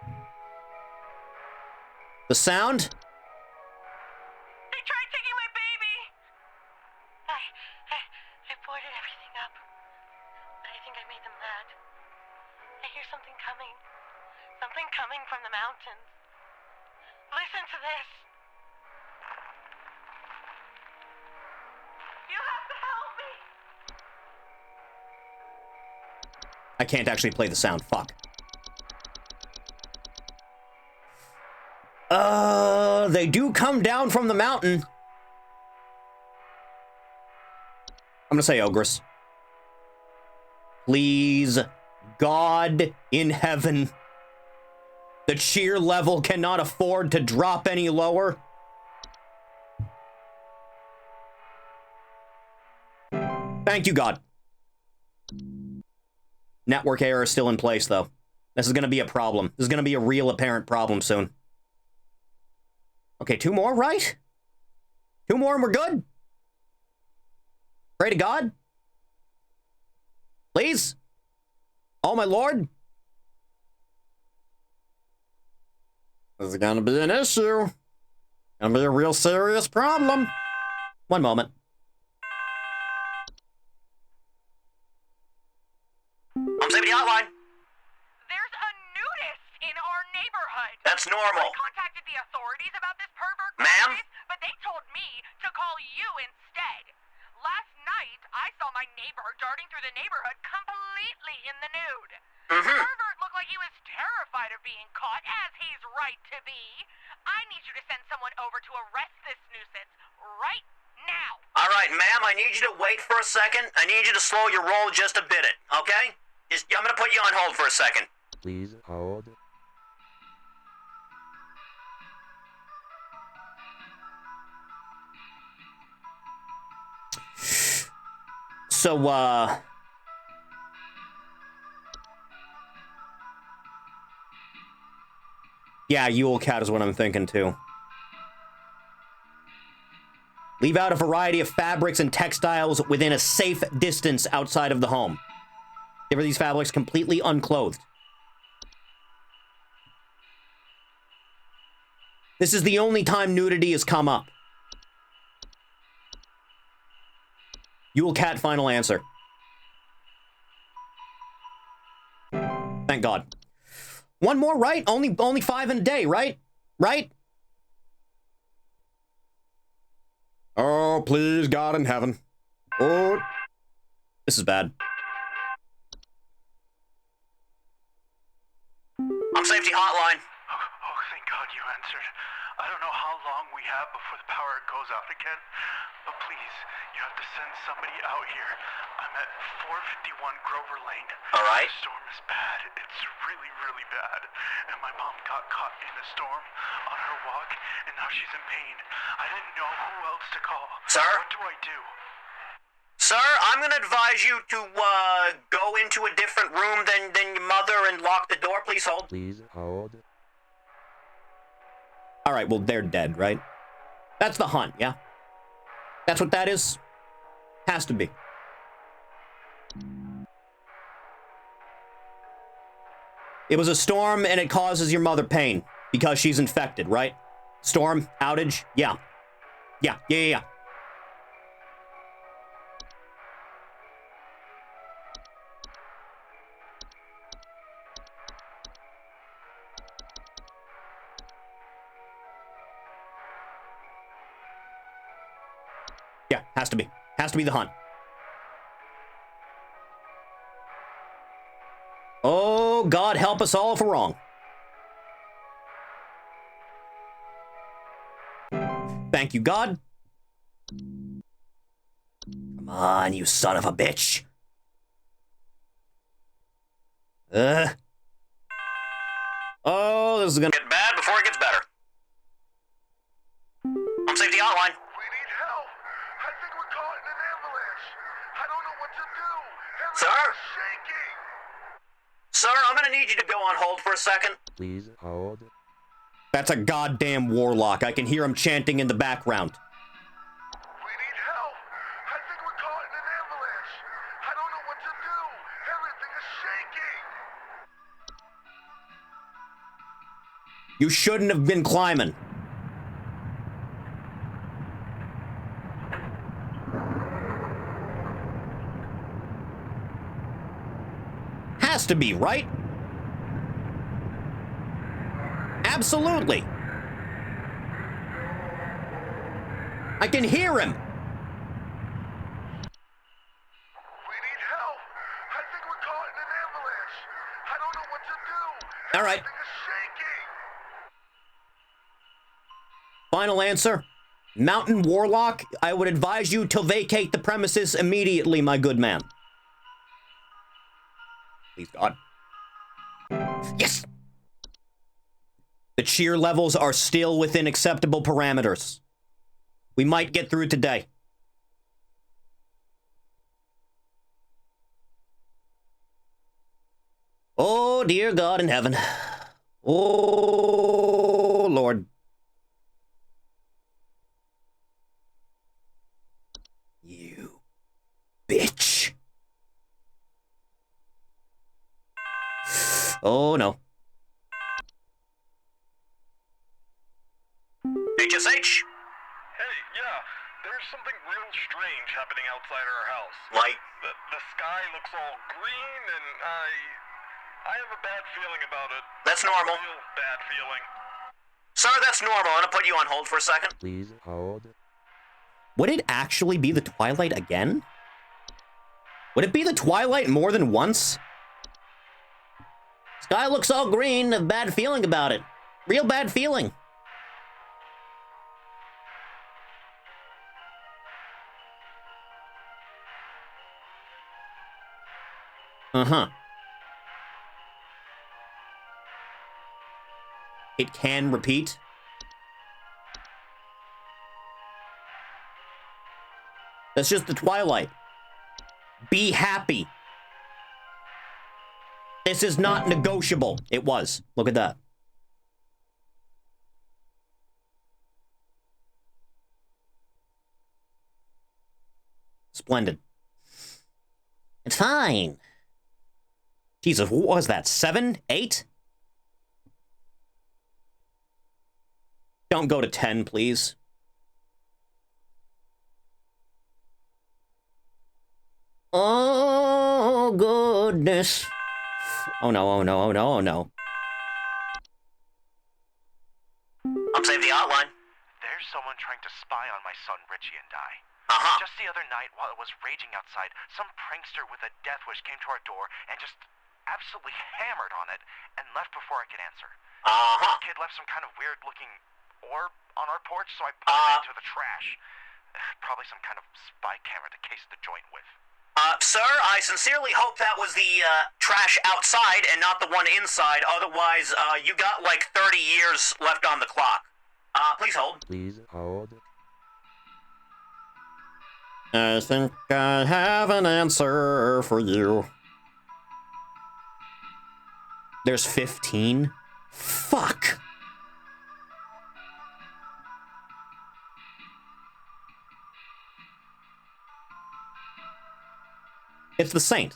The sound? They tried taking my baby. I boarded everything up, but I think I made them mad. I hear something coming. Something coming from the mountains. Listen to this. You have to help me. I can't actually play the sound. Fuck. They do come down from the mountain. I'm gonna say Ogress. Please, God in heaven. The cheer level cannot afford to drop any lower. Thank you, God. Network error is still in place, though. This is gonna be a problem. This is gonna be a real apparent problem soon. Okay, 2 more, right? 2 more and we're good? Pray to God? Please? Oh, my lord? This is gonna be an issue. Gonna be a real serious problem. One moment. Safety hotline. There's a nudist in our neighborhood. That's normal. I contacted the authorities about this pervert, Ma'am? but they told me to call you instead. Last night, I saw my neighbor darting through the neighborhood completely in the nude. The pervert looked like he was terrified of being caught, as he's right to be. I need you to send someone over to arrest this nuisance right now. All right, ma'am, I need you to wait for a second. I need you to slow your roll just a bit, okay? I'm gonna put you on hold for a second. Please hold. So, Yeah, Yule Cat is what I'm thinking, too. Leave out a variety of fabrics and textiles within a safe distance outside of the home. Give her these fabrics completely unclothed. This is the only time nudity has come up. Yule Cat, final answer. Thank God. One more, right? Only 5 in a day, right? Right? Oh, please, God in heaven. Oh. This is bad. I'm Safety Hotline. Oh, thank God you answered. I don't know how long we have before the power goes out again, but please, you have to send somebody out here. I'm at 451 Grover Lane. All right. The storm is bad. It's really, really bad. And my mom got caught in a storm on her walk, and now she's in pain. I didn't know who else to call. Sir? What do I do? Sir, I'm gonna advise you to, go into a different room than your mother and lock the door. Please hold. Please hold. All right, well, they're dead, right? That's the hunt, yeah? That's what that is? Has to be. It was a storm, and it causes your mother pain because she's infected, right? Storm, outage, yeah. Yeah. Yeah, has to be. Has to be the hunt. Oh, God help us all if we're wrong. Thank you, God. Come on, you son of a bitch. Oh, this is gonna get bad before it gets better. Home Safety Hotline. We need help. I think we're caught in an avalanche. I don't know what to do. Sir? Everything's shaking. Sir, I'm gonna need you to go on hold for a second. Please hold. That's a goddamn warlock. I can hear him chanting in the background. We need help. I think we're caught in an avalanche. I don't know what to do. Everything is shaking. You shouldn't have been climbing. Has to be, right? Absolutely. I can hear him. We need help. I think we're caught in an avalanche. I don't know what to do. All right. Everything is shaking. Final answer. Mountain Warlock, I would advise you to vacate the premises immediately, my good man. Please, God. Yes! The cheer levels are still within acceptable parameters. We might get through today. Oh, dear God in heaven. Oh, Lord. You bitch. Oh, no. HSH? Hey, yeah, there's something real strange happening outside our house. Like? The sky looks all green, and I have a bad feeling about it. That's normal. Real bad feeling. Sir, that's normal. I'm gonna put you on hold for a second. Please hold. Would it actually be the Twilight again? Would it be the Twilight more than once? Sky looks all green. A bad feeling about it. Real bad feeling. Uh-huh. It can repeat. That's just the Twilight. Be happy. This is not negotiable. It was. Look at that. Splendid. It's fine. Jesus, what was that? 7? 8? Don't go to 10, please. Oh, goodness. Oh, no, oh, no, oh, no, oh, no. I'll save the hotline. There's someone trying to spy on my son Richie and I. Uh-huh. Just the other night, while it was raging outside, some prankster with a death wish came to our door and just absolutely hammered on it and left before I could answer. Uh-huh. The kid left some kind of weird-looking orb on our porch, so I put it into the trash. Probably some kind of spy camera to case the joint with. Sir, I sincerely hope that was the, trash outside and not the one inside. Otherwise, you got like 30 years left on the clock. Please hold. Please hold. I think I have an answer for you. There's 15? Fuck! It's the Saint.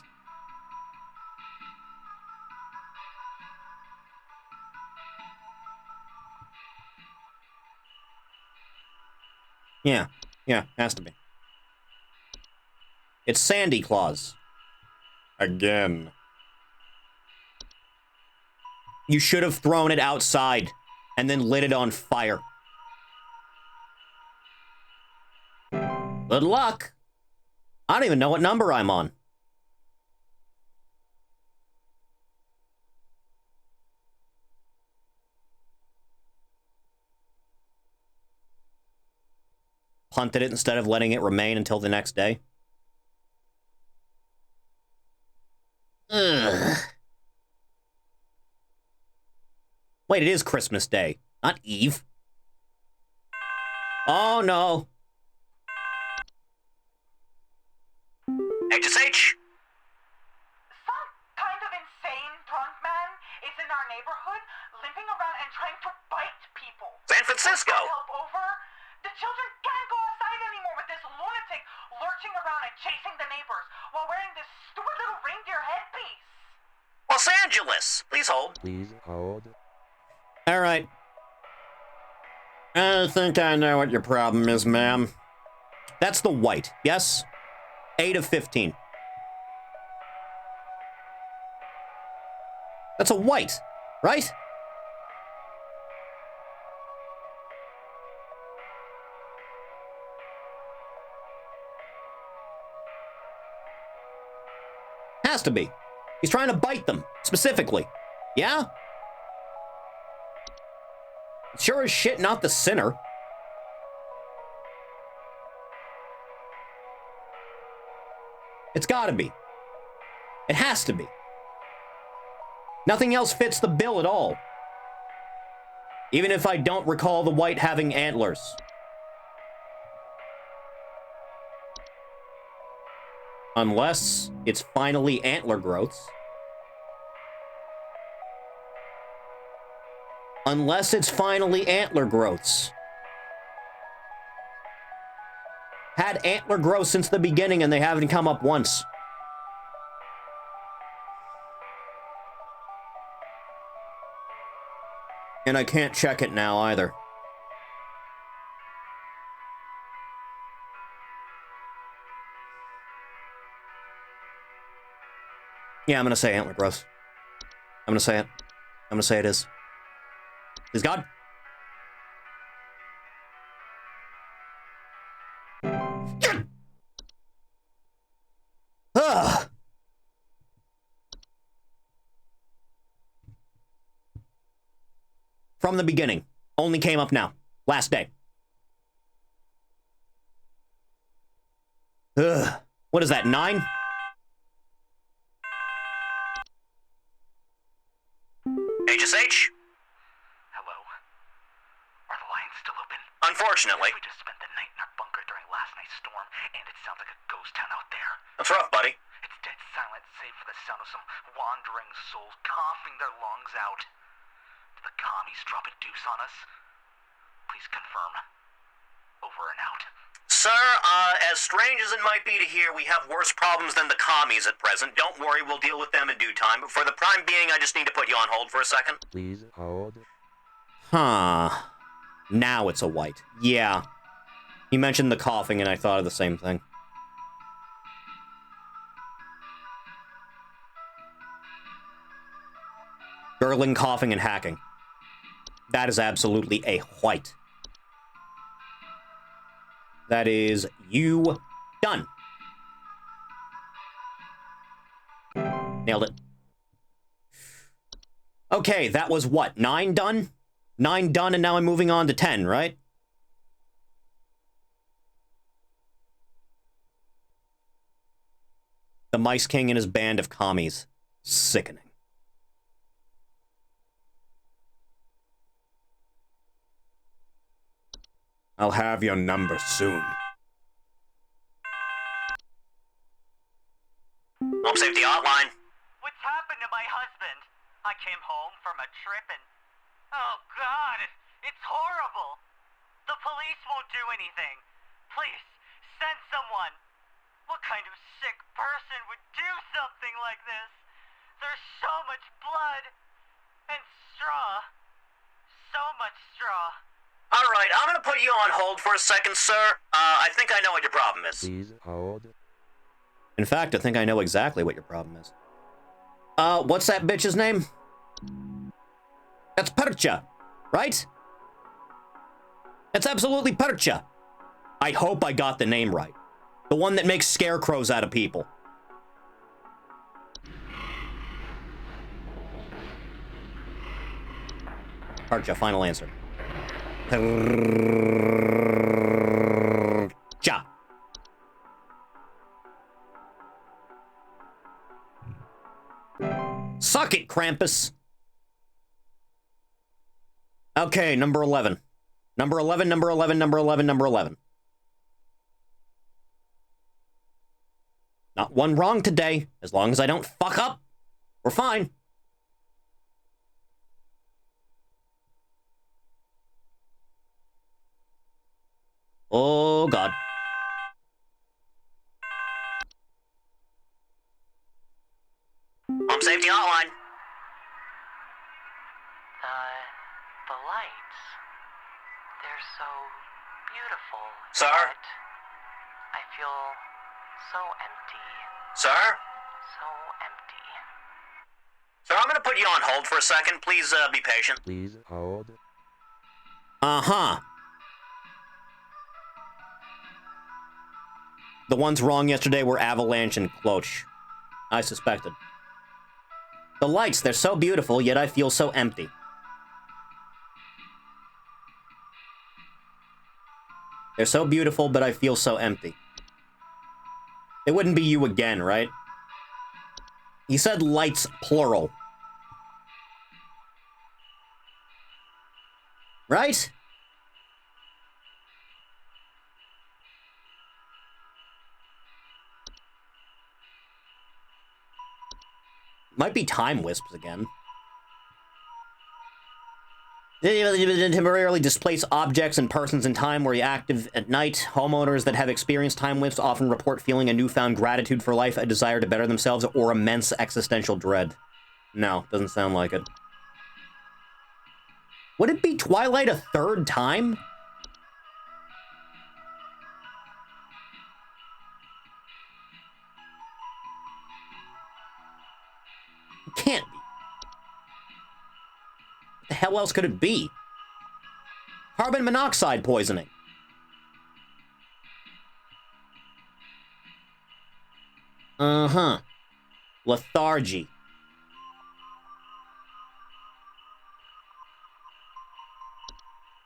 Yeah, has to be. It's Sandy Claus. Again. You should have thrown it outside and then lit it on fire. Good luck. I don't even know what number I'm on. Punted it instead of letting it remain until the next day. Ugh. Wait, it is Christmas Day, not Eve. Oh, no. HSH. Some kind of insane drunk man is in our neighborhood, limping around and trying to bite people. San Francisco. Help over. The children can't go outside anymore with this lunatic lurching around and chasing the neighbors while wearing this stupid little reindeer headpiece. Los Angeles. Please hold. Please hold. All right. I think I know what your problem is, ma'am. That's the white, yes? 8 of 15. That's a white, right? Has to be. He's trying to bite them, specifically. Yeah? Sure as shit not the sinner. It's gotta be. It has to be. Nothing else fits the bill at all. Even if I don't recall the white having antlers. Unless it's finally antler growths. Unless it's finally antler growths. Had antler growth since the beginning and they haven't come up once. And I can't check it now either. Yeah, I'm gonna say antler growth. I'm gonna say it. I'm gonna say it is. Please God. Ugh. From the beginning. Only came up now. Last day. Ugh. What is that, 9? HSH? Hello? Are the lines still open? Unfortunately. We just spent the night in our bunker during last night's storm, and it sounds like a ghost town out there. That's rough, buddy. It's dead silent, save for the sound of some wandering souls coughing their lungs out. Did the commies drop a deuce on us? Please confirm. Over and out. Sir, as strange as it might be to hear, we have worse problems than the commies at present. Don't worry, we'll deal with them in due time. But for the prime being, I just need to put you on hold for a second. Please hold. Huh. Now it's a white. Yeah. You mentioned the coughing and I thought of the same thing. Gurgling, coughing, and hacking. That is absolutely a white. That is you done. Nailed it. Okay, that was what? 9 done? 9 done, and now I'm moving on to 10, right? The Mice King and his band of commies. Sickening. I'll have your number soon. Home Safety Hotline. What's happened to my husband? I came home from a trip and... Oh, God, it's horrible. The police won't do anything. Please, send someone. What kind of sick person would do something like this? There's so much blood. And straw. So much straw. All right, I'm gonna put you on hold for a second, sir. I think I know what your problem is. Please hold. In fact, I think I know exactly what your problem is. What's that bitch's name? That's Percha, right? That's absolutely Percha. I hope I got the name right. The one that makes scarecrows out of people. Percha, final answer. Percha. Suck it, Krampus. Okay, number 11. Number 11, number 11, number 11, number 11. Not one wrong today. As long as I don't fuck up, we're fine. Oh, God. Home Safety Hotline. The lights. They're so beautiful. Sir? Yet I feel so empty. Sir? So empty. Sir, I'm gonna put you on hold for a second. Please, be patient. Please hold. Uh-huh. The ones wrong yesterday were Avalanche and Cloche. I suspected. The lights, they're so beautiful, yet I feel so empty. They're so beautiful, but I feel so empty. It wouldn't be you again, right? He said lights, plural. Right? Might be time wisps again. Temporarily displace objects and persons in time where you're active at night. Homeowners that have experienced time wisps often report feeling a newfound gratitude for life, a desire to better themselves, or immense existential dread. No, doesn't sound like it. Would it be Twilight a third time? It can't be. What the hell else could it be? Carbon monoxide poisoning. Uh-huh. Lethargy.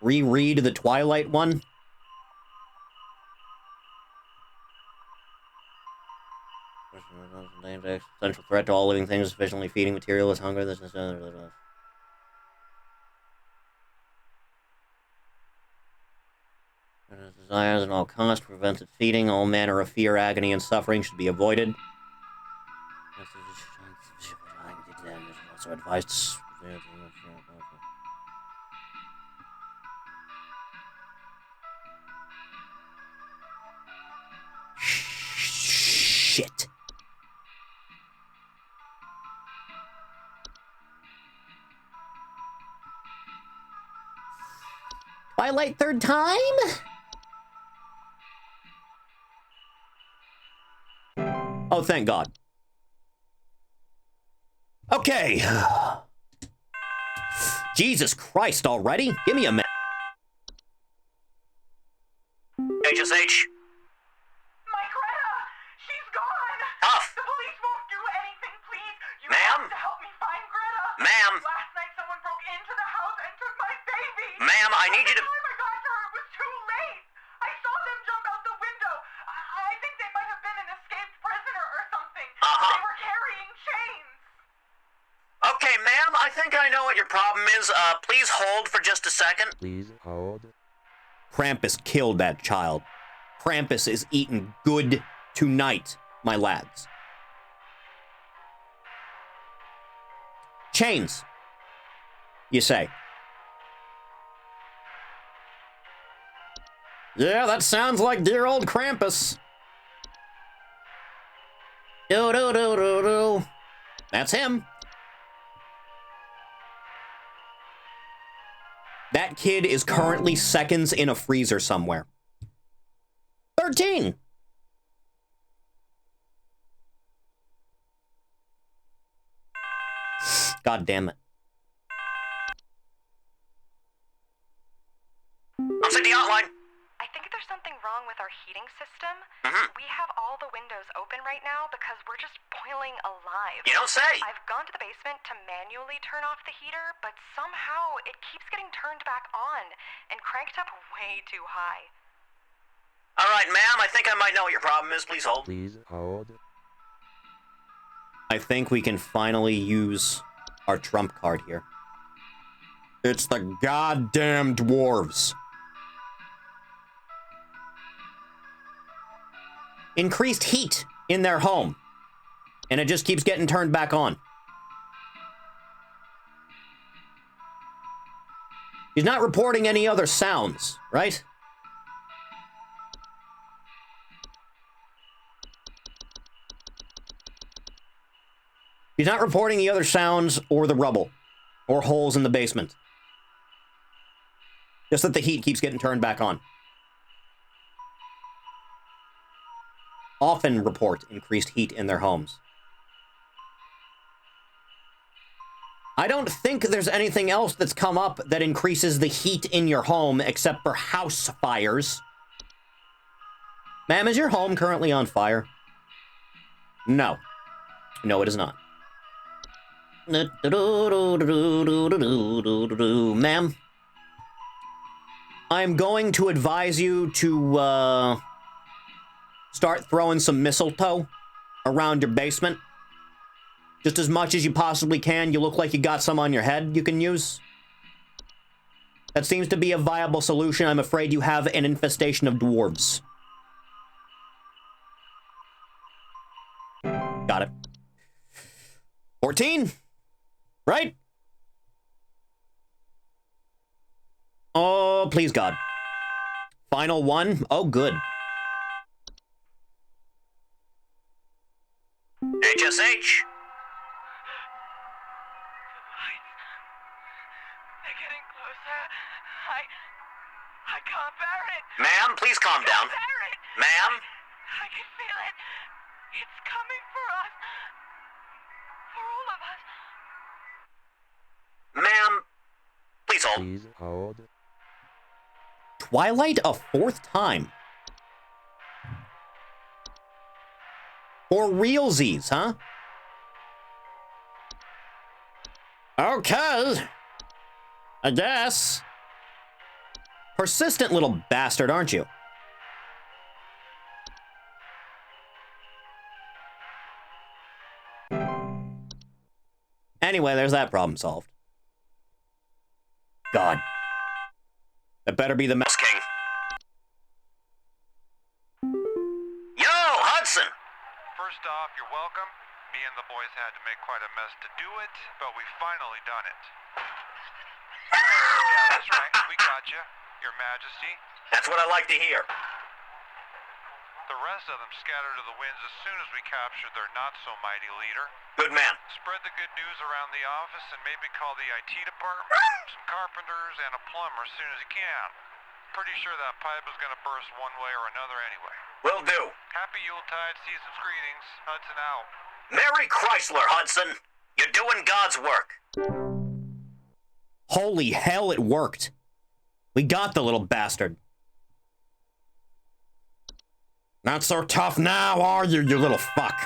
Reread the Twilight one? Central threat to all living things, sufficiently feeding material is hunger. This is desires at all costs, prevents it feeding. All manner of fear, agony, and suffering should be avoided. Also advised. Shit. Twilight third time? Oh, thank God. Okay. Jesus Christ already? Give me a minute. HSH. My Greta! She's gone! Tough. The police won't do anything, please! You Ma'am? have to help me find Greta! Ma'am? Last night someone broke into the house and took my baby! Ma'am, I need you to... By the time I got to her, it was too late! I saw them jump out the window! I think they might have been an escaped prisoner or something! Uh-huh. They were carrying chains! Okay, ma'am, I think I know what your problem is. Please hold for just a second. Please hold. Krampus killed that child. Krampus is eating good tonight, my lads. Chains, you say? Yeah, that sounds like dear old Krampus. Do-do-do-do-do. That's him. That kid is currently seconds in a freezer somewhere. 13. God damn it. I'm City Hotline. I think there's something wrong with our heating system. Mhm. We have all the windows open right now because we're just boiling alive. You don't say. I've gone to the basement to manually turn off the heater, but somehow it keeps getting turned back on and cranked up way too high. All right, ma'am, I think I might know what your problem is. Please hold. Please hold. I think we can finally use our trump card here. It's the goddamn dwarves. Increased heat in their home. And it just keeps getting turned back on. He's not reporting any other sounds, right? He's not reporting the other sounds or the rubble or holes in the basement. Just that the heat keeps getting turned back on. Often report increased heat in their homes. I don't think there's anything else that's come up that increases the heat in your home except for house fires. Ma'am, is your home currently on fire? No. No, it is not. Ma'am, I'm going to advise you to, start throwing some mistletoe around your basement. Just as much as you possibly can. You look like you got some on your head you can use. That seems to be a viable solution. I'm afraid you have an infestation of dwarves. Got it. 14? Right? Oh, please God. Final one? Oh, good. HSH. They're getting closer. I can't bear it. Ma'am, please calm down. Bear it. Ma'am? I can feel it. It's coming for us. For all of us. Ma'am, please hold. Please hold. Twilight a fourth time. For realsies, huh? Okay. I guess. Persistent little bastard, aren't you? Anyway, there's that problem solved. God. That better be the Mouse King. Yo, Hudson! First off, you're welcome. Me and the boys had to make quite a mess to do it, but we finally done it. Yeah, that's right. We got you, Your Majesty. That's what I like to hear. The rest of them scattered to the winds as soon as we captured their not-so-mighty leader. Good man. Spread the good news around the office and maybe call the IT department, some carpenters, and a plumber as soon as you can. Pretty sure that pipe is gonna burst one way or another anyway. Will do. Happy Yuletide, season's greetings. Hudson out. Merry Chrysler, Hudson. You're doing God's work. Holy hell, it worked. We got the little bastard. Not so tough now, are you, you little fuck?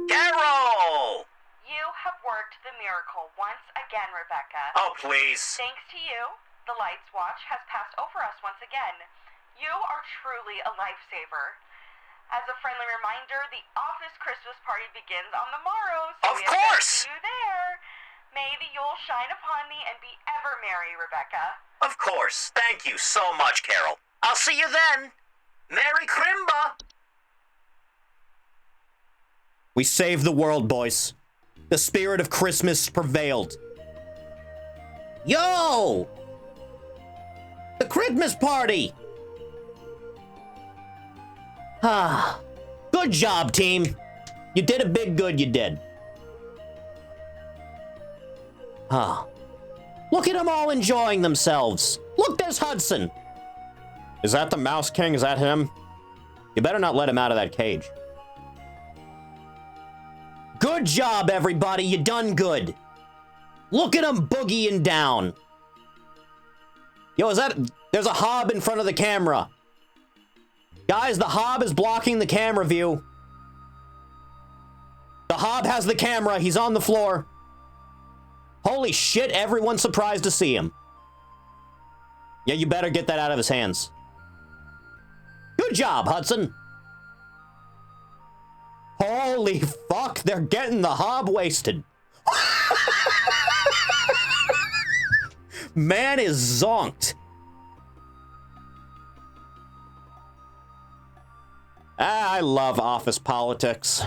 Carol! You have worked the miracle once again, Rebecca. Oh, please. Thanks to you, the Lights Watch has passed over us once again. You are truly a lifesaver. As a friendly reminder, the office Christmas party begins on the morrow, so Of we expect course! you there. May the Yule shine upon thee and be ever merry, Rebecca. Of course. Thank you so much, Carol. I'll see you then. Merry Crimba! We saved the world, boys. The spirit of Christmas prevailed. Yo! The Christmas party! Ah, good job, team. You did a big good, you did. Ah, look at them all enjoying themselves. Look, there's Hudson. Is that the Mouse King? Is that him? You better not let him out of that cage. Good job, everybody. You done good. Look at him boogieing down. Yo, is that... There's a hob in front of the camera. Guys, the hob is blocking the camera view. The hob has the camera. He's on the floor. Holy shit, everyone's surprised to see him. Yeah, you better get that out of his hands. Good job, Hudson. Holy fuck, they're getting the hob wasted. Man is zonked. I love office politics.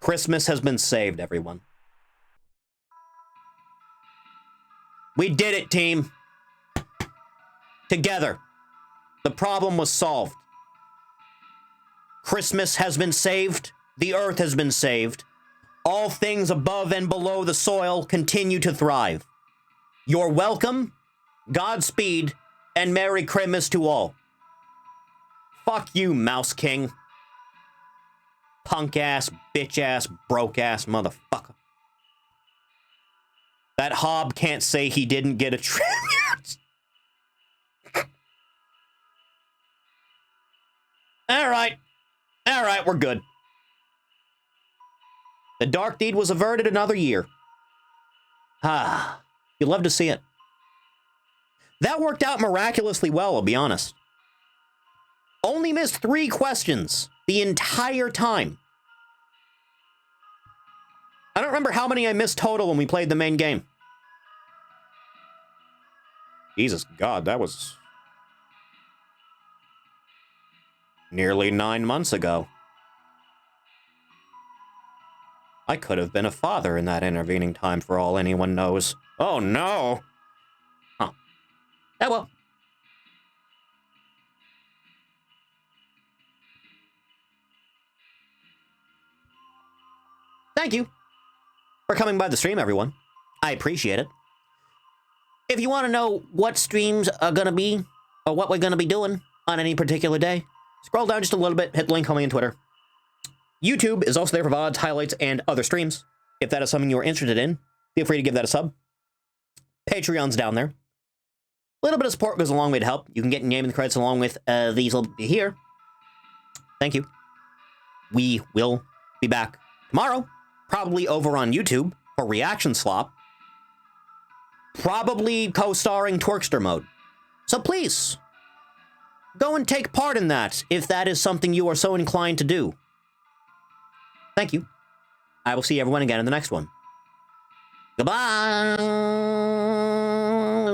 Christmas has been saved, everyone. We did it, team. Together. The problem was solved. Christmas has been saved. The earth has been saved. All things above and below the soil continue to thrive. You're welcome, Godspeed, and Merry Christmas to all. Fuck you, Mouse King. Punk-ass, bitch-ass, broke-ass motherfucker. That hob can't say he didn't get a tribute. All right, we're good. The dark deed was averted another year. Ah, you love to see it. That worked out miraculously well, I'll be honest. Only missed 3 questions the entire time. I don't remember how many I missed total when we played the main game. Jesus God, that was nearly 9 months ago. I could have been a father in that intervening time for all anyone knows. Oh no! Huh. Oh well. Thank you for coming by the stream, everyone. I appreciate it. If you want to know what streams are going to be, or what we're going to be doing on any particular day, scroll down just a little bit, hit the link, call me on Twitter. YouTube is also there for VODs, highlights, and other streams. If that is something you're interested in, feel free to give that a sub. Patreon's down there. A little bit of support goes a long way to help. You can get your name in the credits along with these will be here. Thank you. We will be back tomorrow, probably over on YouTube for Reaction Slop. Probably co-starring Twerkster mode. So please, go and take part in that if that is something you are so inclined to do. Thank you. I will see everyone again in the next one. Goodbye!